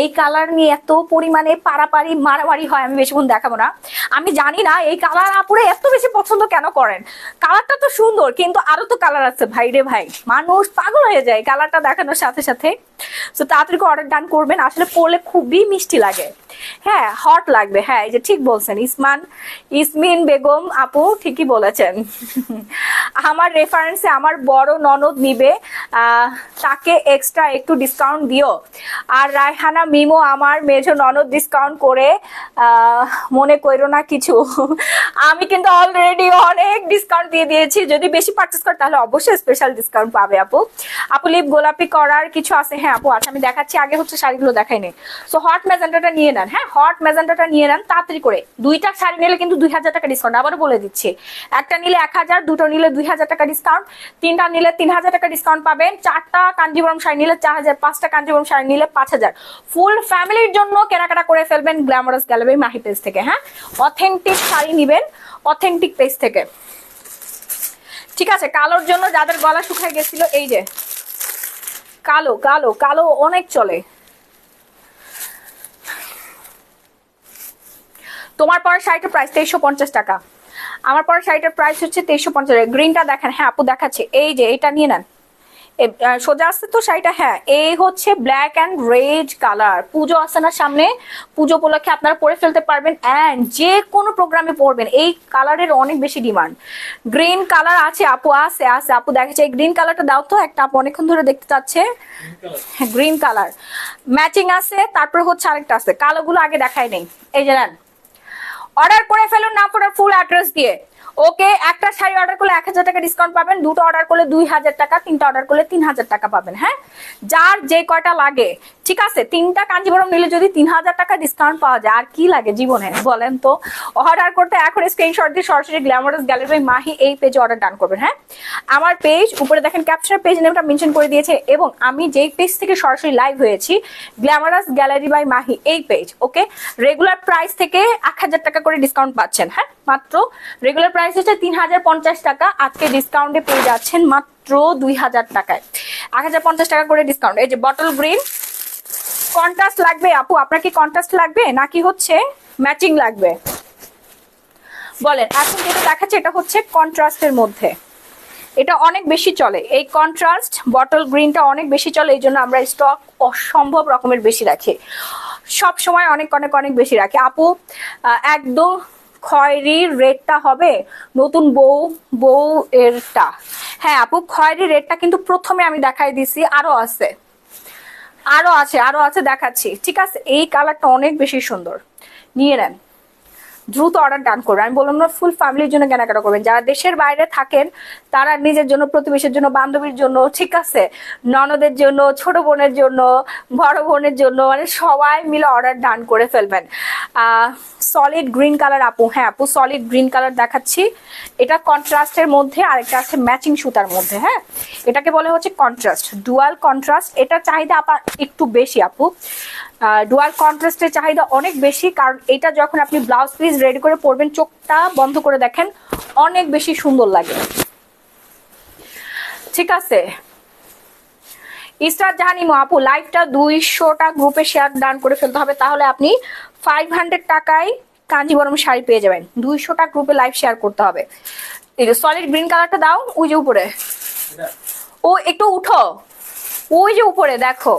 এই কালার নিয়ে এত পরিমাণে পারাপারি মারামারি হয়, আমি বেশিক্ষণ দেখাবো না। আমি জানি না এই কালার আপুরে এত বেশি পছন্দ কেন করেন, কালারটা তো সুন্দর কিন্তু আরো তো কালার আছে ভাই রে ভাই, মানুষ পাগল হয়ে যায় কালারটা দেখানোর সাথে সাথে। তো তাড়াতাড়ি অর্ডার ডান করবেন, আসলে পরলে খুবই মিষ্টি লাগে, হ্যাঁ হট লাগবে। হ্যাঁ এই যে ঠিক বলছেন ইসমিন বেগম আপু ঠিকই বলেছেন। আমার রেফারেন্সে আমার বড় ননদ নিবে, তাকে এক্সট্রা একটু ডিসকাউন্ট দিও। আর রায়হানা মিমো আমার মেজো ননদ, ডিসকাউন্ট করে মনে করো না কিছু। আমি কিন্তু অলরেডি অনেক ডিসকাউন্ট দিয়ে দিয়েছি, যদি বেশি পারচেস করে তাহলে অবশ্যই স্পেশাল ডিসকাউন্ট পাবে আপু। আপু লিপ গোলাপি করার কিছু আছে? হ্যাঁ আপু আচ্ছা আমি দেখাচ্ছি, আগে হচ্ছে শাড়িগুলো দেখাই নেই। সো হট ম্যাজেন্টাটা নিয়ে নেন, হ্যাঁ হট ম্যাজেন্টাটা নিয়ে নেন তাড়াতাড়ি করে। দুইটা শাড়ি নিলে কিন্তু 2000 টাকা ডিসকাউন্ট, আবারও বলে দিচ্ছি। একটা নিলে 1000, দুটো নিলে 2000 টাকা ডিসকাউন্ট, তিনটা নিলে 3000 টাকা ডিসকাউন্ট পাবেন, চারটা কাঞ্জিবরম শাড়ি নিলে 4000, পাঁচটা কাঞ্জিবরম শাড়ি নিলে 5000। ফুল ফ্যামিলির জন্য কেনাকাটা করে ফেলবেন গ্ল্যামারাস গ্যালারি মাহি পেজ থেকে। হ্যাঁ অথেন্টিক শাড়ি নিবেন অথেন্টিক পেজ থেকে, ঠিক আছে? কালোর জন্য যাদের গলা শুকায় গেছিল, এই যে কালো কালো কালো অনেক চলে। তোমার পরে শাড়িটার প্রাইস 2350 টাকা, আমার পরে শাড়িটার প্রাইস হচ্ছে 2350। গ্রিনটা দেখেন, হ্যাঁ আপু দেখাচ্ছে, এই যে এটা নিয়ে নেন, সোজা আসছে তো শাড়িটা। হ্যাঁ এই হচ্ছে ব্ল্যাক অ্যান্ড রেড কালার, পুজো আসছে না সামনে, পুজো উপলক্ষে আপনারা পরে ফেলতে পারবেন, অ্যান্ড যে কোনো প্রোগ্রামে পরবেন। এই কালারের অনেক বেশি ডিমান্ড। গ্রিন কালার আছে আপু, আছে আছে আপু দেখেছে। এই গ্রিন কালারটা দাও তো, একটা আপু অনেকক্ষণ ধরে দেখতে চাচ্ছে। হ্যাঁ গ্রিন কালার ম্যাচিং আছে, তারপর হচ্ছে আরেকটা আছে, কালোগুলো আগে দেখাই নেই। এই যে নেন, অর্ডার করে ফেলুন না পরে ফুল অ্যাড্রেস দিয়ে। ওকে একটা শাড়ি অর্ডার করলে 1000 টাকা ডিসকাউন্ট পাবেন, দুটো অর্ডার করলে 2000 টাকা, তিনটা অর্ডার করলে 3000 টাকা পাবেন। হ্যাঁ যার যে কয়টা লাগে, ঠিক আছে? তিনটা কাঞ্জিবরম নিলে যদি 3000 টাকা ডিসকাউন্ট পাওয়া যায়, আর কি লাগে জীবনে বলেন তো? অর্ডার করতে এখন স্ক্রিনশট দিয়ে সরাসরি গ্ল্যামারাস গ্যালারি মাহি এই পেজে অর্ডার ডান করবেন। হ্যাঁ আমার পেজ উপরে দেখেন ক্যাপশনের পেজ নেমটা মেনশন করে দিয়েছে, এবং আমি যেই পেজ থেকে সরাসরি লাইভ হয়েছি গ্ল্যামারাস গ্যালারি বাই মাহি এই পেজ। ওকে রেগুলার প্রাইস থেকে 1000 টাকা করে ডিসকাউন্ট পাচ্ছেন। হ্যাঁ মাত্র রেগুলার প্রাইস হচ্ছে 3050 টাকা, আজকে ডিসকাউন্টে পেয়ে যাচ্ছেন মাত্র 2000 টাকায়, 1050 টাকা করে ডিসকাউন্ট। এই যে বটল গ্রিন, কন্ট্রাস্ট লাগবে আপু? আপনার কি কন্ট্রাস্ট লাগবে নাকি হচ্ছে ম্যাচিং লাগবে বলেন? এখন যেটা দেখাচ্ছে এটা হচ্ছে কন্ট্রাস্টের মধ্যে, এটা অনেক বেশি চলে। এই কন্ট্রাস্ট বটল গ্রিনটা অনেক বেশি চলে, এই জন্য আমরা স্টক অসম্ভব রকমের বেশি রাখি। সব সময় অনেক অনেক অনেক বেশি রাখি আপু। একদম খয়েরি রেডটা হবে নতুন বউ এরটা। হ্যাঁ আপু, খয়েরি রেডটা কিন্তু প্রথমে আমি দেখাই দিছি, আরো আছে আরো আছে দেখাচ্ছি। ঠিক আছে, এই কালারটা অনেক বেশি সুন্দর, নিয়ে নেন, দ্রুত অর্ডার ডান করবেন। আমি বললাম না ফুল ফ্যামিলির জন্য কেনাকাটা করবেন, যারা দেশের বাইরে থাকেন তারা নিজের জন্য, প্রতিবেশীর জন্য, বান্ধবীর জন্য, ঠিক আছে, ননদের জন্য, ছোট বোনের জন্য, বড় বোনের জন্য, মানে সবাই মিলে অর্ডার ডান করে ফেলবেন। সলিড গ্রিন কালার আপু, হ্যাঁ আপু সলিড গ্রিন কালার দেখাচ্ছি। এটা কন্ট্রাস্টের মধ্যে, আরেকটা আছে ম্যাচিং সুতার মধ্যে। হ্যাঁ, এটাকে বলে হচ্ছে কন্ট্রাস্ট, ডুয়াল কন্ট্রাস্ট। এটা চাহিদা আপনার একটু বেশি আপু, ডুয়াল কন্ট্রাস্টের চাহিদা অনেক বেশি, কারণ এটা যখন আপনি ব্লাউজ পিস রেডি করে পরবেন, চোখটা বন্ধ করে দেখেন, অনেক বেশি সুন্দর লাগে। ঠিক আছে, ইস্টার জাহানিমো আপু, লাইভটা 200টা গ্রুপে শেয়ার ডান করে ফেলতে হবে, তাহলে আপনি 500 টাকায় কাঞ্জিবরম শাড়ি পেয়ে যাবেন। 200টা গ্রুপে লাইভ শেয়ার করতে হবে। এই যে সলিড গ্রিন কালারটা দাও, ওই যে উপরে, ও একটু উঠো, ওই যে উপরে দেখো।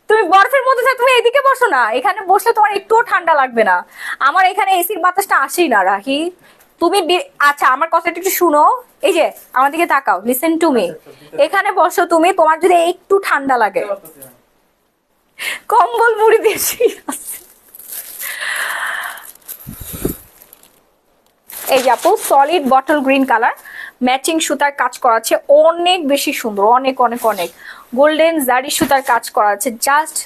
তুমি বরফের মধ্যে থাকলে তুমি এদিকে বসো না, এখানে বসলে তোমার একটুও ঠান্ডা লাগবে না। আমার এখানে এসির বাতাসটা আসেই না রাহি। তুমি আচ্ছা আমার কথাটা একটু শুনো, এই যে আমার দিকে তাকাও, লিসেন টু মি। এখানে বসো তুমি, তোমার যদি একটু ঠান্ডা লাগে, কম্বল মুড়ি দিয়েছি। এই যে আপু solid bottle green colour, matching সুতার কাজ করা আছে, অনেক বেশি সুন্দর, অনেক অনেক অনেক গোল্ডেন জারি সুতার কাজ করা আছে, জাস্ট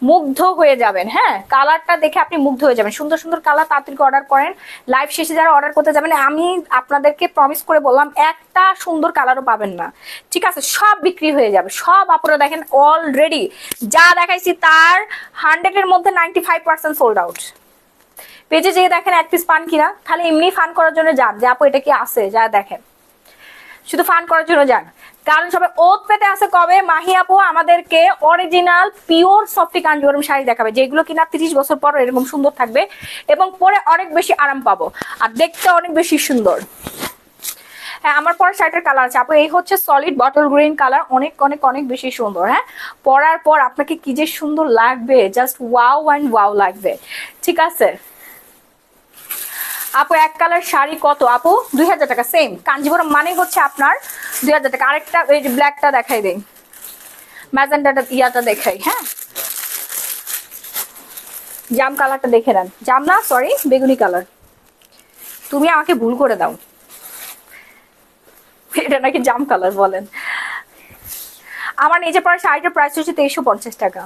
মুগ্ধ হয়ে যাবেন। হ্যাঁ, কালারটা দেখে আপনি মুগ্ধ হয়ে যাবেন। সুন্দর সুন্দর কালার তাড়াতাড়ি অর্ডার করেন। লাইভ শেষে যারা অর্ডার করতে যাবেন, আমি আপনাদেরকে প্রমিস করে বললাম একটা সুন্দর কালারও পাবেন না। ঠিক আছে, সব বিক্রি হয়ে যাবে, সব। আপনারা দেখেন অলরেডি যা দেখাইছি তার 100-এর মধ্যে 95% সোল্ড আউট। পেজে যেয়ে দেখেন এক পিস পান কিনা, খালি এমনি ফান করার জন্য যান যে আপু এটা কি আছে, যা দেখেন, শুধু ফান করার জন্য যান। কারণ সবাই ওত পেতে আছে কবে মাহি আপু আমাদেরকে original pure softy Kanjeevaram sari দেখাবে, যেগুলো কিনা 30 বছর পর এরকম সুন্দর থাকবে এবং পরে অনেক বেশি আরাম পাবো আর দেখতে অনেক বেশি সুন্দর। হ্যাঁ, আমার পরে শাড়িটার কালার আছে আপু, এই হচ্ছে সলিড বটল গ্রিন কালার, অনেক অনেক অনেক বেশি সুন্দর। হ্যাঁ, পরার পর আপনাকে কি যে সুন্দর লাগবে, জাস্ট ওয়াও অ্যান্ড ওয়াও লাগবে। ঠিক আছে আপু, এক কালার শাড়ি কত আপু? 2000 টাকা। সেম কাঞ্জিবরম মানে হচ্ছে আপনার 2000 টাকা। আরেকটা এই যে ব্ল্যাকটা দেখাই দেই, ম্যাজেন্টাটা ইয়াটা দেখাই। হ্যাঁ, জাম কালারটা দেখে নেন, জাম না সরি বেগুনি কালার, তুমি আমাকে ভুল করে দাও, এটা নাকি জাম কালার বলেন। আমার নিজে পরা শাড়িটার প্রাইস হচ্ছে 2350 টাকা।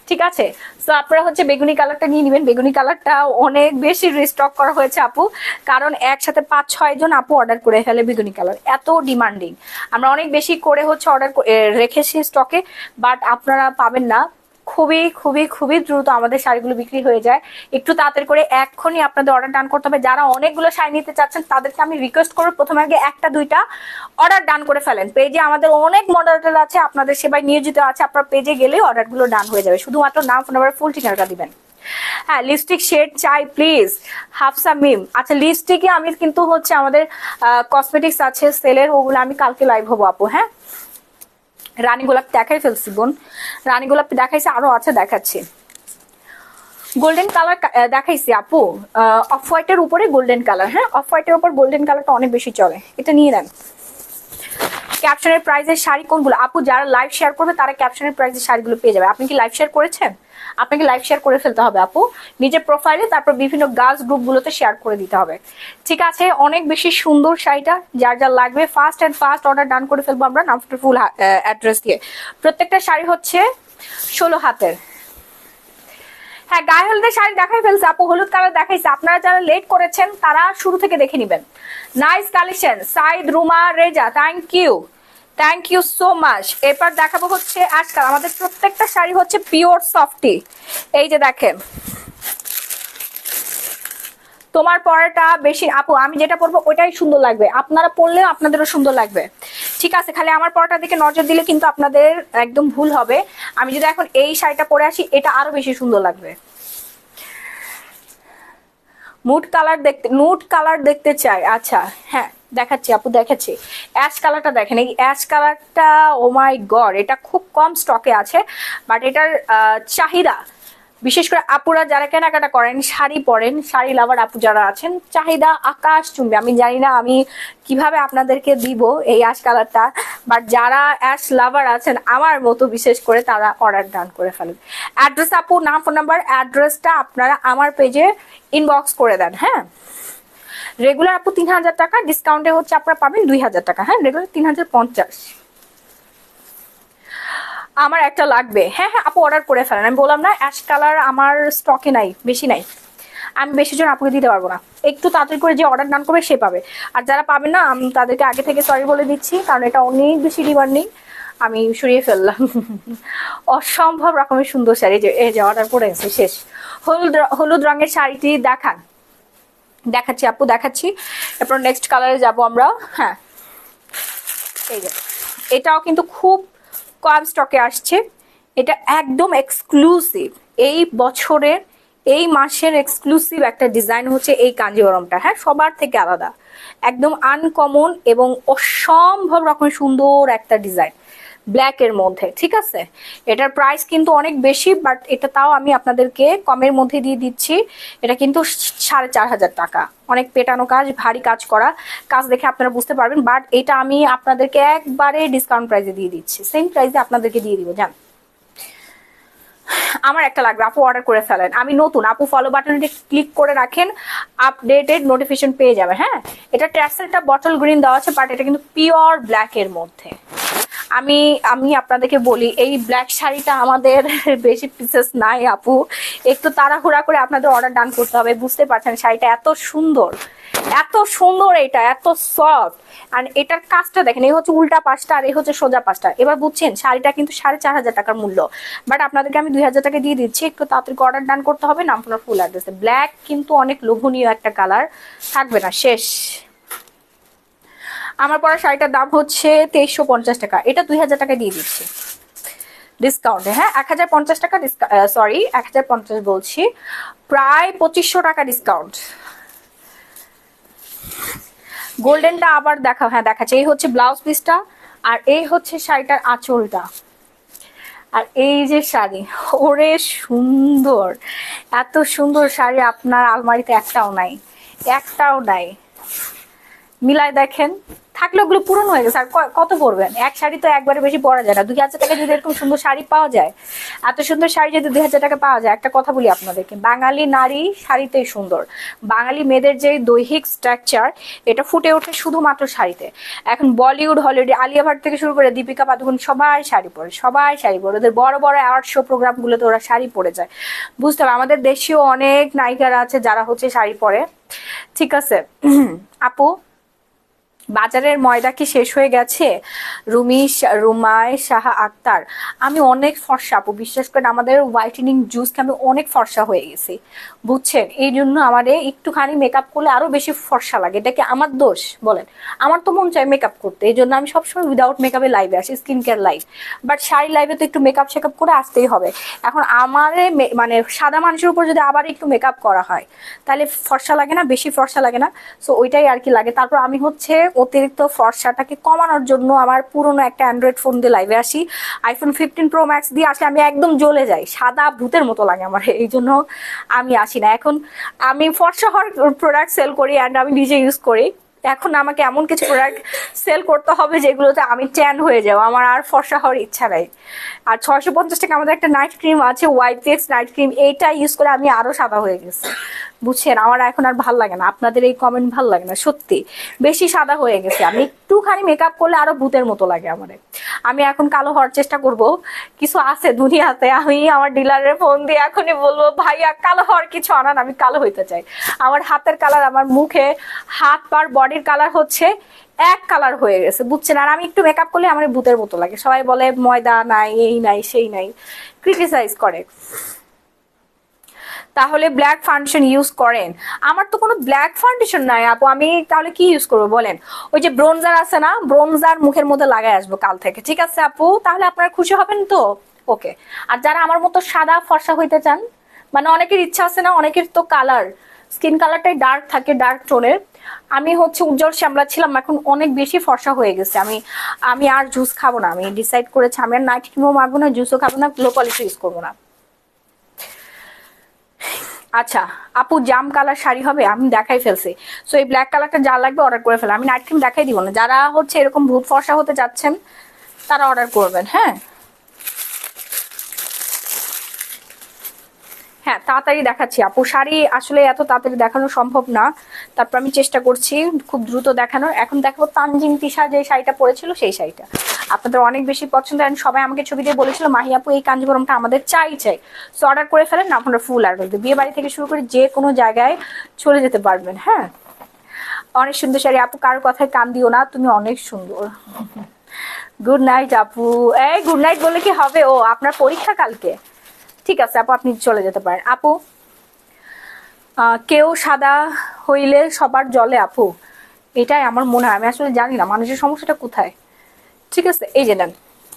ঠিক আছে, তো আপনারা হচ্ছে বেগুনি কালারটা নিয়ে নেবেন। বেগুনি কালারটা অনেক বেশি রিস্টক করা হয়েছে আপু, কারণ একসাথে 5-6 জন আপু অর্ডার করে ফেলে বেগুনি কালার, এত ডিমান্ডিং। আমরা অনেক বেশি করে হচ্ছে অর্ডার রেখেছি স্টকে, বাট আপনারা পাবেন না। খুবই খুবই খুবই দ্রুত আমাদের শাড়িগুলো বিক্রি হয়ে যায়। একটু তাড়াতাড়ি করে এক্ষুনি আপনাদের অর্ডার ডান করতে হবে। যারা অনেকগুলো শাড়ি নিতে চাচ্ছেন তাদেরকে আমি রিকোয়েস্ট করবো প্রথমে আগে 1-2টা অর্ডার ডান করে ফেলেন। পেজে আমাদের অনেক মডেল আছে, আপনাদের সেবায় নিয়োজিত আছে, আপনার পেজে গেলেই অর্ডারগুলো ডান হয়ে যাবে। শুধুমাত্র নাম, ফোন নাম্বার, ফুল ঠিকানাটা দিবেন। হ্যাঁ, লিপস্টিক শেড চাই প্লিজ, হাফসা মিম। আচ্ছা, লিপস্টিকে আমি কিন্তু হচ্ছে আমাদের কসমেটিক্স আছে সেলের, ওগুলো আমি কালকে লাইভ হবো আপু। হ্যাঁ, রানী গোলাপ দেখাই ফেলছি বোন, রানী গোলাপ দেখাইছি, আরো আছে দেখাচ্ছি। গোল্ডেন কালার দেখাইছি আপু, অফ হোয়াইটের উপরে গোল্ডেন কালার। হ্যাঁ, অফ হোয়াইটের উপর গোল্ডেন কালারটা অনেক বেশি চলে, এটা নিয়ে নেন। ক্যাপশনের প্রাইজের শাড়ি কোনগুলো আপু? যারা লাইভ শেয়ার করবে তারা ক্যাপশনের প্রাইজের শাড়িগুলো পেয়ে যাবে। আপনি কি লাইভ শেয়ার করেছেন? আপনাকে লাইভ শেয়ার করে ফেলতে হবে আপু নিজের প্রোফাইলে, তারপর বিভিন্ন গার্লস গ্রুপগুলোতে শেয়ার করে দিতে হবে। ঠিক আছে, অনেক বেশি সুন্দর শাড়িটা, যার যার লাগবে ফাস্ট অ্যান্ড ফাস্ট অর্ডার ডান করে ফেলবো আমরা নাম ফুল অ্যাড্রেস দিয়ে। প্রত্যেকটা শাড়ি হচ্ছে 16 হাতের। হ্যাঁ, গায়ে হলুদের শাড়ি দেখাই ফেলছে আপু, হলুদ কালার দেখাইছে। আপনারা যারা লেট করেছেন তারা শুরু থেকে দেখে নেবেন। Nice collection Sayeed, Ruma, Reza, thank you so much. এরপর দেখাবো হচ্ছে আজকাল আমাদের প্রত্যেকটা শাড়ি হচ্ছে পিওর সফটি। এই যে দেখেন, তোমার পরাটা বেশি আপু, আমি যেটা পরবো ওইটাই সুন্দর লাগবে, আপনারা পরলেও আপনাদেরও সুন্দর লাগবে। ঠিক আছে, খালি আমার পরাটার দিকে নজর দিলে কিন্তু আপনাদের একদম ভুল হবে। আমি যদি এখন এই শাড়িটা পরে আসি, এটা আরো বেশি সুন্দর লাগবে। নুড কালার দেখতে চাই। আচ্ছা হ্যাঁ, দেখাচ্ছি আপু, দেখাচ্ছি। অ্যাশ কালারটা দেখেন, এই অ্যাশ কালারটা ও মাই গড, এটা খুব কম স্টকে আছে, বাট এটার চাহিদা, বিশেষ করে আপুরা যারা কেনাকাটা করেন, শাড়ি পরেন, শাড়ি লাভার আপু যারা আছেন, চাহিদা আকাশ চুম্বে। আমি জানি না আমি কিভাবে আপনাদেরকে দিব এই অ্যাশ কালারটা, বাট যারা অ্যাশ লাভার আছেন আমার মতো বিশেষ করে, তারা অর্ডার ডান করে ফেলেন। অ্যাড্রেস আপু, নাম ফোন নাম্বার অ্যাড্রেসটা আপনারা আমার পেজে ইনবক্স করে দেন। হ্যাঁ, রেগুলার আপু 3000 টাকা, ডিসকাউন্টে হচ্ছে আপনারা পাবেন 2000 টাকা। হ্যাঁ, রেগুলার 3050। আমার একটা লাগবে। হ্যাঁ হ্যাঁ আপু, অর্ডার করে ফেলেন। আমি বললাম না অ্যাশ কালার আমার স্টকে নাই, বেশি নাই, আমি বেশি জন আপুকে দিতে পারবো না। একটু তাড়াতাড়ি করে যে অর্ডার ডান করবে সে পাবে, আর যারা পাবে না আমি তাদেরকে আগে থেকে সরি বলে দিচ্ছি, কারণ এটা অনেক বেশি ডিমান্ডিং, আমি সরিয়ে ফেললাম। অসম্ভব রকমের সুন্দর শাড়ি, যে এই যে অর্ডার করে এসে শেষ। হলুদ রঙের শাড়িটি দেখান। দেখাচ্ছি আপু, দেখাচ্ছি। এরপর নেক্সট কালারে যাব আমরা। হ্যাঁ, এই যে এটাও কিন্তু খুব কম স্টকে আসছে, এটা একদম এক্সক্লুসিভ, এই বছরের এই মাসের এক্সক্লুসিভ একটা ডিজাইন হচ্ছে এই কাঞ্জিবরমটা। হ্যাঁ, সবার থেকে আলাদা, একদম আনকমন এবং অসম্ভব রকমের সুন্দর একটা ডিজাইন ব্ল্যাকের মধ্যে। ঠিক আছে, এটার প্রাইস কিন্তু অনেক বেশি, বাট এটা তাও আমি আপনাদেরকে কমের মধ্যে দিয়ে দিচ্ছি। এটা কিন্তু 4500 টাকা। অনেক পেটানো কাজ, ভারী কাজ করা কাজ, দেখে আপনারা বুঝতে পারবেন, বাট এটা আমি আপনাদেরকে একবারে ডিসকাউন্ট প্রাইসে দিয়ে দিচ্ছি, সেম প্রাইসে আপনাদেরকে দিয়ে দিব। জান, আমার একটা লাগবে আপু, অর্ডার করে ফেলেন। আমি নতুন আপু, ফলো বাটনটি ক্লিক করে রাখেন, আপডেটেড নোটিফিকেশন পেয়ে যাবে। হ্যাঁ, এটা ট্যাক্সেলটা বটল গ্রিন দেওয়া আছে, বাট এটা কিন্তু পিওর ব্ল্যাকের মধ্যে। আমি আমি আপনাদেরকে বলি, এই ব্ল্যাক শাড়িটা আমাদের বেশি পিসেস নাই আপু, একটু তাড়াহুড়া করে আপনাদের অর্ডার ডান করতে হবে। বুঝতে পারছেন শাড়িটা এত সুন্দর, এত সুন্দর, এটা এত সফট, আর এটার কাজটা দেখেন, এই হচ্ছে উল্টা পাশটা আর এই হচ্ছে সোজা পাশটা। এবার বুঝছেন, শাড়িটা কিন্তু 4500 টাকার মূল্য, বাট আপনাদেরকে আমি 2000 টাকা দিয়ে দিচ্ছি। একটু তাড়াতাড়ি অর্ডার ডান করতে হবে, নাম আপনার ফুল অ্যাড্রেসে। ব্ল্যাক কিন্তু অনেক লোভনীয় একটা কালার, থাকবে না, শেষ। আমার পরা শাড়িটার দাম হচ্ছে 2350 টাকা, এটা 2000 টাকা দিয়ে দিচ্ছি ডিসকাউন্টে। হ্যাঁ, 1050 টাকা, সরি 1050 বলছি, প্রায় 2500 টাকা ডিসকাউন্ট। গোল্ডেনটা আবার দেখাও। হ্যাঁ, দেখাচ্ছে। এই হচ্ছে ব্লাউজ পিসটা, আর এই হচ্ছে শাড়িটার আঁচলটা, আর এই যে শাড়ি, ওরে সুন্দর, এত সুন্দর শাড়ি আপনার আলমারিতে একটাও নাই, একটাও নাই। মিলায় দেখেন, থাকলে ওগুলো পুরনো হয়ে গেছে, আর কত পরবেন? এক শাড়ি তো একবারে বেশি পরা যায় না। 2000 টাকা যদি এরকম সুন্দর শাড়ি পাওয়া যায়, এত সুন্দর শাড়ি যদি 2000 টাকা পাওয়া যায়, একটা কথা বলি আপনাদেরকে, বাঙালি নারী শাড়িতেই সুন্দর। বাঙালি মেয়েদের যে দৈহিক স্ট্রাকচার, এটা ফুটে ওঠে শুধুমাত্র শাড়িতে। এখন বলিউড, হলিউড, আলিয়া ভাট থেকে শুরু করে দীপিকা পাদুকোন সবাই শাড়ি পরে, সবাই শাড়ি পরে। ওদের বড় বড় অ্যাওয়ার্ড শো প্রোগ্রামগুলোতে ওরা শাড়ি পরে যায়। বুঝতে হবে, আমাদের দেশীয় অনেক নায়িকারা আছে যারা হচ্ছে শাড়ি পরে। ঠিক আছে আপু, বাজারের ময়দা কি শেষ হয়ে গেছে? রুমায় সাহা আক্তার, আমি অনেক ফর্সা আপু, বিশ্বাস করেন আমাদের হোয়াইটেনিং জুসকে আমি অনেক ফর্সা হয়ে গেছি, বুঝছেন? এই জন্য আমাদের একটুখানি মেকআপ করলে আরো বেশি ফর্সা লাগে। এটা কি আমার দোষ বলেন? আমার তো মন চায় মেকআপ করতে, এই জন্য আমি সবসময় উইদাউট মেকআপে লাইভে আসি, skin care live. But sari লাইভে তো একটু মেকআপ শেকআপ করে আসতেই হবে। এখন আমারে মানে সাদা মানুষের উপর যদি আবার একটু মেকআপ করা হয়, তাহলে ফর্সা লাগে না? বেশি ফর্সা লাগে না? সো ওইটাই আর কি লাগে। তারপর আমি হচ্ছে অতিরিক্ত ফর্সাটাকে কমানোর জন্য আমার পুরনো একটা অ্যান্ড্রয়েড ফোন দিয়ে লাইভে আসি, আইফোন 15 প্রো ম্যাক্স দিয়ে আসলে আমি একদম জ্বলে যাই, সাদা ভূতের মতো লাগে আমার, এই জন্য আমি আসি না। এখন আমি ফর্সা হওয়ার প্রোডাক্ট সেল করি অ্যান্ড আমি নিজে ইউজ করি। এখন আমাকে এমন কিছু প্রোডাক্ট সেল করতে হবে যেগুলোতে আমি ট্যান হয়ে যাবো, আমার আর ফর্সা হওয়ার ইচ্ছা নাই। আর 650 টাকা আমাদের একটা নাইট ক্রিম আছে, ওয়াইটেক্স নাইট ক্রিম, এইটা ইউজ করে আমি আরো সাদা হয়ে গেছি, বুঝছেন? আমার এখন আর ভাল লাগে না, আপনাদের এই কমেন্ট ভাল লাগে না, সত্যি বেশি সাদা হয়ে গেছে। আমি একটুখানি মেকআপ করলে আরো ভূতের মতো লাগে আমার। আমি এখন কালো হওয়ার চেষ্টা করব, কিছু আছে দুনিয়াতে, আমি আমার ডিলারের ফোন দিয়ে এখনই বলবো ভাইয়া কালো হওয়ার কিছু আনান, আমি কালো হইতে চাই। আমার হাতের কালার, আমার মুখে, হাত পার বডির কালার হচ্ছে এক কালার হয়ে গেছে, বুঝছেন? আর আমি একটু মেকআপ করলে আমার ভূতের মতো লাগে। সবাই বলে ময়দা নাই, এই নাই, সেই নাই, ক্রিটিসাইজ করে। তাহলে ব্ল্যাক ফাউন্ডেশন ইউজ করেন? আমার তো কোনো ব্ল্যাক ফাউন্ডেশন নাই আপু, আমি তাহলে কি ইউজ করবো বলেন? ওই যে ব্রোনজার আছে না, ব্রোনজার মুখের মধ্যে লাগাই আসবো কাল থেকে, ঠিক আছে আপু? তাহলে আপনারা খুশি হবেন তো? ওকে। আর যারা আমার মতো সাদা ফর্সা হইতে চান, মানে অনেকের ইচ্ছা আছে না, অনেকের তো কালার স্কিন কালারটাই ডার্ক থাকে, ডার্ক টোনের। আমি হচ্ছে উজ্জ্বল শ্যামলা ছিলাম, এখন অনেক বেশি ফর্সা হয়ে গেছে। আমি আর জুস খাবো না, আমি ডিসাইড করেছি আমি আর নাইট ক্রিমও মাখবো না, জুসও খাবো না, গ্লো পলিশ ইউজ করবো না। আচ্ছা আপু, জাম কালার শাড়ি হবে, আমি দেখাই ফেলছি। সো এই ব্ল্যাক কালারটা যা লাগবে অর্ডার করে ফেলে, আমি নাইট ক্রিম দেখাই দিব না। যারা হচ্ছে এরকম ভূত ফর্সা হতে যাচ্ছেন তারা অর্ডার করবেন। হ্যাঁ হ্যাঁ, তাড়াতাড়ি দেখাচ্ছি আপু। শাড়ি আসলে এত তাড়াতাড়ি দেখানো সম্ভব না, তারপর আমি চেষ্টা করছি খুব দ্রুত দেখানোর। এখন দেখাবো তানজিম তিশা যে শাড়িটা পরেছিল, সেই শাড়িটা আপনাদের অনেক বেশি পছন্দ। সবাই আমাকে ছবি দিয়ে বলেছিল মাহি আপু এই কাঞ্জিবরমটা আমাদের চাই। সো অর্ডার করে ফেলেন না, আপনারা ফুল আর বিয়ে বাড়ি থেকে শুরু করে যে কোনো জায়গায় চলে যেতে পারবেন। হ্যাঁ, অনেক সুন্দর শাড়ি আপু, কারোর কথায় কান দিও না, তুমি অনেক সুন্দর। গুড নাইট আপু। এই গুড নাইট বলে কি হবে? ও আপনার পরীক্ষা কালকে, ঠিক আছে আপু, আপনি চলে যেতে পারেন। আপু কেউ সাদা হইলে সবার জলে আপু, এটাই আমার মনে হয়। আমি আসলে জানি না মানুষের সমস্যাটা কোথায়। ঠিক আছে, এই যে নেন,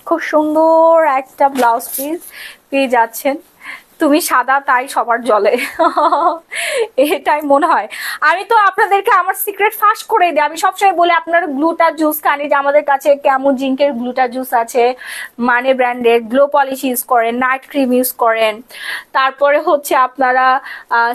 খুব সুন্দর একটা ব্লাউজ পিস পেয়ে যাচ্ছেন। তুমি সাদা তাই সবার জলে, এটাই মনে হয়। আমি তো আপনাদেরকে আমার সিক্রেট ফাঁস করে দিই। আমি সবসময় বলি আপনারা গ্লুটা জুস খান, যে আমাদের কাছে ক্যামো জিঙ্কের গ্লুটা জুস আছে, মানে ব্র্যান্ডের। গ্লো পলিশ ইউজ করেন, নাইট ক্রিম ইউজ করেন, তারপরে হচ্ছে আপনারা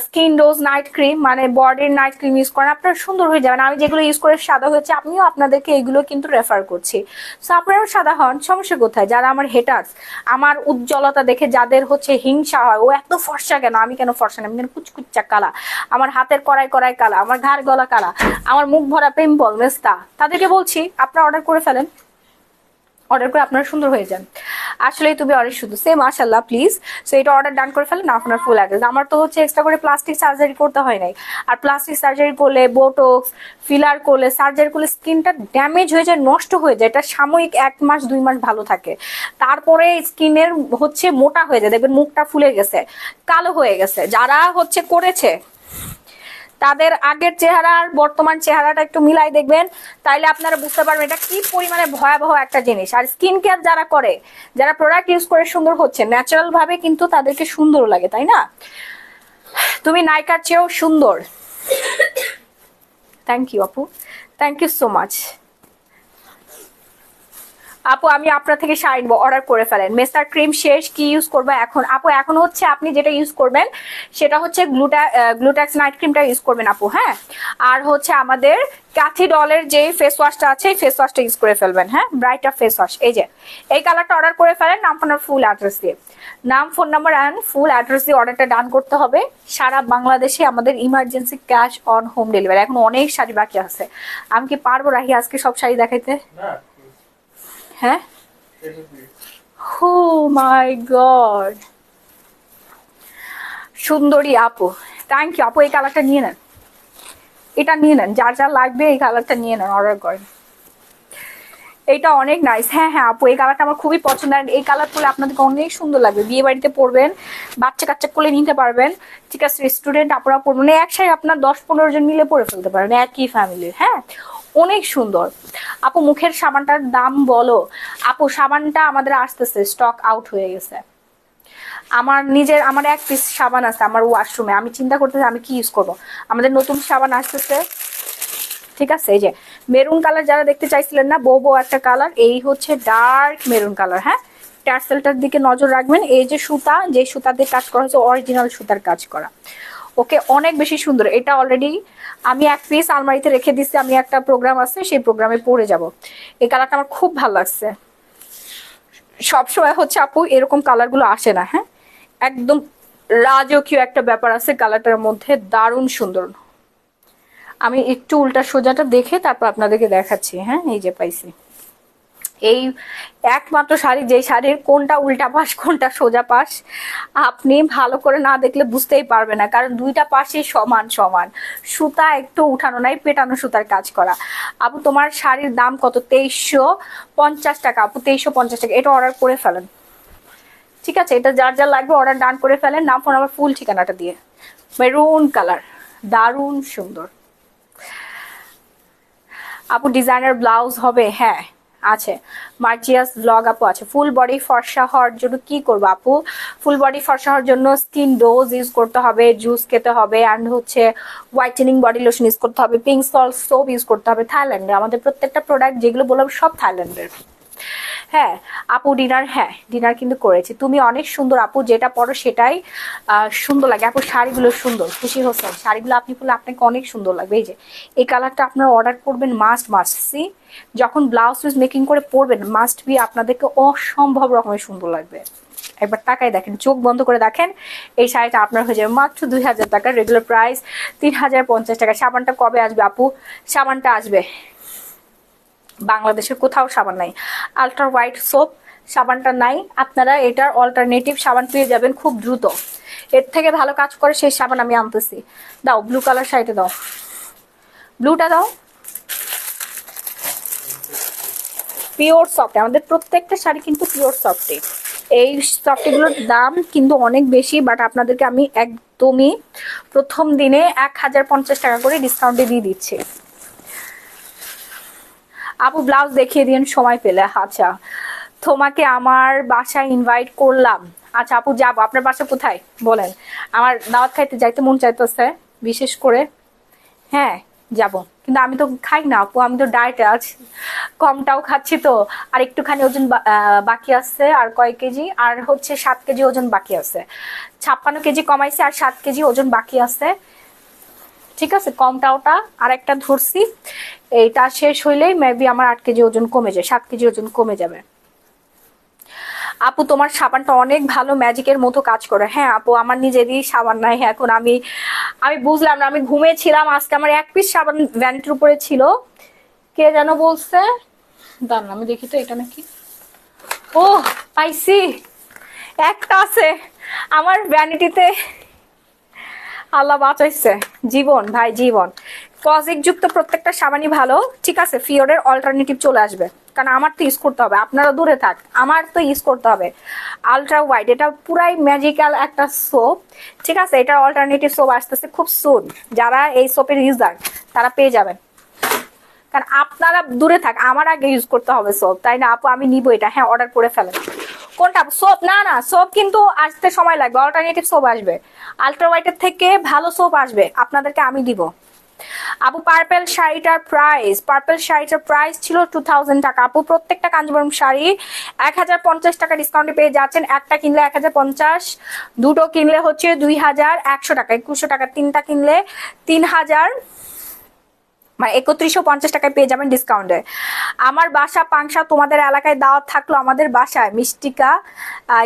স্কিন ডোজ নাইট ক্রিম মানে বডির নাইট ক্রিম ইউজ করেন, আপনারা সুন্দর হয়ে যাবেন। আমি যেগুলো ইউজ করে সাদা হয়েছে, আমিও আপনাদেরকে এগুলো কিন্তু রেফার করছি। সো আপনারাও সাদা হন, সমস্যা কোথায়? যারা আমার হেটার্স, আমার উজ্জ্বলতা দেখে যাদের হচ্ছে হিংসা হয়, ও এত ফর্সা কেন, আমি কেন ফর্সা না, আমি কেন কুচকুচ্চা কালা, আমার হাতের কড়াই কড়াই কালা, আমার ঘাড় গলা কালা, আমার মুখ ভরা পিম্পল মেস্তা, তাদেরকে বলছি আপনারা অর্ডার করে ফেলেন। অর্ডার করে আপনারা সুন্দর হয়ে যান। আসলেই তুমি অনেক সুন্দর, সে মাশাআল্লাহ প্লিজ। সো এটা অর্ডার ডান করে ফেলেন, আপনার ফুল অ্যাড্রেস। আমার তো হচ্ছে এক্সট্রা করে প্লাস্টিক সার্জারি করতে হয় নাই। আর প্লাস্টিক সার্জারি করলে, বোটক্স ফিলার করলে, সার্জারি করলে স্কিনটা ড্যামেজ হয়ে যায়, নষ্ট হয়ে যায়। এটা সাময়িক 1 মাস 2 মাস ভালো থাকে, তারপরে স্কিনের হচ্ছে মোটা হয়ে যায়, দেখবেন মুখটা ফুলে গেছে, কালো হয়ে গেছে। যারা হচ্ছে করেছে তাদের আগের চেহারা আর বর্তমান চেহারাটা একটু মিলাই দেখবেন, তাইলে আপনারা বুঝতে পারবেন এটা কি পরিমাণে ভয়াবহ একটা জিনিস। আর স্কিন কেয়ার যারা করে, যারা প্রোডাক্ট ইউজ করে সুন্দর হচ্ছে, ন্যাচারাল ভাবে কিন্তু তাদেরকে সুন্দর লাগে, তাই না? তুমি নায়িকার চেয়েও সুন্দর। থ্যাংক ইউ আপু, থ্যাংক ইউ সো মাচ। আপু আমি আপনার থেকে শাড়ি নেবো, অর্ডার করে ফেলেন। মেসার ক্রিম শেষ, কি ইউজ করবো এখন? আপু এখন হচ্ছে আপনি যেটা ইউজ করবেন সেটা হচ্ছে গ্লুট্যাক্স নাইট ক্রিমটা ইউজ করবেন আপু। হ্যাঁ, আর হচ্ছে আমাদের ক্যাথি ডলের যে ফেস ওয়াশটা আছে, এই ফেস ওয়াশটা ইউজ করে ফেলবেন। হ্যাঁ, ব্রাইটার ফেস ওয়াশ, এই যে এই কালারটা অর্ডার করে ফেলেন। নাম, আপনার ফুল অ্যাড্রেস দিয়ে, নাম, phone number and full address দিয়ে অর্ডারটা ডান করতে হবে। সারা বাংলাদেশে আমাদের emergency cash on home delivery. এখন অনেক শাড়ি বাকি আছে, আমি কি পারবো রাহি আজকে সব শাড়ি দেখাইতে? হ্যাঁ, ও মাই গড, সুন্দরী আপু, থ্যাংক ইউ আপু। এই কালারটা নিয়ে নেন, এটা নিয়ে নেন, যার যা লাগবে এই কালারটা নিয়ে নেন, অর্ডার করেন। এইটা অনেক নাইস। হ্যাঁ হ্যাঁ আপু, এই কালারটা আমার খুবই পছন্দ। আর এই কালার পরলে আপনাদেরকে অনেক সুন্দর লাগবে, বিয়ে বাড়িতে পরবেন, বাচ্চা কাচ্চা কোলে নিতে পারবেন। ঠিক আছে, স্টুডেন্ট আপনারা পরবেন, এক সাথে আপনার 10-15 জন মিলে পরে ফেলতে পারেন, একই ফ্যামিলির। হ্যাঁ, অনেক সুন্দর। আপু মুখের সাবানটার দাম বলো? আপু সাবানটা আমাদের আসতেছে, স্টক আউট হয়ে গেছে। আমার 1 পিস সাবান আছে আমার ওয়াশরুমে, আমি চিন্তা করতেছি আমি কি ইউজ করবো। আমাদের নতুন সাবান আসতেছে, ঠিক আছে। এই যে মেরুন কালার যারা দেখতে চাইছিলেন না, বো একটা কালার, এই হচ্ছে ডার্ক মেরুন কালার। হ্যাঁ, টার্সেলটার দিকে নজর রাখবেন। এই যে সুতা, যে সুতা দিয়ে কাজ করা হয়েছে অরিজিনাল সুতার কাজ করা। ওকে, অনেক বেশি সুন্দর। এটা অলরেডি আমি 1 পিস আলমারিতে রেখে দিচ্ছি, আমি একটা প্রোগ্রাম আছে সেই প্রোগ্রামে পরে যাব। এই কালারটা আমার খুব ভালো লাগছে। সবসময় হচ্ছে আপু এরকম কালারগুলো আসে না। হ্যাঁ, একদম রাজকীয় একটা ব্যাপার আছে কালারটার মধ্যে, দারুণ সুন্দর। আমি একটু উল্টা সোজাটা দেখে তারপর আপনাদেরকে দেখাচ্ছি। হ্যাঁ, এই যে পাইছি, এই একমাত্র শাড়ি, যে শাড়ির কোনটা উল্টা পাশ কোনটা সোজা পাশ আপনি ভালো করে না দেখলে বুঝতেই পারবে না, কারণ দুইটা পাশই সমান সমান, সুতা একটু উঠানো নাই, পেটানো সুতার কাজ করা। আপু তোমার শাড়ির দাম কত? 2350 টাকা আপু, 2350 টাকা। এটা অর্ডার করে ফেলেন, ঠিক আছে? এটা যার যার লাগবে অর্ডার ডান করে ফেলেন, নাম, ফোন নাম্বার, ফুল ঠিকানাটা দিয়ে। মেরুন কালার, দারুণ সুন্দর। আপু ডিজাইনার ব্লাউজ হবে? হ্যাঁ, আছে। মার্জিয়াস ব্লগ আপু আছে। ফুল বডি ফর্সা হওয়ার জন্য কি করবো আপু? ফুল বডি ফর্সা হওয়ার জন্য স্কিন ডোজ ইউজ করতে হবে, জুস খেতে হবে, অ্যান্ড হচ্ছে হোয়াইটেনিং বডি লোশন ইউজ করতে হবে, পিঙ্ক সল্ট সোপ ইউজ করতে হবে থাইল্যান্ডের। আমাদের প্রত্যেকটা প্রোডাক্ট যেগুলো বললাম সব থাইল্যান্ডের। হ্যাঁ আপু ডিনার, হ্যাঁ ডিনার কিন্তু করেছি। তুমি অনেক সুন্দর আপু, যেটা পরো সেটাই সুন্দর লাগে আপু। শাড়িগুলো সুন্দর, খুশি হোসেন শাড়িগুলো আপনি পরলে আপনাকে অনেক সুন্দর লাগবে। এই যে এই কালারটা আপনারা অর্ডার করবেন, মাস্ট সি। যখন ব্লাউজ পিস মেকিং করে পরবেন মাস্ট বি আপনাদেরকে অসম্ভব রকমের সুন্দর লাগবে। একবার টাকায় দেখেন, চোখ বন্ধ করে দেখেন, এই শাড়িটা আপনার হয়ে যাবে মাত্র 2000 টাকা, রেগুলার প্রাইস 3050 টাকা। সাবানটা কবে আসবে আপু? সাবানটা আসবে, বাংলাদেশের কোথাও সাবান নাই। আলট্রা হোয়াইট সোপ সাবানটা নাই, আপনারা এটার অল্টারনেটিভ সাবান পেয়ে যাবেন খুব দ্রুত। এর থেকে ভালো কাজ করে সেই সাবান আমি আনতেছি। দাও ব্লু কালার শাড়িটা দাও, ব্লুটা দাও। পিওর সফট, আমাদের প্রত্যেকটা শাড়ি কিন্তু পিওর সফটে। এই সফটগুলোর দাম কিন্তু অনেক বেশি, বাট আপনাদেরকে আমি একদমই প্রথম দিনে 1050 টাকা করে ডিসকাউন্টে দিয়ে দিচ্ছি। আপু ব্লাউজ দেখিয়ে দিন সময় পেলে। আচ্ছা তোমাকে আমার বাসায় ইনভাইট করলাম। আচ্ছা আপু যাবো, আপনার বাসা কোথায় বলেন? আমার দাওয়াত খাইতে যাইতে মন চাইতেছে বিশেষ করে। হ্যাঁ যাব, কিন্তু আমি তো খাই না আপু, আমি তো ডায়েটে আছি, কমটাও খাচ্ছি তো। আর একটুখানি ওজন বাকি আছে, আর কয় কেজি, আর হচ্ছে 7 কেজি ওজন বাকি আছে। 56 কেজি কমাইছে আর 7 কেজি ওজন বাকি আছে। ঠিক আছে, কমটাওটা আর একটা ধরছি, এইটা শেষ হইলেই মেবি আমার 8 কেজি ওজন কমে যায়, 7 কেজি ওজন কমে যাবে। আপু তোমার সাবানটা অনেক ভালো, ম্যাজিকের মতো কাজ করে। হ্যাঁ আপু আমার নিজেরই সাবান নাই এখন, আমি বুঝলাম না, আমি ঘুমিয়েছিলাম আজকে, আমার 1 পিস সাবান ভ্যানিটির উপরে ছিল। কে যেন বলছে, দাঁড়ান আমি দেখি তো এটা নাকি। ও পাইছি, একটা আছে আমার ভ্যানিটিতে। আল্লাহ বাঁচাইছে, জীবন ভাই জীবন। কজিক যুক্ত প্রত্যেকটা সাবানই ভালো, ঠিক আছে। ফিওরের অল্টারনেটিভ চলে আসবে, কারণ আমার তো ইউজ করতে হবে, আপনারা দূরে থাক, আমার তো ইউজ করতে হবে। আলট্রা হোয়াইট এটা পুরাই ম্যাজিক্যাল একটা সোপ, ঠিক আছে। এটার অল্টারনেটিভ সোপ আসতেছে খুব সুন, যারা এই সোপের ইউজার তারা পেয়ে যাবেন। কারণ আপনারা দূরে থাক, আমার আগে ইউজ করতে হবে সোপ, তাই না আপু? আমি নিবো এটা, হ্যাঁ অর্ডার করে ফেলেন। কোনটা সোপ? না না সোপ কিন্তু আসতে সময় লাগবে, অল্টারনেটিভ সোপ আসবে, আলট্রা হোয়াইটের থেকে ভালো সোপ আসবে, আপনাদেরকে আমি দিব। আপু পার্পেল শাড়িটার প্রাইস ছিল 2000 টাকা আপু। প্রত্যেকটা কাঞ্জিবরম শাড়ি 1050 টাকা ডিসকাউন্টে পেয়ে যাচ্ছেন। একটা কিনলে 1050, দুটো কিনলে হচ্ছে 2100 টাকা, 2100 টাকা, তিনটা কিনলে 3000, মানে 3150 টাকায় পেয়ে যাবেন ডিসকাউন্টে। আমার বাসা পাংশা, তোমাদের এলাকায় দাওয়াত থাকলো আমাদের বাসায় মিষ্টিকা,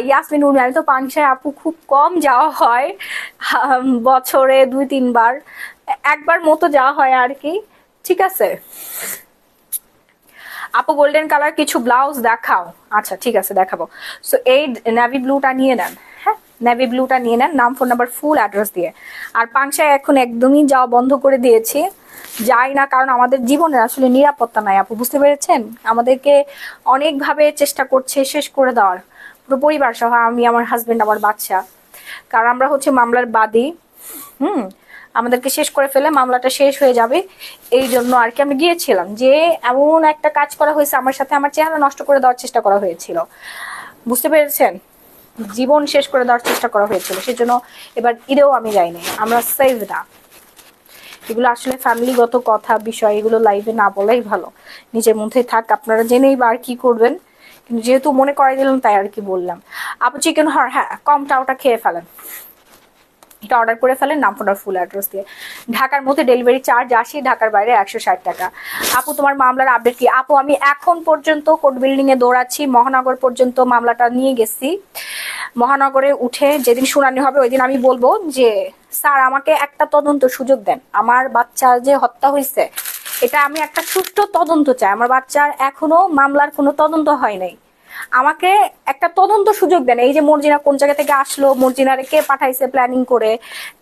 ইয়াসমিন উর্মি। আমি তো পাংশায় আপু খুব কম যাওয়া হয়, বছরে 2-3 বার, একবার মতো যাওয়া হয় আর কি, ঠিক আছে। আপু গোল্ডেন কালার কিছু ব্লাউজ দেখাও। আচ্ছা ঠিক আছে দেখাবো। সো এই নেভি ব্লুটা নিয়ে নেন, হ্যাঁ নেভি ব্লুটা নিয়ে নেন, নাম ফোন নাম্বার ফুল অ্যাড্রেস দিয়ে। আর পাংশায় এখন একদমই যাওয়া বন্ধ করে দিয়েছি, যাই না, কারণ আমাদের জীবনের আসলে নিরাপত্তা নাই আপু, বুঝতে পেরেছেন। আমাদেরকে অনেকভাবে চেষ্টা করছে শেষ করে দেওয়ার, পুরো পরিবার সহ, আমি, আমার হাজবেন্ড, আমার বাচ্চা, কারণ আমরা হচ্ছে মামলার বাদী। আমাদেরকে শেষ করে ফেলে মামলাটা শেষ হয়ে যাবে, এই জন্য আর কি আমি গিয়েছিলাম। যে এমন একটা কাজ করা হয়েছে আমার সাথে, আমার চেহারা নষ্ট করে দেওয়ার চেষ্টা করা হয়েছিল, বুঝতে পেরেছেন, জীবন শেষ করে দেওয়ার চেষ্টা করা হয়েছিল। সেজন্য এবার ঈদেও আমি যাইনি, আমরা সেভ না। এগুলো আসলে ফ্যামিলিগত কথা বিষয়, এগুলো লাইভে না বলাই ভালো, নিজের মধ্যে থাক, আপনারা জেনেই বা আর কি করবেন, কিন্তু যেহেতু মনে করাই দিলাম তাই আর কি বললাম। আপু চিকেন হর, হ্যাঁ কমটা ওটা খেয়ে ফেলেন, এটা অর্ডার করে ফেলেন নাম ফোন ফুল অ্যাড্রেস দিয়ে। ঢাকার মধ্যে ডেলিভারি চার্জ 80, ঢাকার বাইরে 160 টাকা। আপু তোমার মামলার আপডেট কি? আপু আমি এখন পর্যন্ত কোর্ট বিল্ডিং এ দৌড়াচ্ছি, মহানগর পর্যন্ত মামলাটা নিয়ে গেছি। মহানগরে উঠে যেদিন শুনানি হবে ওই দিন আমি বলবো যে স্যার আমাকে একটা তদন্ত সুযোগ দেন, আমার বাচ্চা যে হত্যা হয়েছে এটা আমি একটা সুষ্ঠু তদন্ত চাই। আমার বাচ্চার এখনো মামলার কোনো তদন্ত হয় নাই, আমাকে একটা তদন্ত সুযোগ দেন। এই যে মর্জিনা কোন জায়গা থেকে আসলো, মর্জিনারে কে পাঠাইছে প্ল্যানিং করে,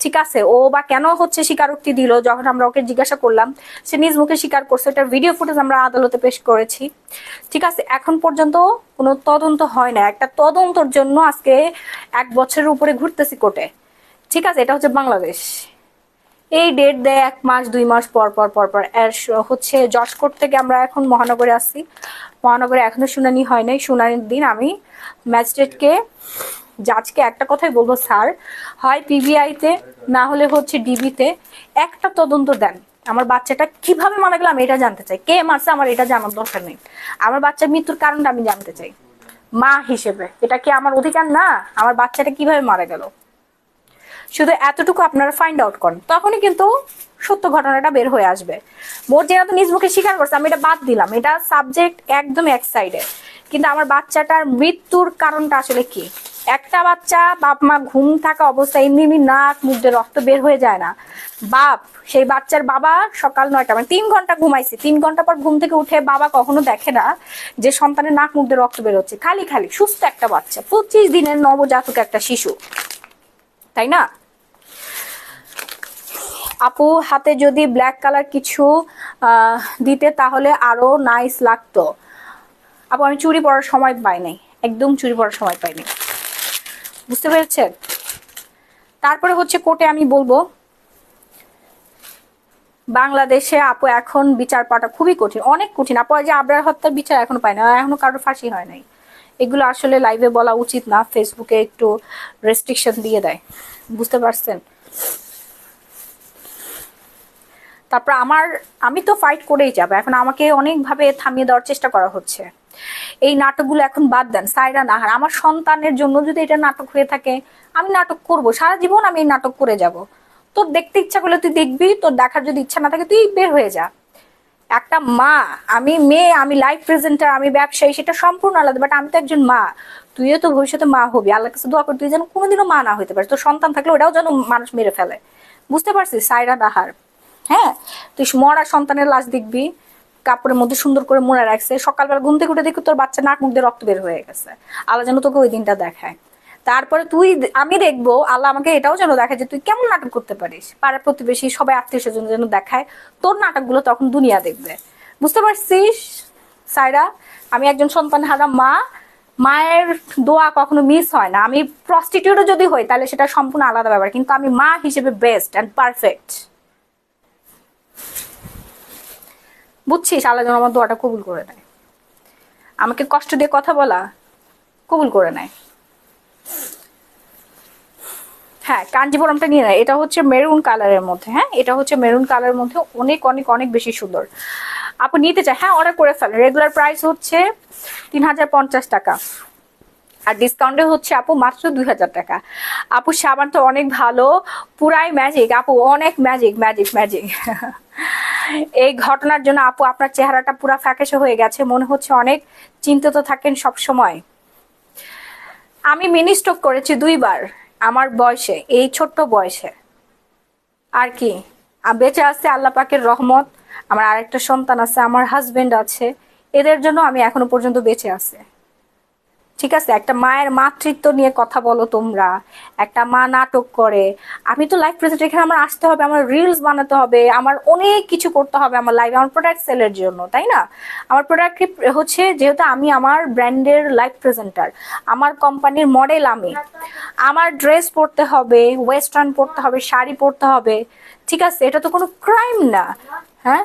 ঠিক আছে, ও বা কেন হচ্ছে স্বীকারোক্তি দিল, যখন আমরা ওকে জিজ্ঞাসা করলাম সে নিজ মুখে স্বীকার করছে, এটা ভিডিও ফুটেজ আমরা আদালতে পেশ করেছি, ঠিক আছে। এখন পর্যন্ত কোনো তদন্ত হয় না, একটা তদন্তর জন্য আজকে 1 বছরের উপরে ঘুরতেছি কোর্টে, ঠিক আছে। এটা হচ্ছে বাংলাদেশ, এই ডেট দেয় 1 মাস 2 মাস পর পর পর পর। হচ্ছে জজ কোর্ট থেকে আমরা এখন মহানগরে আসছি, মহানগরে এখনো শুনানি হয় নাই। শুনানির দিন আমি ম্যাজিস্ট্রেটকে, জাজকে একটা কথাই বলবো, স্যার হয় পিবিআইতে না হলে হচ্ছে ডিবিতে একটা তদন্ত দেন। আমার বাচ্চাটা কিভাবে মারা গেল আমি এটা জানতে চাই। কে মারছে আমার এটা জানার দরকার নেই, আমার বাচ্চার মৃত্যুর কারণটা আমি জানতে চাই। মা হিসেবে এটা কি আমার অধিকার না? আমার বাচ্চাটা কিভাবে মারা গেল, শুধু এতটুকু আপনারা ফাইন্ড আউট করেন, তখনই কিন্তু সত্য ঘটনাটা বের হয়ে আসবে। মর্জিনা তো নিজ মুখে স্বীকার করছে, আমি এটা বাদ দিলাম, এটা সাবজেক্ট একদম এক সাইডে। কিন্তু আমার বাচ্চাটার মৃত্যুর কারণটা আসলে কি? একটা বাচ্চা বাপ মা ঘুম থাকা অবস্থায় এমনি এমনি নাক মুখ দিয়ে রক্ত বের হয়ে যায় না। বাপ, সেই বাচ্চার বাবা সকাল 9টা, মানে 3 ঘন্টা ঘুমাইছে, 3 ঘন্টা পর ঘুম থেকে উঠে বাবা কখনো দেখে না যে সন্তানের নাক মুখ দিয়ে রক্ত বের হচ্ছে। খালি খালি সুস্থ একটা বাচ্চা, 25 দিনের নবজাতক একটা শিশু, তাই না? আপু হাতে যদি ব্ল্যাক কালার কিছু দিতে তাহলে আরো নাইস লাগতো। আপু আমি চুড়ি পরার সময় পাই নাই, একদম চুড়ি পরার সময় পাইনি, বুঝতে পেরেছেন? তারপরে হচ্ছে কোর্টে আমি বলবো, বাংলাদেশে আপু এখন বিচার পাওয়াটা খুবই কঠিন, অনেক কঠিন। আপু যে আবরার হত্যার বিচার এখনো পাই না, এখনো কারোর ফাঁসি হয় নাই। এগুলো আসলে লাইভে বলা উচিত না, ফেসবুকে একটু রেস্ট্রিকশন দিয়ে দেয়, বুঝতে পারছেন? তারপর আমি তো ফাইট করেই যাবো। এখন আমাকে অনেকভাবে থামিয়ে দেওয়ার চেষ্টা করা হচ্ছে। এই নাটকগুলো এখন বাদ দেন। সায়রা নাহার, আমার সন্তানের জন্য যদি এটা নাটক হয়ে থাকে, আমি নাটক করব, সারা জীবন আমি এই নাটক করে যাব। তোর দেখতে ইচ্ছা করলে তুই দেখবি, তোর দেখার যদি ইচ্ছা না থাকে তুই বের হয়ে যা। একটা মা, আমি মেয়ে, আমি লাইভ প্রেজেন্টার, আমি ব্যবসায়ী, সেটা সম্পূর্ণ আলাদা। বাট আমি তো একজন মা, তুইও তো ভবিষ্যতে মা হবি। আল্লাহর কাছে দোয়া কর তুই যেন কোনোদিনও মা না হইতে পারিস, তোর সন্তান থাকলে ওটাও যেন মানুষ মেরে ফেলে, বুঝতে পারছিস? সায়রা নাহার, হ্যাঁ, তুই মরা সন্তানের লাশ দেখবি, কাপড়ের মধ্যে সুন্দর করে মুড়ে রাখছে, সকালবেলা ঘুম থেকে উঠে দেখি তোর বাচ্চা নাক মুখ দিয়ে রক্ত বের হয়ে গেছে। আল্লাহ যেন তোকে ওই দিনটা দেখায়। তারপরে আমি দেখবো, আল্লাহ আমাকে এটাও যেন দেখায় যে তুই কেমন নাটক করতে পারিস, পাড়ার প্রতিবেশী সবাই আত্মীয় স্বজন যেন দেখায়, তোর নাটকগুলো তখন দুনিয়া দেখবে, বুঝতে পারছিস? সায়রা, আমি একজন সন্তান হারা মা, মায়ের দোয়া কখনো মিস হয় না। আমি প্রস্টিটিউটও যদি হই তাহলে সেটা সম্পূর্ণ আলাদা ব্যাপার, কিন্তু আমি মা হিসেবে বেস্ট অ্যান্ড পারফেক্ট, বুঝছিস? আল্লাহ যেন আমার দোয়াটা কবুল করে নেয়, আমাকে কষ্ট দিয়ে কথা বলা কবুল করে নেয়। হ্যাঁ, কাঞ্জিপুরমটা নিয়ে নেয়, এটা হচ্ছে মেরুন কালারের মধ্যে। হ্যাঁ, এটা হচ্ছে মেরুন কালারের মধ্যে, অনেক অনেক অনেক বেশি সুন্দর। আপু নিতে চাই? হ্যাঁ, অর্ডার করে ফেলেন। রেগুলার প্রাইস হচ্ছে 3050 টাকা, আর ডিসকাউন্টে হচ্ছে আপু মাত্র 2000 টাকা। আপু সাবান তো অনেক ভালো, পুরাই ম্যাজিক আপু, অনেক ম্যাজিক ম্যাজিক ম্যাজিক। এই ঘটনার জন্য আপু আপনার চেহারাটা পুরা ফ্যাকাশে হয়ে গেছে, মনে হচ্ছে অনেক চিন্তিত থাকেন সব সময়। আমি মিনি স্ট্রোক করেছি 2 বার আমার বয়সে, এই ছোট্ট বয়সে। আর কি, বেঁচে আছে আল্লাহ পাকের রহমত। আমার আরেকটা সন্তান আছে, আমার হাজবেন্ড আছে, এদের জন্য আমি এখনো পর্যন্ত বেঁচে আছি। ঠিক আছে, একটা মায়ের মাতৃত্ব নিয়ে কথা বলো তোমরা। একটা মা নাটক করে, আমি তো লাইভ প্রেজেন্ট, এখানে আমার আসতে হবে, আমার রিলস বানাতে হবে, আমার অনেক কিছু করতে হবে আমার লাইভে, আমার প্রোডাক্ট সেলের জন্য, তাই না? আমার প্রোডাক্ট হচ্ছে, যেহেতু আমি আমার ব্র্যান্ডের লাইভ প্রেজেন্টার, আমার কোম্পানির মডেল, আমার ড্রেস পরতে হবে, ওয়েস্টার্ন পরতে হবে, শাড়ি পরতে হবে, ঠিক আছে? এটা তো কোনো ক্রাইম না। হ্যাঁ,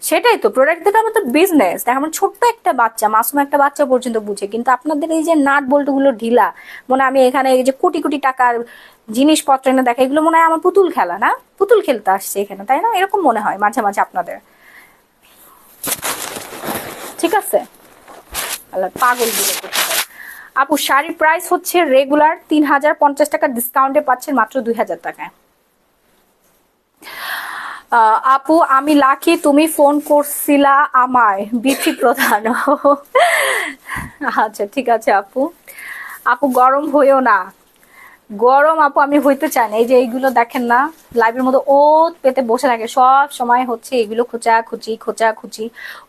সেটাই তো, প্রোডাক্ট দেখে আমাদের বিজনেস। দেখ, আমার ছোট্ট একটা বাচ্চা, মাসুম একটা বাচ্চা পর্যন্ত বুঝে, কিন্তু আপনাদের এই যে নাট বল্টু গুলো ঢিলা, মনে আমি এখানে এই যে কোটি কোটি টাকার জিনিসপত্র এনে দেখা, এগুলো মনে হয় আমার পুতুল খেলা, না পুতুল খেলতে আসছে এখানে, তাই না? এরকম মনে হয় মাঝে মাঝে আপনাদের, ঠিক আছে? আল্লাহ পাগল গুলো করতে পারে। আপু শাড়ির প্রাইস হচ্ছে রেগুলার 3050 টাকা, ডিসকাউন্টে পাচ্ছেন মাত্র 2000 টাকায়। আপু আমি লাকি, তুমি ফোন করছিলা আমায়, বিথি প্রধান। আচ্ছা ঠিক আছে আপু। আপু গরম হইও না, গরম আপু আমি হইতে চাই না। এই যে এইগুলো দেখেন না, লাইভের মধ্যে ওত পেতে বসে থাকে, সব সময় হচ্ছে এগুলো খোঁচাখুচি খোঁচাখুচি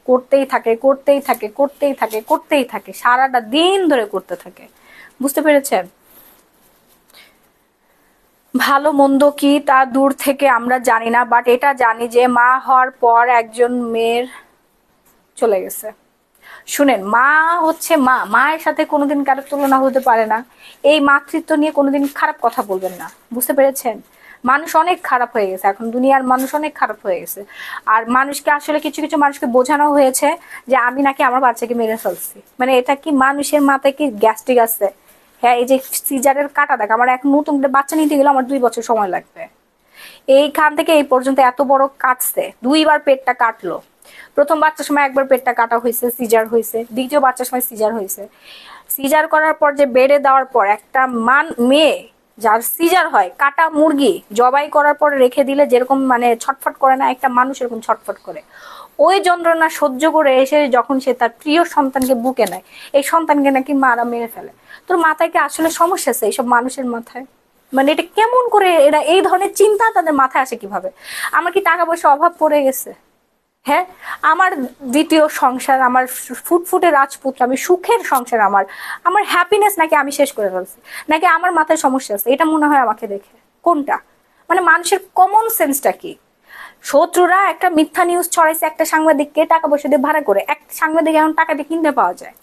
করতেই থাকে করতেই থাকে করতেই থাকে করতেই থাকে, সারাটা দিন ধরে করতে থাকে, বুঝতে পেরেছেন? ভালো মন্দ কি তা দূর থেকে আমরা জানি না, বাট এটা জানি যে মা হওয়ার পর একজন মেয়ের চলে গেছে। শুনেন, মা হচ্ছে মা, মায়ের সাথে কোনোদিন কারোর তুলনা হতে পারে না। এই মাতৃত্ব নিয়ে কোনোদিন খারাপ কথা বলবেন না, বুঝতে পেরেছেন? মানুষ অনেক খারাপ হয়ে গেছে, এখন দুনিয়ার মানুষ অনেক খারাপ হয়ে গেছে। আর মানুষকে আসলে কিছু কিছু মানুষকে বোঝানো হয়েছে যে আমি নাকি আমার বাচ্চাকে মেরে ফেলছি। মানে এটা কি মানুষের মাথায় কি গ্যাস্ট্রিক আছে? হ্যাঁ, এই যে সিজারের কাটা দেখ, আমার এখন নতুন করে বাচ্চা নিতে গেলে আমার 2 বছর সময় লাগবে। এইখান থেকে এই পর্যন্ত এত বড় কাটছে, 2বার পেটটা কাটলো। প্রথম বাচ্চার সময় একবার পেটটা কাটা হয়েছে, সিজার হয়েছে, দ্বিতীয় বাচ্চার সময় সিজার হয়েছে। সিজার করার পর যে বেডে দেওয়ার পর একটা মেয়ে যার সিজার হয়, কাটা মুরগি জবাই করার পর রেখে দিলে যেরকম মানে ছটফট করে না, একটা মানুষ এরকম ছটফট করে। ওই যন্ত্রণা সহ্য করে এসে যখন সে তার প্রিয় সন্তানকে বুকে নেয়, এই সন্তানকে নাকি মারা মেরে ফেলে। তোর মাথায় কি আসলে সমস্যা আছে এইসব মানুষের মাথায়? মানে এটা কেমন করে এরা এই ধরনের চিন্তা তাদের মাথায় আসে কিভাবে? আমার কি টাকা পয়সা অভাব পড়ে গেছে? হ্যাঁ, আমার দ্বিতীয় সংসার, আমার ফুটফুটে রাজপুত্র, আমি সুখের সংসার, আমার আমার হ্যাপিনেস নাকি আমি শেষ করে ফেলছি, নাকি আমার মাথায় সমস্যা আছে? এটা মনে হয় আমাকে দেখে কোনটা? মানে মানুষের কমন সেন্সটা কি? শত্রুরা একটা মিথ্যা নিউজ ছড়াইছে একটা সাংবাদিককে টাকা পয়সা দিয়ে ভাড়া করে, এক সাংবাদিক এখন টাকা দিয়ে কিনতে পাওয়া যায়।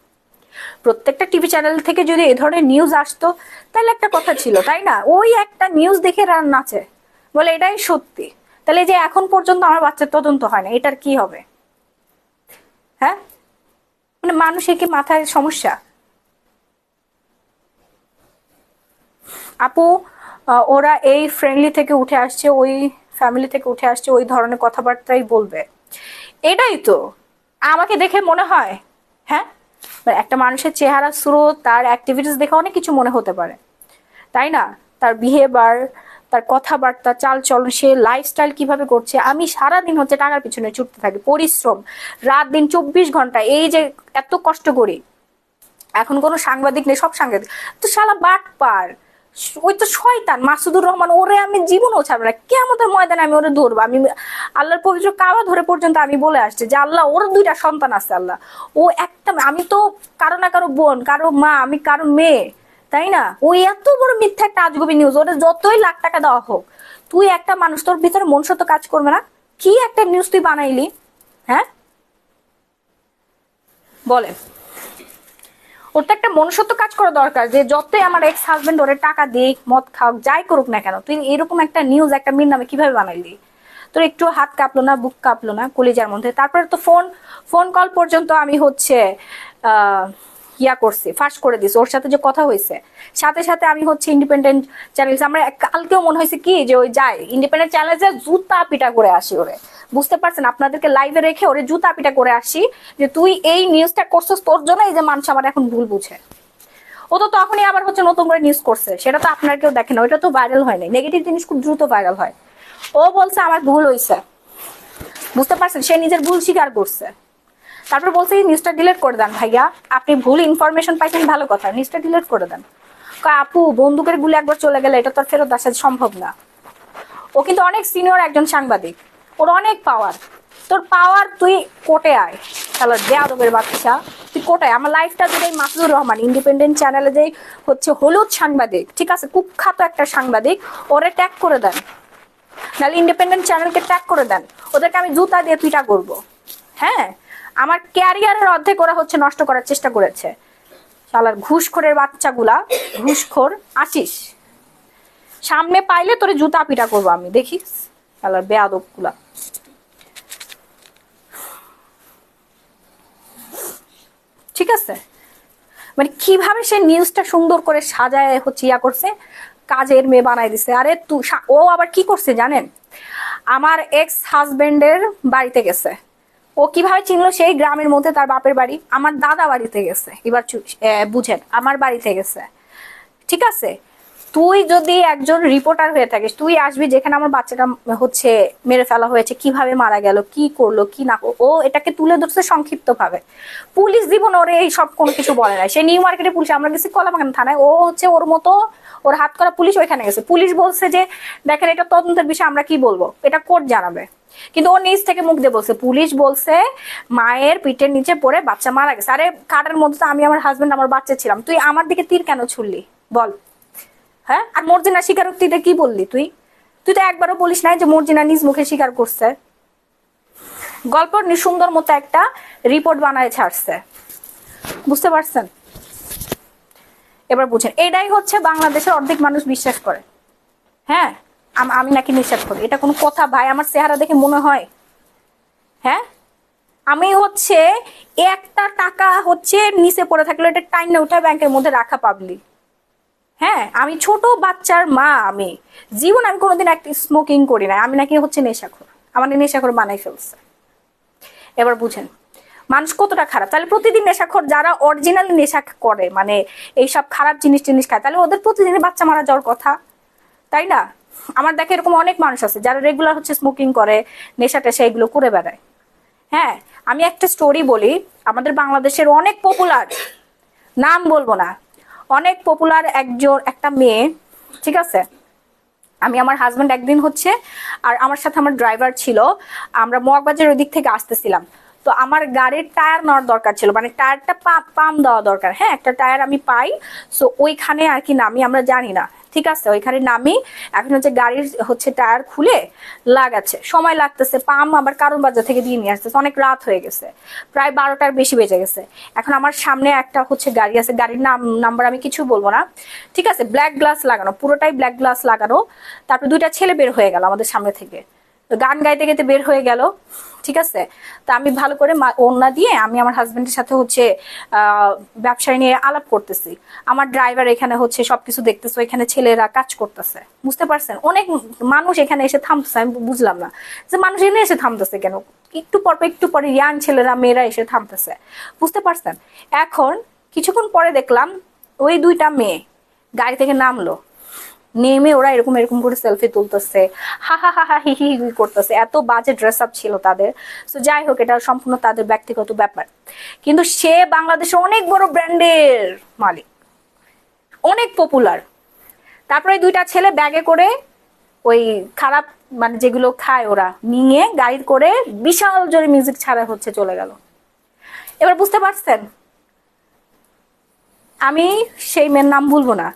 প্রত্যেকটা টিভি চ্যানেল থেকে যদি এই ধরনের নিউজ আসতো তাহলে একটা কথা ছিল, তাই না? ওই একটা নিউজ দেখে রান নাচে, বলে এটাই সত্যি। তাহলে যে এখন পর্যন্ত আমার বাচ্চার তদন্ত হয় না, এটার কি হবে? হ্যাঁ, মানে মানুষের কি মাথায় সমস্যা? আপু, ওরা এই ফ্রেন্ডলি থেকে উঠে আসছে, ওই ফ্যামিলি থেকে উঠে আসছে, ওই ধরনের কথাবার্তাই বলবে, এটাই তো আমাকে দেখে মনে হয়। হ্যাঁ, মানে একটা মানুষের চেহারা, স্রোত, তার অ্যাক্টিভিটিস দেখে অনেক কিছু মনে হতে পারে, তাই না? তার বিহেভিয়ার, তার কথাবার্তা, চালচলন, সে লাইফস্টাইল কিভাবে করছে। আমি সারাদিন হচ্ছে টাকার পিছনে ছুটতে থাকি, পরিশ্রম, রাত দিন 24 ঘন্টা, এই যে এত কষ্ট করি। এখন কোনো সাংবাদিক নেই, সব সাংবাদিক তো শালা বাটপার, ওই তো শয়তান মাসুদুর রহমান, ওরে আমি জীবনও ছাড়বো না। কিয়ামতের ময়দানে আমি ওরে ধরবো। আমি আল্লাহর পবিত্র কাবা ধরে পর্যন্ত আমি বলে আসছি যে আল্লাহ, ওর 2টা সন্তান আছে, আল্লাহ ও একটা, আমি তো কারো না কারো বোন, কারো মা, আমি কারো মেয়ে, তাই না? ওই এত বড় মিথ্যা একটা আজগুবি নিউজ, ওটা যতই লাখ টাকা দেওয়া হোক, তুই একটা মানুষ, তোর ভিতরে মনুষ্যত্ব কাজ করবে না? কি একটা নিউজ তুই বানাইলি? হ্যাঁ বলে, ওর তো একটা মনুষ্যত্ব কাজ করা দরকার, যে যতই আমার এক্স হাজবেন্ড ওরে টাকা দিক, মদ খাওক, যাই করুক না কেন, তুই এরকম একটা নিউজ একটা মেয়ের নামে কিভাবে বানাইলি? তোর একটু হাত কাঁপলো না, বুক কাঁপলো না কলিজার মধ্যে? তারপরে তো ফোন কল পর্যন্ত আমি হচ্ছে ইয়া করছি, ফাঁস করে দিছি। ওর সাথে যে কথা হয়েছে, সাথে সাথে আমি হচ্ছে ইন্ডিপেন্ডেন্ট চ্যানেল, আমরা কালকেও মনে হয়েছে কি যে ওই যাই ইন্ডিপেন্ডেন্ট চ্যানেলে যে জুতা পিটা করে আসি ওরে, বুঝতে পারছেন? আপনাদেরকে লাইভে রেখে ওরে জুতা পিটা করে আসি যে তুই এই নিউজটা করছিস তোর জন্য, এই যে মানুষ আমার এখন ভুল বুঝে। ও তো তখনই আবার হচ্ছে নতুন করে নিউজ করছে, সেটা তো আপনার কেউ দেখে না, ওইটা তো ভাইরাল হয় নাই। নেগেটিভ জিনিস খুব দ্রুত ভাইরাল হয়। ও বলছে আমার ভুল হয়েছে, বুঝতে পারছেন? সে নিজের ভুল স্বীকার করছে। তারপর বলছে নিউজটা ডিলিট করে দেন ভাইয়া, আপনি ভুল ইনফরমেশন পাইছেন, ভালো কথা, নিউজটা ডিলিট করে দেন। আপু, বন্দুকের গুলি একবার চলে গেলে এটা তো আর ফেরত আসা সম্ভব না। ও কিন্তু অনেক সিনিয়র একজন সাংবাদিক, ওর অনেক পাওয়ার। তোর পাওয়ার, তুই কোর্টে আয়, তাহলে বেয়াদবের বাচ্চা, তুই কোর্টে। আমার লাইফটা যদি মাসুদুর রহমান ইন্ডিপেন্ডেন্ট চ্যানেলে যে হচ্ছে হলুদ সাংবাদিক, ঠিক আছে, কুখ্যাত একটা সাংবাদিক, ওরে ট্যাগ করে দেন, নাহলে ইন্ডিপেন্ডেন্ট চ্যানেলকে ট্যাগ করে দেন, ওদেরকে আমি জুতা দিয়ে পিটা করবো। হ্যাঁ, আমার ক্যারিয়ারের অর্ধেক ওরা হচ্ছে নষ্ট করার চেষ্টা করেছে। শালার ঘুষখোরের বাচ্চাগুলা, ঘুষখোর আসিস, সামনে পাইলে তোরে জুতা পিটা করবো আমি, দেখিস শালার বেয়াদব গুলা। ঠিক আছে, মানে কিভাবে সে নিউজটা সুন্দর করে সাজায় হচ্ছে ইয়া করছে, কাজের মেয়ে বানাই দিছে। আরে ও আবার কি করছে জানেন? আমার এক্স হাজবেন্ডের বাড়িতে গেছে। ও কিভাবে চিনলো? সেই গ্রামের মধ্যে তার বাপের বাড়ি, আমার দাদা বাড়িতে গেছে। এবার বুঝেন, আমার বাড়িতে গেছে, ঠিক আছে? তুই যদি একজন রিপোর্টার হয়ে থাকিস, তুই আসবি যেখানে আমার বাচ্চাটা হচ্ছে মেরে ফেলা হয়েছে, কিভাবে মারা গেল, কি করলো কি না, ও এটাকে তুলে ধরছে সংক্ষিপ্ত ভাবে। পুলিশ জীবন ওরে এই সব কোনো কিছু বলে নাই। সে নিউ মার্কেটে পুলিশ, আমরা গেছি কলাবাগান থানায়, ও হচ্ছে ওর মতো ওর হাত করা পুলিশ ওইখানে গেছে। পুলিশ বলছে যে দেখেন এটা তদন্তের বিষয়, আমরা কি বলবো, এটা কোর্ট জানাবে। কিন্তু ও নিজ থেকে মুখ দিয়ে বলছে, পুলিশ বলছে মায়ের পিঠের নিচে পড়ে বাচ্চা মারা গেছে। আরে কাটার মধ্যে তো আমি, আমার হাজবেন্ড, আমার বাচ্চা ছিলাম, তুই আমার দিকে তীর কেন ছুড়লি বল? হ্যাঁ, আর মর্জিনা স্বীকারোক্তিতে কি বললি তুই? তুই তো একবারও বলিস নাই যে মর্জিনা নিজ মুখে স্বীকার করছে। গল্প সুন্দর মতো একটা রিপোর্ট বানায় ছাড়ছে, বুঝতে পারছেন? এবার বুঝেন, এটাই হচ্ছে বাংলাদেশের অর্ধেক মানুষ বিশ্বাস করে। হ্যাঁ, আমি নাকি নেশাখোর, এটা কোনো কথা ভাই? আমার চেহারা দেখে মনে হয়? হ্যাঁ, আমি হচ্ছে একটা টাকা হচ্ছে নিচে পড়ে থাকলে এটা টাইম না উঠে ব্যাংকের মধ্যে রাখা পাবলিক। হ্যাঁ, আমি ছোট বাচ্চার মা, আমি জীবন আমি কোনোদিন একটা স্মোকিং করি না, আমি নাকি হচ্ছে নেশাখোর, আমার নেশাখোর বানাই ফেলছে। এবার বুঝেন মানুষ কতটা খারাপ। তাহলে প্রতিদিন নেশাখোর যারা অরিজিনালি নেশা করে, মানে এইসব খারাপ জিনিস টিনিস খায়, তাহলে ওদের প্রতিদিনই বাচ্চা মারা যাওয়ার কথা, তাই না? আমার দেখে এরকম অনেক মানুষ আছে যারা রেগুলার হচ্ছে স্মোকিং করে, নেশা টেশা এগুলো করে বেড়ায়। হ্যাঁ, আমি একটা স্টোরি বলি, আমাদের বাংলাদেশের অনেক পপুলার, নাম বলবো না, অনেক পপুলার একটা মেয়ে, ঠিক আছে? আমি আমার হাজবেন্ড একদিন হচ্ছে আর আমার সাথে আমার ড্রাইভার ছিল, আমরা মগবাজার ওই দিক থেকে আসতেছিলাম। তো আমার গাড়ির টায়ার নেওয়ার দরকার ছিল, মানে টায়ারটা পাম্প দেওয়া দরকার। হ্যাঁ, একটা টায়ার আমি পাই, সো ওইখানে আর কি নামি, আমরা জানি না, ঠিক আছে? ওইখানে নামি, এখন হচ্ছে গাড়ির হচ্ছে টায়ার খুলে লাগাচ্ছে, সময় লাগতেছে, পাম্প আবার কারণ বাজার থেকে দিয়ে নিয়ে আসতেছে, অনেক রাত হয়ে গেছে, প্রায় 12টার বেশি বেজে গেছে। এখন আমার সামনে একটা হচ্ছে গাড়ি আছে, গাড়ির নাম্বার আমি কিছু বলবো না, ঠিক আছে? ব্ল্যাক গ্লাস লাগানো, পুরোটাই ব্ল্যাক গ্লাস লাগানো। তারপর 2টা ছেলে বের হয়ে গেল আমাদের সামনে থেকে, গান গাইতে গাইতে বের হয়ে গেল, ঠিক আছে? তা আমি ভালো করে ওড়না দিয়ে আমি আমার হাজবেন্ডের সাথে হচ্ছে ব্যবসায় নিয়ে আলাপ করতেছি, আমার ড্রাইভার এখানে হচ্ছে সবকিছু দেখতেছে, এখানে ছেলেরা কাজ করতেছে, বুঝতে পারছেন? অনেক মানুষ এখানে এসে থামতেছে, আমি বুঝলাম না যে মানুষ এনে এসে থামতেছে কেন, একটু পরে ইয়াং ছেলেরা মেয়েরা এসে থামতেছে, বুঝতে পারছেন? এখন কিছুক্ষণ পরে দেখলাম ওই 2টা মেয়ে গাড়ি থেকে নামলো, নেমে ওরা এরকম এরকম করে সেলফি তুলতেছে, হা হা হা হা হি হি হি করতেছে, এত বাজে ড্রেস আপ ছিল তাদের। তো যাই হোক, এটা সম্পূর্ণ তাদের ব্যক্তিগত ব্যাপার, কিন্তু সে বাংলাদেশে অনেক বড় ব্র্যান্ডের মালিক, অনেক পপুলার। তারপরে 2টা ছেলে ব্যাগে করে ওই খারাপ মানে যেগুলো খায় ওরা নিয়ে গাইড করে বিশাল জোরে মিউজিক ছাড়া হচ্ছে চলে গেল। এবার বুঝতে পারছেন, আমি সেই মেয়ের নাম বলবো না,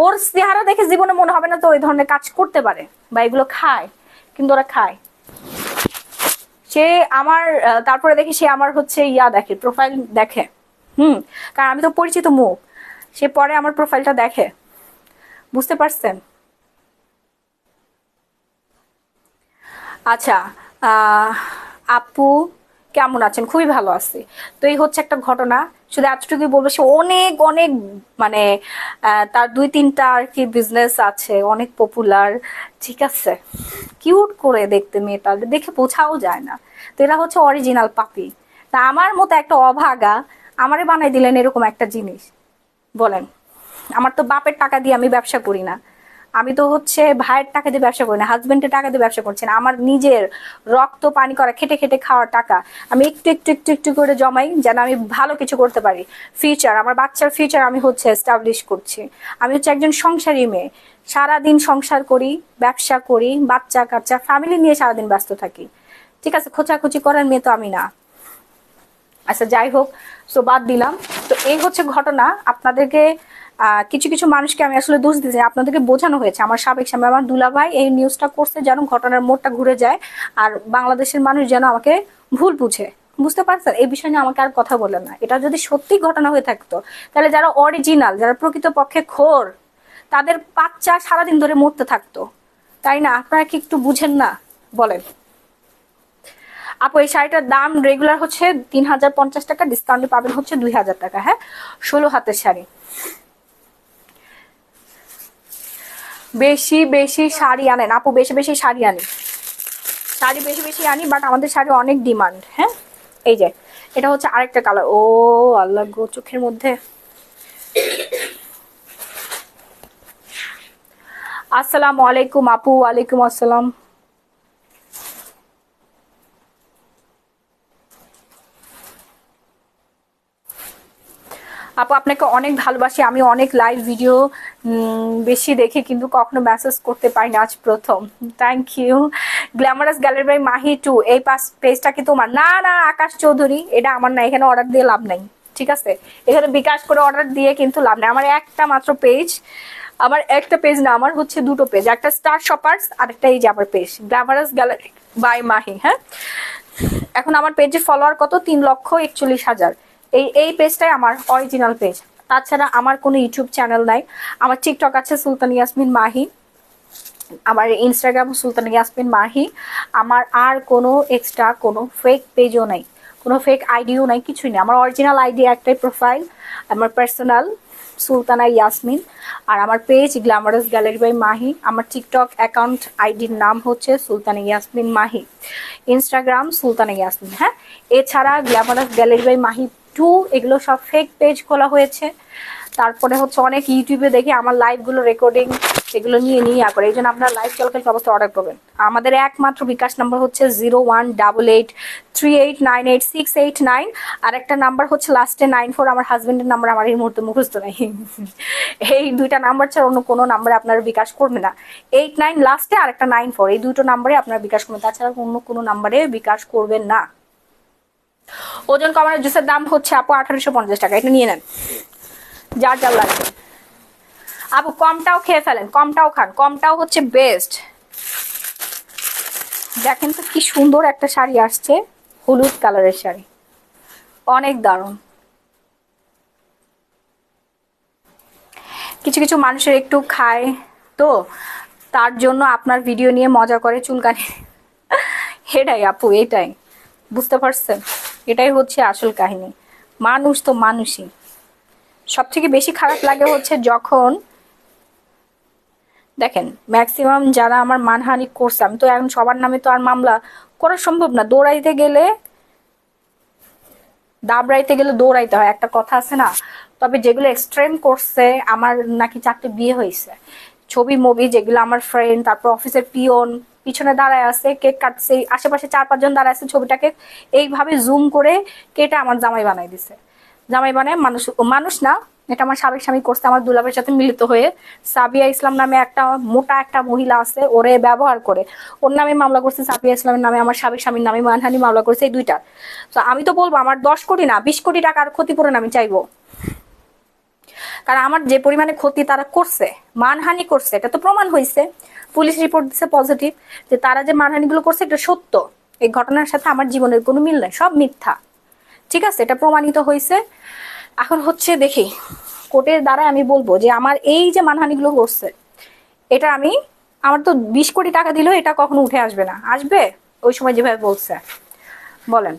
ওর চেহারা দেখে জীবনে মনে হবে না তো ওই ধরনের কাজ করতে পারে বা এগুলো খায়, কিন্তু ওরা খায়। সে আমার তারপরে দেখি সে আমার হচ্ছে দেখে, প্রোফাইল দেখে, কারণ আমি তো পরিচিত মুখ, সে পরে আমার প্রোফাইলটা দেখে, বুঝতে পারছেন? আচ্ছা, আপু কেমন আছেন? খুবই ভালো আছি। তো এই হচ্ছে একটা ঘটনা, শুধু এতটুকুই বলবো, সে অনেক অনেক মানে তার 2-3টা আর কি বিজনেস আছে, অনেক পপুলার, ঠিক আছে? কিউট করে দেখতে মেয়েটা, দেখে বোঝাও যায় না। তো এরা হচ্ছে অরিজিনাল পাপি। তা আমার মতো একটা অভাগা আমারে বানাই দিলেন এরকম একটা জিনিস, বলেন? আমার তো বাপের টাকা দিয়ে আমি ব্যবসা করি না, আমি তো হচ্ছে ভাইয়ের টাকা দিয়ে ব্যবসা করি না, হাজবেন্ডের টাকা দিয়ে ব্যবসা করছি না, আমার নিজের রক্ত পানি করা খেটে খেটে খাওয়ার টাকা আমি একটু একটু একটু একটু করে জমাই, যেন আমি ভালো কিছু করতে পারি, ফিউচার, আমার বাচ্চার ফিউচার আমি হচ্ছে এস্টাবলিশ করছি। আমি হচ্ছে একজন সংসারী মেয়ে, সারাদিন সংসার করি, ব্যবসা করি, বাচ্চা কাচ্চা ফ্যামিলি নিয়ে সারাদিন ব্যস্ত থাকি, ঠিক আছে? খোঁচাখুচি করার মেয়ে তো আমি না। আচ্ছা, যাই হোক, সো বাদ দিলাম। তো এই হচ্ছে ঘটনা। আপনাদেরকে কিছু কিছু মানুষকে আমি আসলে দোষ দিচ্ছি, আপনাদেরকে বোঝানো হয়েছে, আমার সাবেক স্বামী আমার দুলাভাই এই নিউজটা করছে যেন ঘটনার মোড়টা ঘুরে যায় আর বাংলাদেশের মানুষ যেন আমাকে ভুল বুঝে, বুঝতে পারছেন? এই বিষয় নিয়ে আমাকে আর কথা বলেন না। এটা যদি সত্যি ঘটনা হয়ে থাকতো, তাহলে যারা অরিজিনাল, যারা প্রকৃতপক্ষে খোর, তাদের বাচ্চা সারাদিন ধরে মরতে থাকতো, তাই না? আপনারা কি একটু বুঝেন না? বলেন। আপু এই শাড়িটার দাম রেগুলার হচ্ছে 3050 টাকা, ডিসকাউন্টে পাবেন হচ্ছে 2000 টাকা। হ্যাঁ, 16 হাতের শাড়ি। বেশি বেশি শাড়ি আনেন আপু, বেশি বেশি শাড়ি আনি, শাড়ি বেশি বেশি আনি, বাট আমাদের শাড়ি অনেক ডিমান্ড। হ্যাঁ, এই যে এটা হচ্ছে আরেকটা কালার, ও আল্লাহ গো, চোখের মধ্যে। আসসালামু আলাইকুম আপু। ওয়ালাইকুম আসসালাম। আপু আপনাকে অনেক ভালোবাসি, আমি অনেক লাইভ ভিডিও বেশি দেখি কিন্তু কখনো মেসেজ করতে পারি না, আজ প্রথম। Thank you. Glamorous Gallery by Mahi 2, এই পেজটা কি তোমার? না না, আকাশ চৌধুরী, এটা আমার না, এখানে অর্ডার দিয়ে লাভ নাই, ঠিক আছে? এখানে বিকাশ করে অর্ডার দিয়ে কিন্তু লাভ নেই, আমার একটা মাত্র পেজ, আমার একটা পেজ না, আমার হচ্ছে 2টো পেজ, একটা স্টার শপার্স আর একটা এই যে আমার page Glamorous Gallery by Mahi. হ্যাঁ, এখন আমার পেজের ফলোয়ার কত? 3,41,000। এই পেজটাই আমার অরিজিনাল পেজ, তাছাড়া আমার কোনো ইউটিউব চ্যানেল নাই। আমার টিকটক আছে সুলতান ইয়াসমিন মাহি, আমার ইনস্টাগ্রাম সুলতানা ইয়াসমিন মাহি। আমার আর কোনো এক্সট্রা কোনো ফেক পেজও নাই, কোনো ফেক আইডিও নাই, কিছুই নেই। আমার অরিজিনাল আইডি একটাই প্রোফাইল, আমার পার্সোনাল সুলতানা ইয়াসমিন। আর আমার page Glamorous Gallery by Mahi. আমার টিকটক অ্যাকাউন্ট আইডির নাম হচ্ছে সুলতানা ইয়াসমিন মাহি, ইনস্টাগ্রাম সুলতানা ইয়াসমিন। হ্যাঁ, এছাড়া গ্ল্যামারাস গ্যালারি বাই মাহি 2 এগুলো সব ফেক পেজ খোলা হয়েছে। তারপরে হচ্ছে অনেক ইউটিউবে দেখি আমার লাইভগুলো রেকর্ডিং এগুলো নিয়ে নিয়ে করে, এই জন্য আপনার লাইভ চলাকালীন অবস্থায় অর্ডার করবেন। আমাদের একমাত্র বিকাশ নাম্বার হচ্ছে 018838988689, আর একটা নাম্বার হচ্ছে লাস্টে 94। আমার হাজবেন্ডের নাম্বার আমার এই মুহূর্তে মুখস্থ নাই। এই দুইটা নাম্বার ছাড়া অন্য কোনো নাম্বারে আপনারা বিকাশ করবে না। 89 লাস্টে আর একটা 94, এই দুটো নাম্বারে আপনারা বিকাশ করবেন, তাছাড়া অন্য কোনো নাম্বারে বিকাশ করবেন না। ওজন কমানোর জুসের দাম হচ্ছে আপু 1850 টাকা, এটা নিয়ে নেন যার যার লাগবে। আপু কমটাও খেয়ে ফেলেন, কমটাও খান, কমটাও হচ্ছে বেস্ট। দেখেন তো কি সুন্দর একটা শাড়ি আসছে, হলুদ কালারের শাড়ি, অনেক দারুণ। কিছু কিছু মানুষের একটু খায় তো তার জন্য আপনার ভিডিও নিয়ে মজা করে চুলকানি। এটাই আপু, এটাই বুঝতে পারছেন, এটাই হচ্ছে আসল কাহিনী। মানুষ তো মানুষই। সব থেকে বেশি খারাপ লাগে হচ্ছে যখন দেখেন ম্যাক্সিমাম যারা আমার মানহানি করছে, আমি তো এখন সবার নামে তো আর মামলা করা সম্ভব না। দৌড়াইতে গেলে দাবড়াইতে গেলে দৌড়াইতে হয়, একটা কথা আছে না। তবে যেগুলো এক্সট্রিম করছে, আমার নাকি 4টে বিয়ে হয়েছে, ছবি মুভি যেগুলো আমার ফ্রেন্ড, তারপর অফিসের পিয়ন পিছনে দাঁড়ায় আছে, কেক কাটছে, আশেপাশে 4-5 জন দাঁড়ায় আছে, ছবিটাকে এইভাবে জুম করে কেটে আমার জামাই বানাই দিছে। জামাই বানায় মানুষ, মানুষ না, এটা আমার সাবেক স্বামী করছে আমার দুলাভের সাথে মিলিত হয়ে। সাবিয়া ইসলাম নামে একটা মোটা একটা মহিলা আছে, ওরে ব্যবহার করে ওর নামে মামলা করছে, সাবিয়া ইসলামের নামে আমার সাবেক স্বামীর নামে মানহানি মামলা করছে, এই দুইটা। তো আমি তো বলবো আমার 10 কোটি না 20 কোটি টাকার ক্ষতিপূরণ আমি চাইবো, কারণ আমার যে পরিমাণে ক্ষতি তারা করছে, মানহানি করছে, এটা তো প্রমাণ হয়েছে। পুলিশ রিপোর্ট দিচ্ছে পজিটিভ যে তারা যে মানহানিগুলো করছে এটা সত্য। এই ঘটনার সাথে আমার জীবনের কোনো মিল নাই, সব মিথ্যা। ঠিক আছে, এটা প্রমাণিত হয়েছে। এখন হচ্ছে দেখি কোর্টের দ্বারা আমি বলবো যে আমার এই যে মানহানিগুলো করছে, এটা আমি, আমার তো 20 কোটি টাকা দিলেও এটা কখনো উঠে আসবে না। আসবে ওই সময় যেভাবে বলছে, বলেন।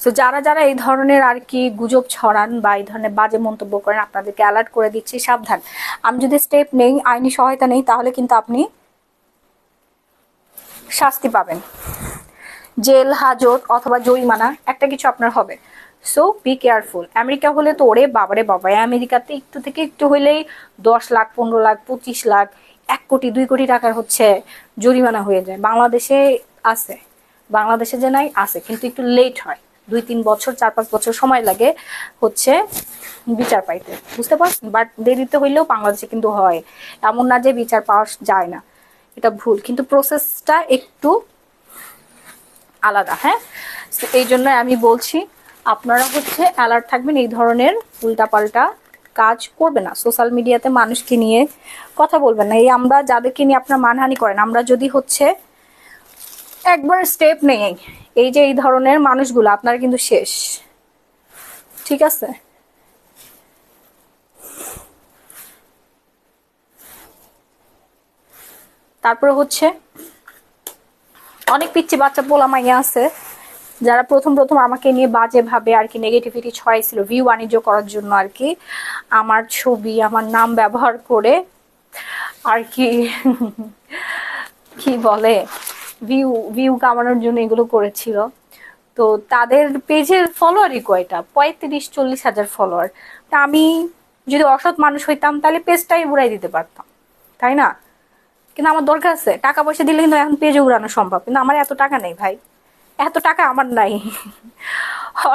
সো যারা যারা এই ধরনের আর কি গুজব ছড়ান বা এই ধরনের বাজে মন্তব্য করেন, আপনাদেরকে অ্যালার্ট করে দিচ্ছি, সাবধান। আমি যদি স্টেপ নেই, আইনি সহায়তা নেই, তাহলে কিন্তু আপনি শাস্তি পাবেন, জেল হাজত অথবা জরিমানা একটা কিছু আপনার হবে। So be careful. আমেরিকা হলে তো ওরে বাবারে বাবা, আমেরিকাতে একটু থেকে একটু হইলেই 10 লাখ 15 লাখ 25 লাখ 1 কোটি 2 কোটি টাকার হচ্ছে জরিমানা হয়ে যায়। বাংলাদেশে আছে, বাংলাদেশে যে নাই আছে, কিন্তু একটু লেট হয়, 2-3 বছর 4-5 বছর সময় লাগে হচ্ছে বিচার পাইতে, বুঝতে পারছেন। বাট দেরিতে হইলেও বাংলাদেশে কিন্তু হয়, এমন না যে বিচার পাওয়া যায় না, এটা ভুল, কিন্তু প্রসেসটা একটু আলাদা। হ্যাঁ, এই জন্য আমি বলছি আপনারা হচ্ছে অ্যালার্ট থাকবেন, এই ধরনের উল্টাপাল্টা কাজ করবে না, সোশ্যাল মিডিয়াতে মানুষকে নিয়ে কথা বলবেন না। এই আমরা যাদেরকে নিয়ে আপনার মানহানি করেন, আমরা যদি হচ্ছে একবার স্টেপ নেই, এই যে এই ধরনের মানুষগুলো আপনারা কিন্তু শেষ। ঠিক আছে, তারপরে হচ্ছে অনেক পিচ্ছি বাচ্চা পোলা মাইয়া আছে যারা প্রথম প্রথম আমাকে নিয়ে বাজে ভাবে আর কি নেগেটিভিটি ছড়াইছিল ভিউ বাণিজ্য করার জন্য আর কি, আমার ছবি আমার নাম ব্যবহার করে আর কি কি বলে ভিউ ভিউ কামানোর জন্য এগুলো করেছিল। তো তাদের পেজের ফলোয়ারই কয়টা, 35-40 হাজার ফলোয়ার। তা আমি যদি অসৎ মানুষ হইতাম তাহলে পেজটাই উড়াই দিতে পারতাম, তাই না? কিন্তু আমার দরকার আছে, টাকা পয়সা দিলে কিন্তু এখন পেজে উড়ানো সম্ভব, কিন্তু আমার এত টাকা নেই ভাই, এত টাকা আমার নাই।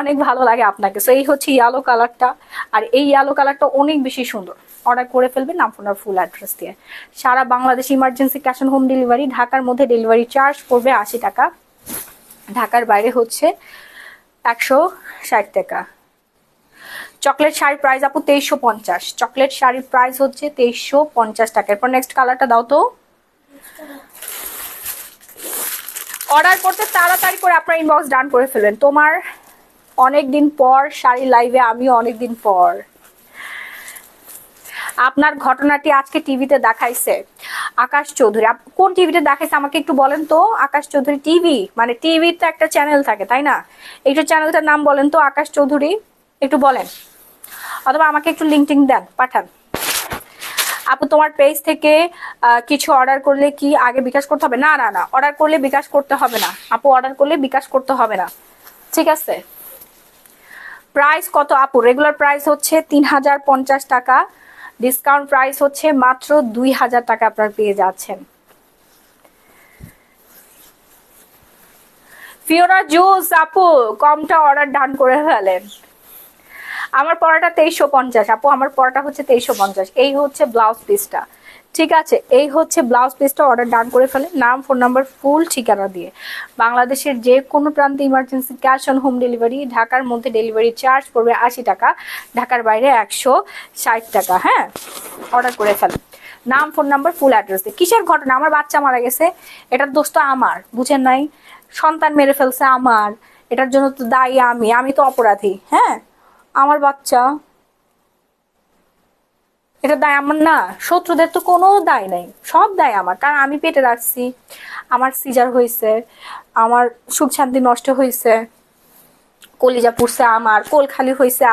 অনেক ভালো লাগে আপনাকে। সো এই হচ্ছে ইয়েলো কালারটা, আর এই ইয়েলো কালারটা অনেক বেশি সুন্দর। অর্ডার করে ফেলবেন আপনার ফুল অ্যাড্রেস দিয়ে। সারা Bangladesh emergency cash on home delivery. ঢাকার মধ্যে ডেলিভারি চার্জ পড়বে 80 টাকা, ঢাকার বাইরে হচ্ছে 160 টাকা। চকলেট শাড়ির প্রাইস আপু 2350, চকলেট শাড়ির প্রাইস হচ্ছে 2350 টাকা। এরপর নেক্সট কালারটা দাও তো। অর্ডার করতে তাড়াতাড়ি করে আপনার ইনবক্স ডান করে ফেলবেন। তোমার অনেক দিন পর শাড়ি লাইভে, আমিও অনেক দিন পর। আপনার ঘটনাটি আজকে টিভিতে দেখাইছে আকাশ চৌধুরী। কোন টিভিতে দেখাইছে আমাকে একটু বলেন তো। আকাশ চৌধুরী টিভি, মানে টিভির তো একটা চ্যানেল থাকে তাই না? একটু চ্যানেলটার নাম বলেন তো আকাশ চৌধুরী, একটু বলেন, অথবা আমাকে একটু লিঙ্ক টিঙ্ক দেন, পাঠান। আপু তোমার পেজ থেকে কিছু অর্ডার করলে কি আগে বিকাশ করতে হবে? না না না, অর্ডার করলে বিকাশ করতে হবে না আপু, অর্ডার করলে বিকাশ করতে হবে না, ঠিক আছে? প্রাইস কত আপু? রেগুলার প্রাইস হচ্ছে 3050 টাকা, ডিসকাউন্ট প্রাইস হচ্ছে মাত্র 2000 টাকা আপনার পেয়ে যাচ্ছেন। ফিওরা জুস আপু কমটা অর্ডার ডান করে ফেলেন। আমার পড়াটা 2350 আপু, আমার পড়াটা হচ্ছে 2350। এই হচ্ছে ব্লাউজ পিসটা, ঠিক আছে? এই হচ্ছে ব্লাউজ পিসটা, অর্ডার ডান করে ফেলেন নাম, ফোন নাম্বার, ফুল ঠিকানা দিয়ে। বাংলাদেশের যে কোনো প্রান্তে emergency cash on home delivery. ঢাকার মধ্যে ডেলিভারি চার্জ পড়বে 80 টাকা, ঢাকার বাইরে 160 টাকা। হ্যাঁ, অর্ডার করে ফেলেন নাম, ফোন নাম্বার, ফুল অ্যাড্রেস দিয়ে। কিসের ঘটনা? আমার বাচ্চা মারা গেছে, এটার দোষ তো আমার, বুঝেন নাই? সন্তান মেরে ফেলছে আমার, এটার জন্য তো দায়ী আমি তো অপরাধী। হ্যাঁ, আমার বাচ্চা, এটা দায় আমার না। শত্রুদের তো কোনো দায় নাই, সব দায় আমার, কারণ আমি পেটে রাখছি, আমার সিজার হয়েছে, আমার সুখ শান্তি নষ্ট হয়েছে, কলিজা পুড়ছে আমার, কোল খালি হয়েছে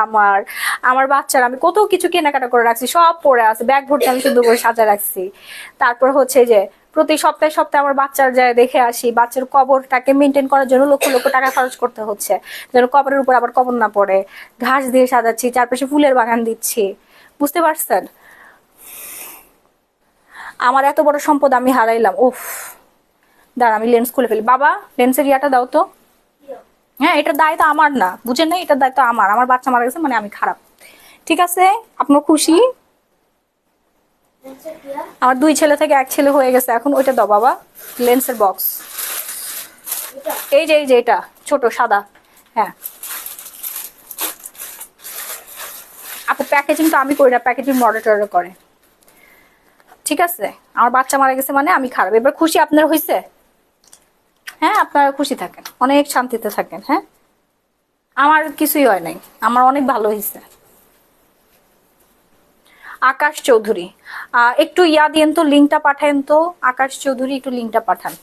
আমার বাচ্চার আমি কত কিছু কেনাকাটা করে রাখছি, সব পড়ে আছে, ব্যাগ ভর্তি আমি সুন্দর করে সাজা রাখছি। তারপর হচ্ছে যে প্রতি সপ্তাহে সপ্তাহে আমার বাচ্চার যায় দেখে আসি, বাচ্চার কবরটাকে মেনটেন করার জন্য লক্ষ লক্ষ টাকা খরচ করতে হচ্ছে, যেন কবরের উপর আবার কবর না পড়ে। ঘাস দিয়ে সাজাচ্ছি, চারপাশে ফুলের বাগান দিচ্ছি, বুঝতে পারছেন? আমার এত বড় সম্পদ আমি হারাইলাম। উফ, দাঁড়া আমি লেন্স খুলে ফেলি। বাবা লেন্সের ইয়াটা দাও তো। হ্যাঁ, এটার দায় তো আমার না, বুঝেন না? এটার দায়িত্ব আমার বাচ্চা মারা গেছে মানে আমি খারাপ, ঠিক আছে? আপনার খুশি? আমার 2 ছেলে থেকে 1 ছেলে হয়ে গেছে এখন। ওইটা দাও বাবা, লেন্সের বক্স। এই যে এটা ছোট সাদা। হ্যাঁ আপু, প্যাকেজিং তো আমি করি না, প্যাকেজিং মডারেটর করে, ঠিক আছে? আমার বাচ্চা মারা গেছে মানে আমি খারাপ। এবার খুশি আপনার হয়েছে? হ্যাঁ, আপনারা খুশি থাকেন, অনেক শান্তিতে থাকেন। হ্যাঁ, আমার কিছুই হয় নাই, আমার অনেক ভালো হয়েছে। আকাশ চৌধুরী একটু ইয়া দিয়েন তো, লিঙ্কটা পাঠান তো। আকাশ চৌধুরী একটু লিঙ্কটা পাঠান।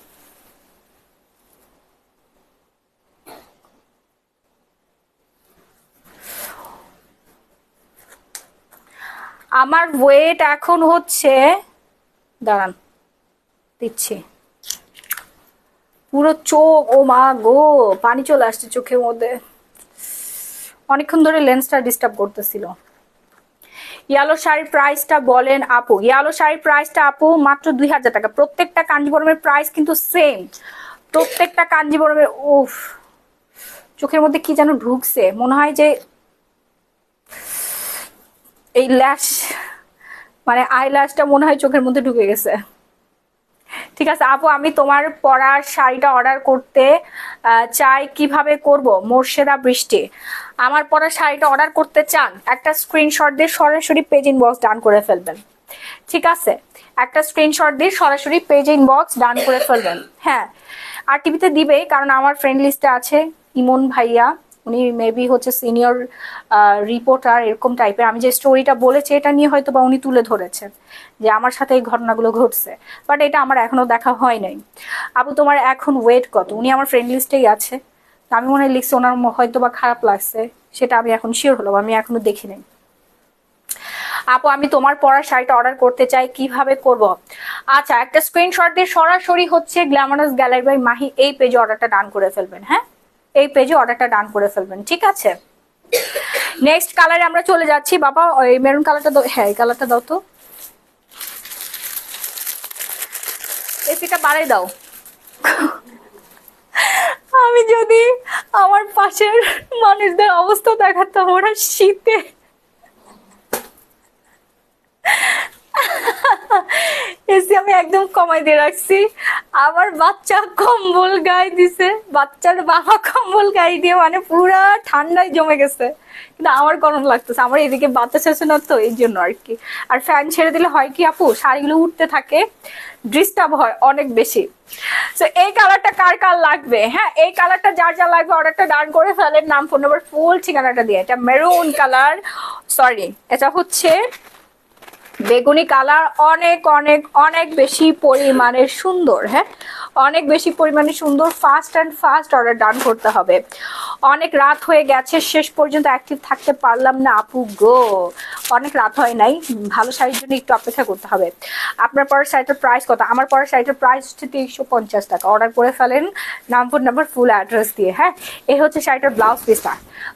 আমার ওয়েট এখন হচ্ছে, দাঁড়ান দিচ্ছি, পুরো চোখ, ও মা গো, পানি চলে আসছে চোখের মধ্যে, অনেকক্ষণ ধরে লেন্সটা ডিস্টার্ব করতেছিল। ইয়েলো শাড়ির প্রাইসটা বলেন আপু। ইয়েলো শাড়ির প্রাইসটা আপু মাত্র 2000 টাকা। প্রত্যেকটা কাঞ্জিবরমের প্রাইস কিন্তু সেম, প্রত্যেকটা কাঞ্জিবরমের। উফ, চোখের মধ্যে কি যেন ঢুকছে, মনে হয় যে এই ল্যাশ, মানে আই ল্যাশটা মনে হয় চোখের মধ্যে ঢুকে গেছে। ঠিক আছে আপু, আমি তোমার পরার শাড়িটা অর্ডার করতে চাই, কিভাবে করব? মোর্শেদা বৃষ্টি। আমার পরার শাড়িটা অর্ডার করতে চান? একটা স্ক্রিনশট দিয়ে সরাসরি পেজ ইনবক্স ডান করে ফেলবেন, ঠিক আছে? একটা স্ক্রিনশট দিয়ে সরাসরি পেজ ইনবক্স ডান করে ফেলবেন। হ্যাঁ, আর টিভিতে দিবে, কারণ আমার ফ্রেন্ড লিস্টে আছে ইমন ভাইয়া, উনি মেবি হচ্ছে সিনিয়র রিপোর্টার এরকম টাইপের। আমি যে স্টোরিটা বলেছি এটা নিয়ে হয়তো বা উনি তুলে ধরেছেন যে আমার সাথে এই ঘটনাগুলো ঘটছে, বাট এটা আমার এখনো দেখা হয় নাই। আপু তোমার এখন ওয়েট কত? উনি আমার ফ্রেন্ড লিস্টেই আছে, আমি মনে হয় লিখছি, ওনার হয়তো বা খারাপ লাগছে, সেটা আমি এখন শিওর হলাম, আমি এখনো দেখি নাই। আপু আমি তোমার পরা শাড়িটা অর্ডার করতে চাই, কিভাবে করব? আচ্ছা, একটা স্ক্রিনশট দিয়ে সরাসরি হচ্ছে গ্ল্যামারাস গ্যালারি বাই মাহি এই পেজে অর্ডারটা ডান করে ফেলবেন। হ্যাঁ, এই পেজে অর্ডারটা ডান করে ফেলবেন, ঠিক আছে? নেক্সট কালারে আমরা চলে যাচ্ছি। বাবা ওই মেরুন কালারটা দাও। হ্যাঁ, এই কালারটা দাও তো, এসিটা বাড়াই দাও। আমি যদি আমার পাশের মানুষদের অবস্থা দেখাতাম, ওরা শীতে এসি আমি একদম কমাই দিয়ে রাখছি। আমার বাচ্চা কম্বল গায়ে দিছে, বাচ্চার বাবা কম্বল গায়ে দিয়ে মানে পুরা ঠান্ডায় জমে গেছে, কিন্তু আমার গরম লাগতেছে। আমার এদিকে বাতাস আছে না তো, এই জন্য আর কি। আর ফ্যান ছেড়ে দিলে হয় কি আপু, শাড়িগুলো উঠতে থাকে, ডিস্টার্ব হয় অনেক বেশি। তো এই কালারটা কার কার লাগবে? হ্যাঁ, এই কালারটা যার যা লাগবে অর্ডারটা ডান করে ফেলেন, নাম, ফোন নাম্বার, ফুল ঠিকানাটা দিয়ে। এটা মেরুন কালার, সরি এটা হচ্ছে বেগুনি কালার, অনেক অনেক অনেক বেশি পরিমাণে সুন্দর। হ্যাঁ, অনেক বেশি পরিমাণে সুন্দর। ফাস্ট অ্যান্ড ফাস্ট অর্ডার ডান করতে হবে। অনেক রাত হয়ে গেছে, শেষ পর্যন্ত অ্যাক্টিভ থাকতে পারলাম না আপু গো। অনেক রাত হয় নাই, ভালো শাড়ির জন্য একটু অপেক্ষা করতে হবে। আপনার পরের শাড়িটার প্রাইস কত? আমার পরের শাড়িটার প্রাইস হচ্ছে 350 টাকা। অর্ডার করে ফেলেন নাম, ফোন নাম্বার, ফুল অ্যাড্রেস দিয়ে। হ্যাঁ, এই হচ্ছে শাড়িটার ব্লাউজ পিসটা।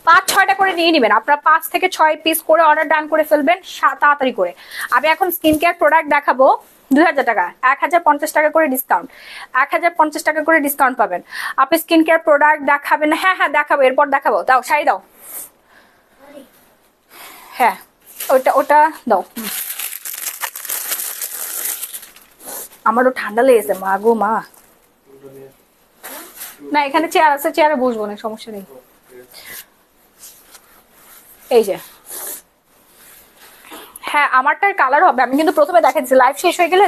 5-6টা করে নিয়ে নেবেন আপনারা, 5 থেকে 6 পিস করে অর্ডার ডান করে ফেলবেন তাড়াতাড়ি করে। আমি এখন স্কিন কেয়ার প্রোডাক্ট দেখাবো 2000 টাকা, 1050 টাকা করে ডিসকাউন্ট, 1050 টাকা করে ডিসকাউন্ট পাবেন। আপনি স্কিন কেয়ার প্রোডাক্ট দেখাবেন? হ্যাঁ হ্যাঁ দেখাবো, এরপর দেখাবো। দাও শাড়ি দাও। হ্যাঁ, ওটা ওটা দাও। আমারও ঠান্ডা লেগেছে মা গো মা। না এখানে চেয়ার আছে, চেয়ারে বসবো না, সমস্যা নেই। এই যে, হ্যাঁ আমারটার কালার হবে। আমি কিন্তু প্রথমে দেখাচ্ছি, লাইভ শেষ হয়ে গেলে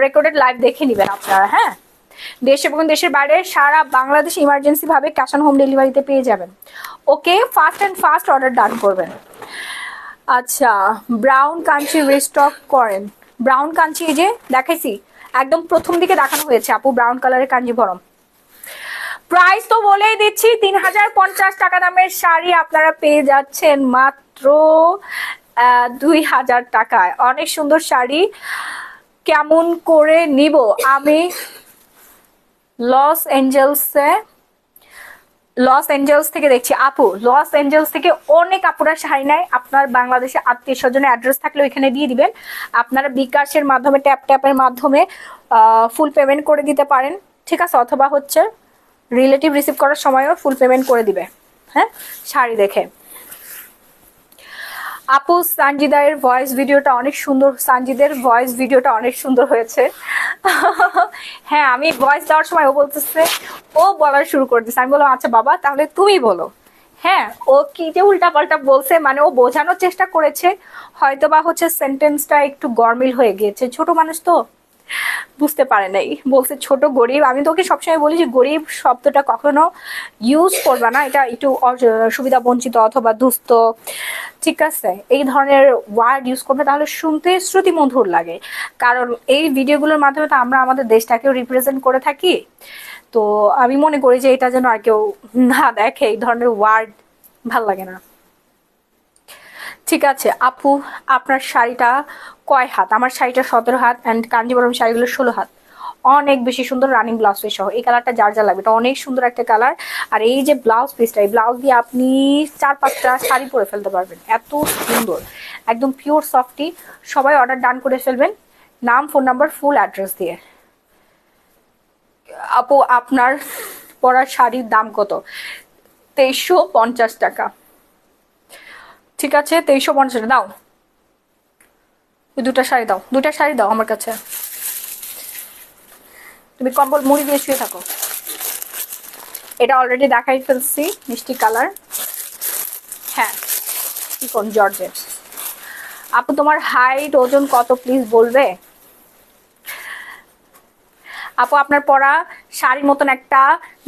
রেকর্ডেড লাইভ দেখে নিবেন আপনারা। হ্যাঁ, দেশ এবং দেশের বাইরে সারা বাংলাদেশ ইমার্জেন্সি ভাবে ক্যাশ অন হোম ডেলিভারিতে পেয়ে যাবেন। Okay, fast and fast order done করবেন। আচ্ছা, ব্রাউন কাঞ্চি রিস্টক করেন। ব্রাউন কাঞ্চি এই যে দেখাইছি, একদম প্রথম দিকে দেখানো হয়েছে আপু, ব্রাউন কালারের কাঞ্জিভরম। প্রাইস তো বলেই দিচ্ছি, 3050 টাকা দামের শাড়ি আপনারা পেয়ে যাচ্ছেন মাত্র 2000 টাকায়। অনেক সুন্দর শাড়ি। কেমন করে নিব আমি? লস এঞ্জেলস থেকে দেখছি আপু। লস এঞ্জেলস থেকে অনেক আপুরা শাড়ি নেয়। আপনার বাংলাদেশে আত্মীয় স্বজনের অ্যাড্রেস থাকলে ওইখানে দিয়ে দিবেন। আপনারা বিকাশের মাধ্যমে, ট্যাপের মাধ্যমে ফুল পেমেন্ট করে দিতে পারেন, ঠিক আছে? অথবা হচ্ছে রিলেটিভ রিসিভ করার সময়ও ফুল পেমেন্ট করে দিবে। হ্যাঁ, শাড়ি দেখে। আপু সানজিদার ভয়েস ভিডিওটা অনেক সুন্দর, সানজিদের ভয়েস ভিডিওটা অনেক সুন্দর হয়েছে। হ্যাঁ, আমি ভয়েস দেওয়ার সময় ও বলতেছে, ও বলার শুরু করে দিচ্ছে। আমি বললাম আচ্ছা বাবা তাহলে তুমি বলো। হ্যাঁ, ও কি যে উল্টাপাল্টা বলছে, মানে ও বোঝানোর চেষ্টা করেছে, হয়তো বা হচ্ছে সেন্টেন্সটা একটু গরমিল হয়ে গিয়েছে। ছোট মানুষ তো বুঝতে পারে নাই, বলছে ছোট গরিব। আমি তোকে সবসময় বলি যে গরিব শব্দটা কখনো ইউজ করবে না, এটা একটু সুবিধা বঞ্চিত অথবা দুস্থ, ঠিক আছে? এই ধরনের ওয়ার্ড ইউজ করবে, তাহলে শুনতে শ্রুতি মধুর লাগে। কারণ এই ভিডিওগুলোর মাধ্যমে তো আমরা আমাদের দেশটাকেও রিপ্রেজেন্ট করে থাকি। তো আমি মনে করি যে এটা যেন আর কেউ না দেখে, এই ধরনের ওয়ার্ড ভাল লাগে না। ঠিক আছে আপু, আপনার শাড়িটা কয় হাত? আমার শাড়িটা 17 হাত অ্যান্ড কাঞ্জিবরম শাড়িগুলো 16 হাত। অনেক বেশি সুন্দর, রানিং ব্লাউজ পিস সহ। এই কালারটা যার যা লাগবে, এটা অনেক সুন্দর একটা কালার। আর এই যে ব্লাউজ পিসটা, এই ব্লাউজ দিয়ে আপনি 4-5টা শাড়ি পরে ফেলতে পারবেন, এত সুন্দর, একদম পিওর সফটি। সবাই অর্ডার ডান করে ফেলবেন নাম, ফোন নাম্বার, ফুল অ্যাড্রেস দিয়ে। আপু আপনার পরার শাড়ির দাম কত? 2350 টাকা। ঠিক আছে, 2350 দাও। দুটা শাড়ি দাও, দুটা শাড়ি দাও আমার কাছে। তুমি কম্বল মুড়ি দিয়ে শুয়ে থাকো। এটা অলরেডি দেখাই ফেলছি, মিষ্টি কালার। হ্যাঁ, কি কোন জর্জেট। আপু তোমার হাইট ওজন কত প্লিজ বলবে? আপু আপনার পরা শাড়ির মতন একটা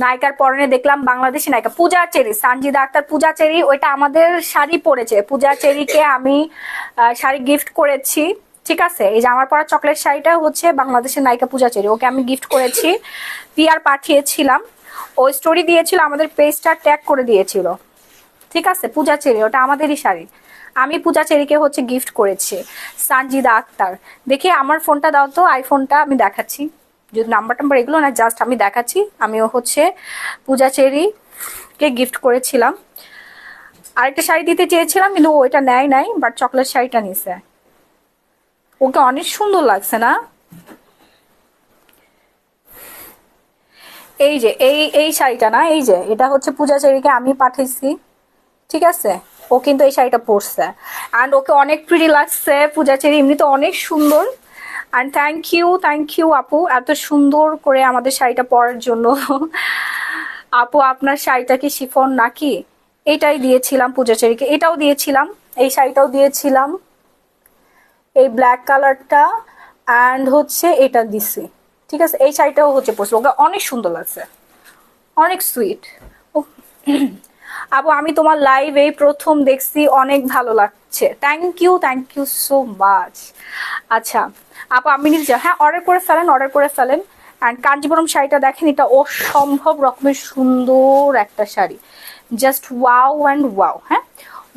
নায়িকার পরনে দেখলাম, বাংলাদেশি নায়িকা পূজা চেরি, সানজিদা আক্তার পূজা চেরি, ওইটা আমাদের শাড়ি পরেছে। পূজা চেরিকে আমি শাড়ি গিফট করেছি, ঠিক আছে? এই যে আমার পরা চকলেট শাড়িটা হচ্ছে বাংলাদেশের নায়িকা পূজা চেরি, ওকে আমি গিফট করেছি। পিআর পাঠিয়েছিলাম, ও স্টোরি দিয়েছিল, আমাদের পেজটা ট্যাগ করে দিয়েছিল, ঠিক আছে? পূজা চেরি, ওটা আমাদেরই শাড়ি। আমি পূজা চেরিকে হচ্ছে গিফট করেছি। সানজিদা আক্তার, দেখি আমার ফোনটা দাও তো, আইফোনটা আমি দেখাচ্ছি, যদি নাম্বার এগুলো না, জাস্ট আমি দেখাচ্ছি। আমিও হচ্ছে পূজা চেরিকে গিফট করেছিলাম। আরেকটা শাড়ি দিতে চেয়েছিলাম কিন্তু ওইটা নেয় নাই, বাট চকলেট শাড়িটা নিছে। ওকে অনেক সুন্দর লাগছে না? এই যে এই শাড়িটা না, এই যে এটা হচ্ছে পূজা চেরিকে আমি পাঠাইছি, ঠিক আছে? ও কিন্তু এই শাড়িটা পরছে অ্যান্ড ওকে অনেক প্রিটি লাগছে। পূজা চেরি এমনি তো অনেক সুন্দর। অ্যান্ড থ্যাংক ইউ আপু, এত সুন্দর করে আমাদের শাড়িটা পরার জন্য। আপু আপনার শাড়িটা কি শিফন নাকি? এটাই দিয়েছিলাম পূজা চেরিকে, এটাও দিয়েছিলাম, এই শাড়িটাও দিয়েছিলাম, এই ব্ল্যাক কালারটা অ্যান্ড হচ্ছে এটা দিছি, ঠিক আছে? এই শাড়িটাও হচ্ছে পরছে, ওকে অনেক সুন্দর লাগছে, অনেক সুইট। আপু আমি তোমার লাইভ এই প্রথম দেখছি, অনেক ভালো লাগছে। লাগছে। Thank you so much. আচ্ছা আপু আমি নিজে, হ্যাঁ অর্ডার করে ফেলেন। অ্যান্ড কাঞ্জিপুরম শাড়িটা দেখেন, এটা অসম্ভব রকমের সুন্দর একটা sari, just wow and wow. হ্যাঁ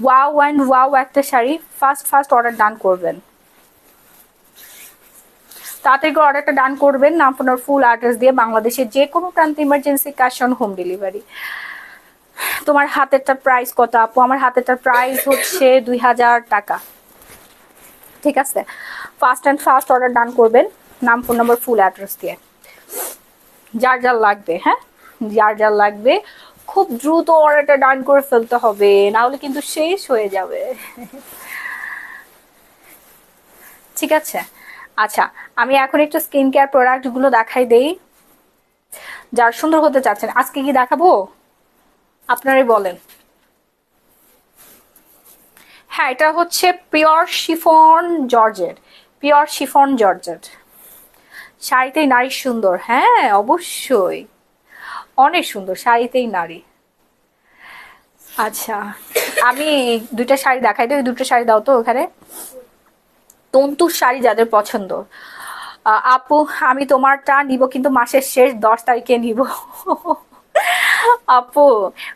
ওয়াও অ্যান্ড ওয়াও একটা শাড়ি। ফার্স্ট অর্ডার ডান করবেন, তাড়াতাড়ি করে অর্ডারটা ডান করবেন, নাম আপনার ফুল অ্যাড্রেস দিয়ে, বাংলাদেশের যে কোনো প্রান্তে emergency cash on home delivery. তোমার হাতেরটার প্রাইস কত আপু? আমার হাতেরটার প্রাইস হচ্ছে 2000 টাকা। ঠিক আছে, ফার্স্ট অর্ডার ডান করবেন, নাম ফোন নাম্বার ফুল অ্যাড্রেস দিয়ে। যার লাগবে, হ্যাঁ যার লাগবে খুব দ্রুত অর্ডারটা ডান করে ফেলতে হবে, না হলে কিন্তু শেষ হয়ে যাবে। ঠিক আছে, আচ্ছা আমি এখন একটু স্কিন কেয়ার প্রোডাক্টগুলো দেখাই দেই, যার সুন্দর হতে চাচ্ছেন। আজকে কি দেখাবো আপনারাই বলেন। হ্যাঁ এটা হচ্ছে পিওর শিফন জর্জেট। শাড়িতেই নারী সুন্দর, হ্যাঁ অবশ্যই অনেক সুন্দর, শাড়িতেই নারী। আচ্ছা আমি দুইটা শাড়ি দেখাই দিই, দুটো শাড়ি দাও তো ওখানে। তন্তুর শাড়ি যাদের পছন্দ, আপু আমি তোমারটা নিব কিন্তু মাসের শেষ 10 তারিখে নিব। আপু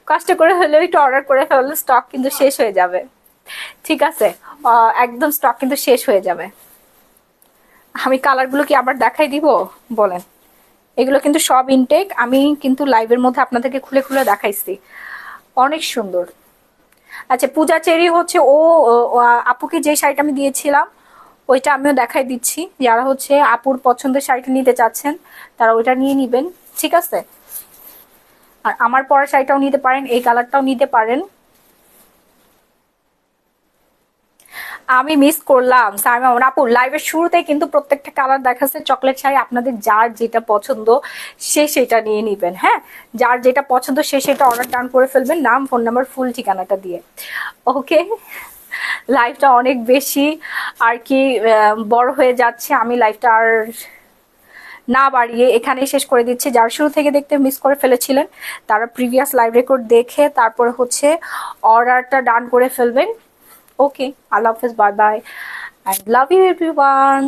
কষ্ট করে হলেও একটু অর্ডার করে ফেললে স্টক কিন্তু শেষ হয়ে যাবে। ঠিক আছে, একদম স্টক কিন্তু শেষ হয়ে যাবে। আমি কালারগুলো কি আবার দেখাই দিব বলেন? এগুলো কিন্তু সব ইনটেক, আমি কিন্তু লাইভের মধ্যে আপনাদেরকে খুলে খুলে দেখাইছি, অনেক সুন্দর। আচ্ছা পূজা চেরি হচ্ছে আপুকে যে শাড়িটা আমি দিয়েছিলাম ওইটা আমিও দেখাই দিচ্ছি, যারা হচ্ছে আপুর পছন্দের শাড়িটা নিতে চাচ্ছেন তারা ওইটা নিয়ে নিবেন। ঠিক আছে, আর আমার পরা শাড়িটাও নিতে পারেন, এই কালারটাও নিতে পারেন। আমি মিস করলাম সাইমা আপুর লাইভের শুরুতেই কিন্তু প্রত্যেকটা কালার দেখাচ্ছে চকলেট শাড়ি, আপনাদের যার যেটা পছন্দ সে সেটা নিয়ে নিবেন। হ্যাঁ যার যেটা পছন্দ সে সেটা অর্ডার ডান করে ফেলবেন, নাম ফোন নাম্বার ফুল ঠিকানাটা দিয়ে। ওকে, লাইভটা অনেক বেশি আর কি বড় হয়ে যাচ্ছে, আমি লাইভটা আর না বাড়িয়ে এখানেই শেষ করে দিচ্ছি। যারা শুরু থেকে দেখতে মিস করে ফেলেছিলেন তারা প্রিভিয়াস লাইভ রেকর্ড দেখে তারপরে হচ্ছে অর্ডারটা ডান করে ফেলবেন। ওকে, আল্লাহ হাফেজ, bye bye, and love you everyone.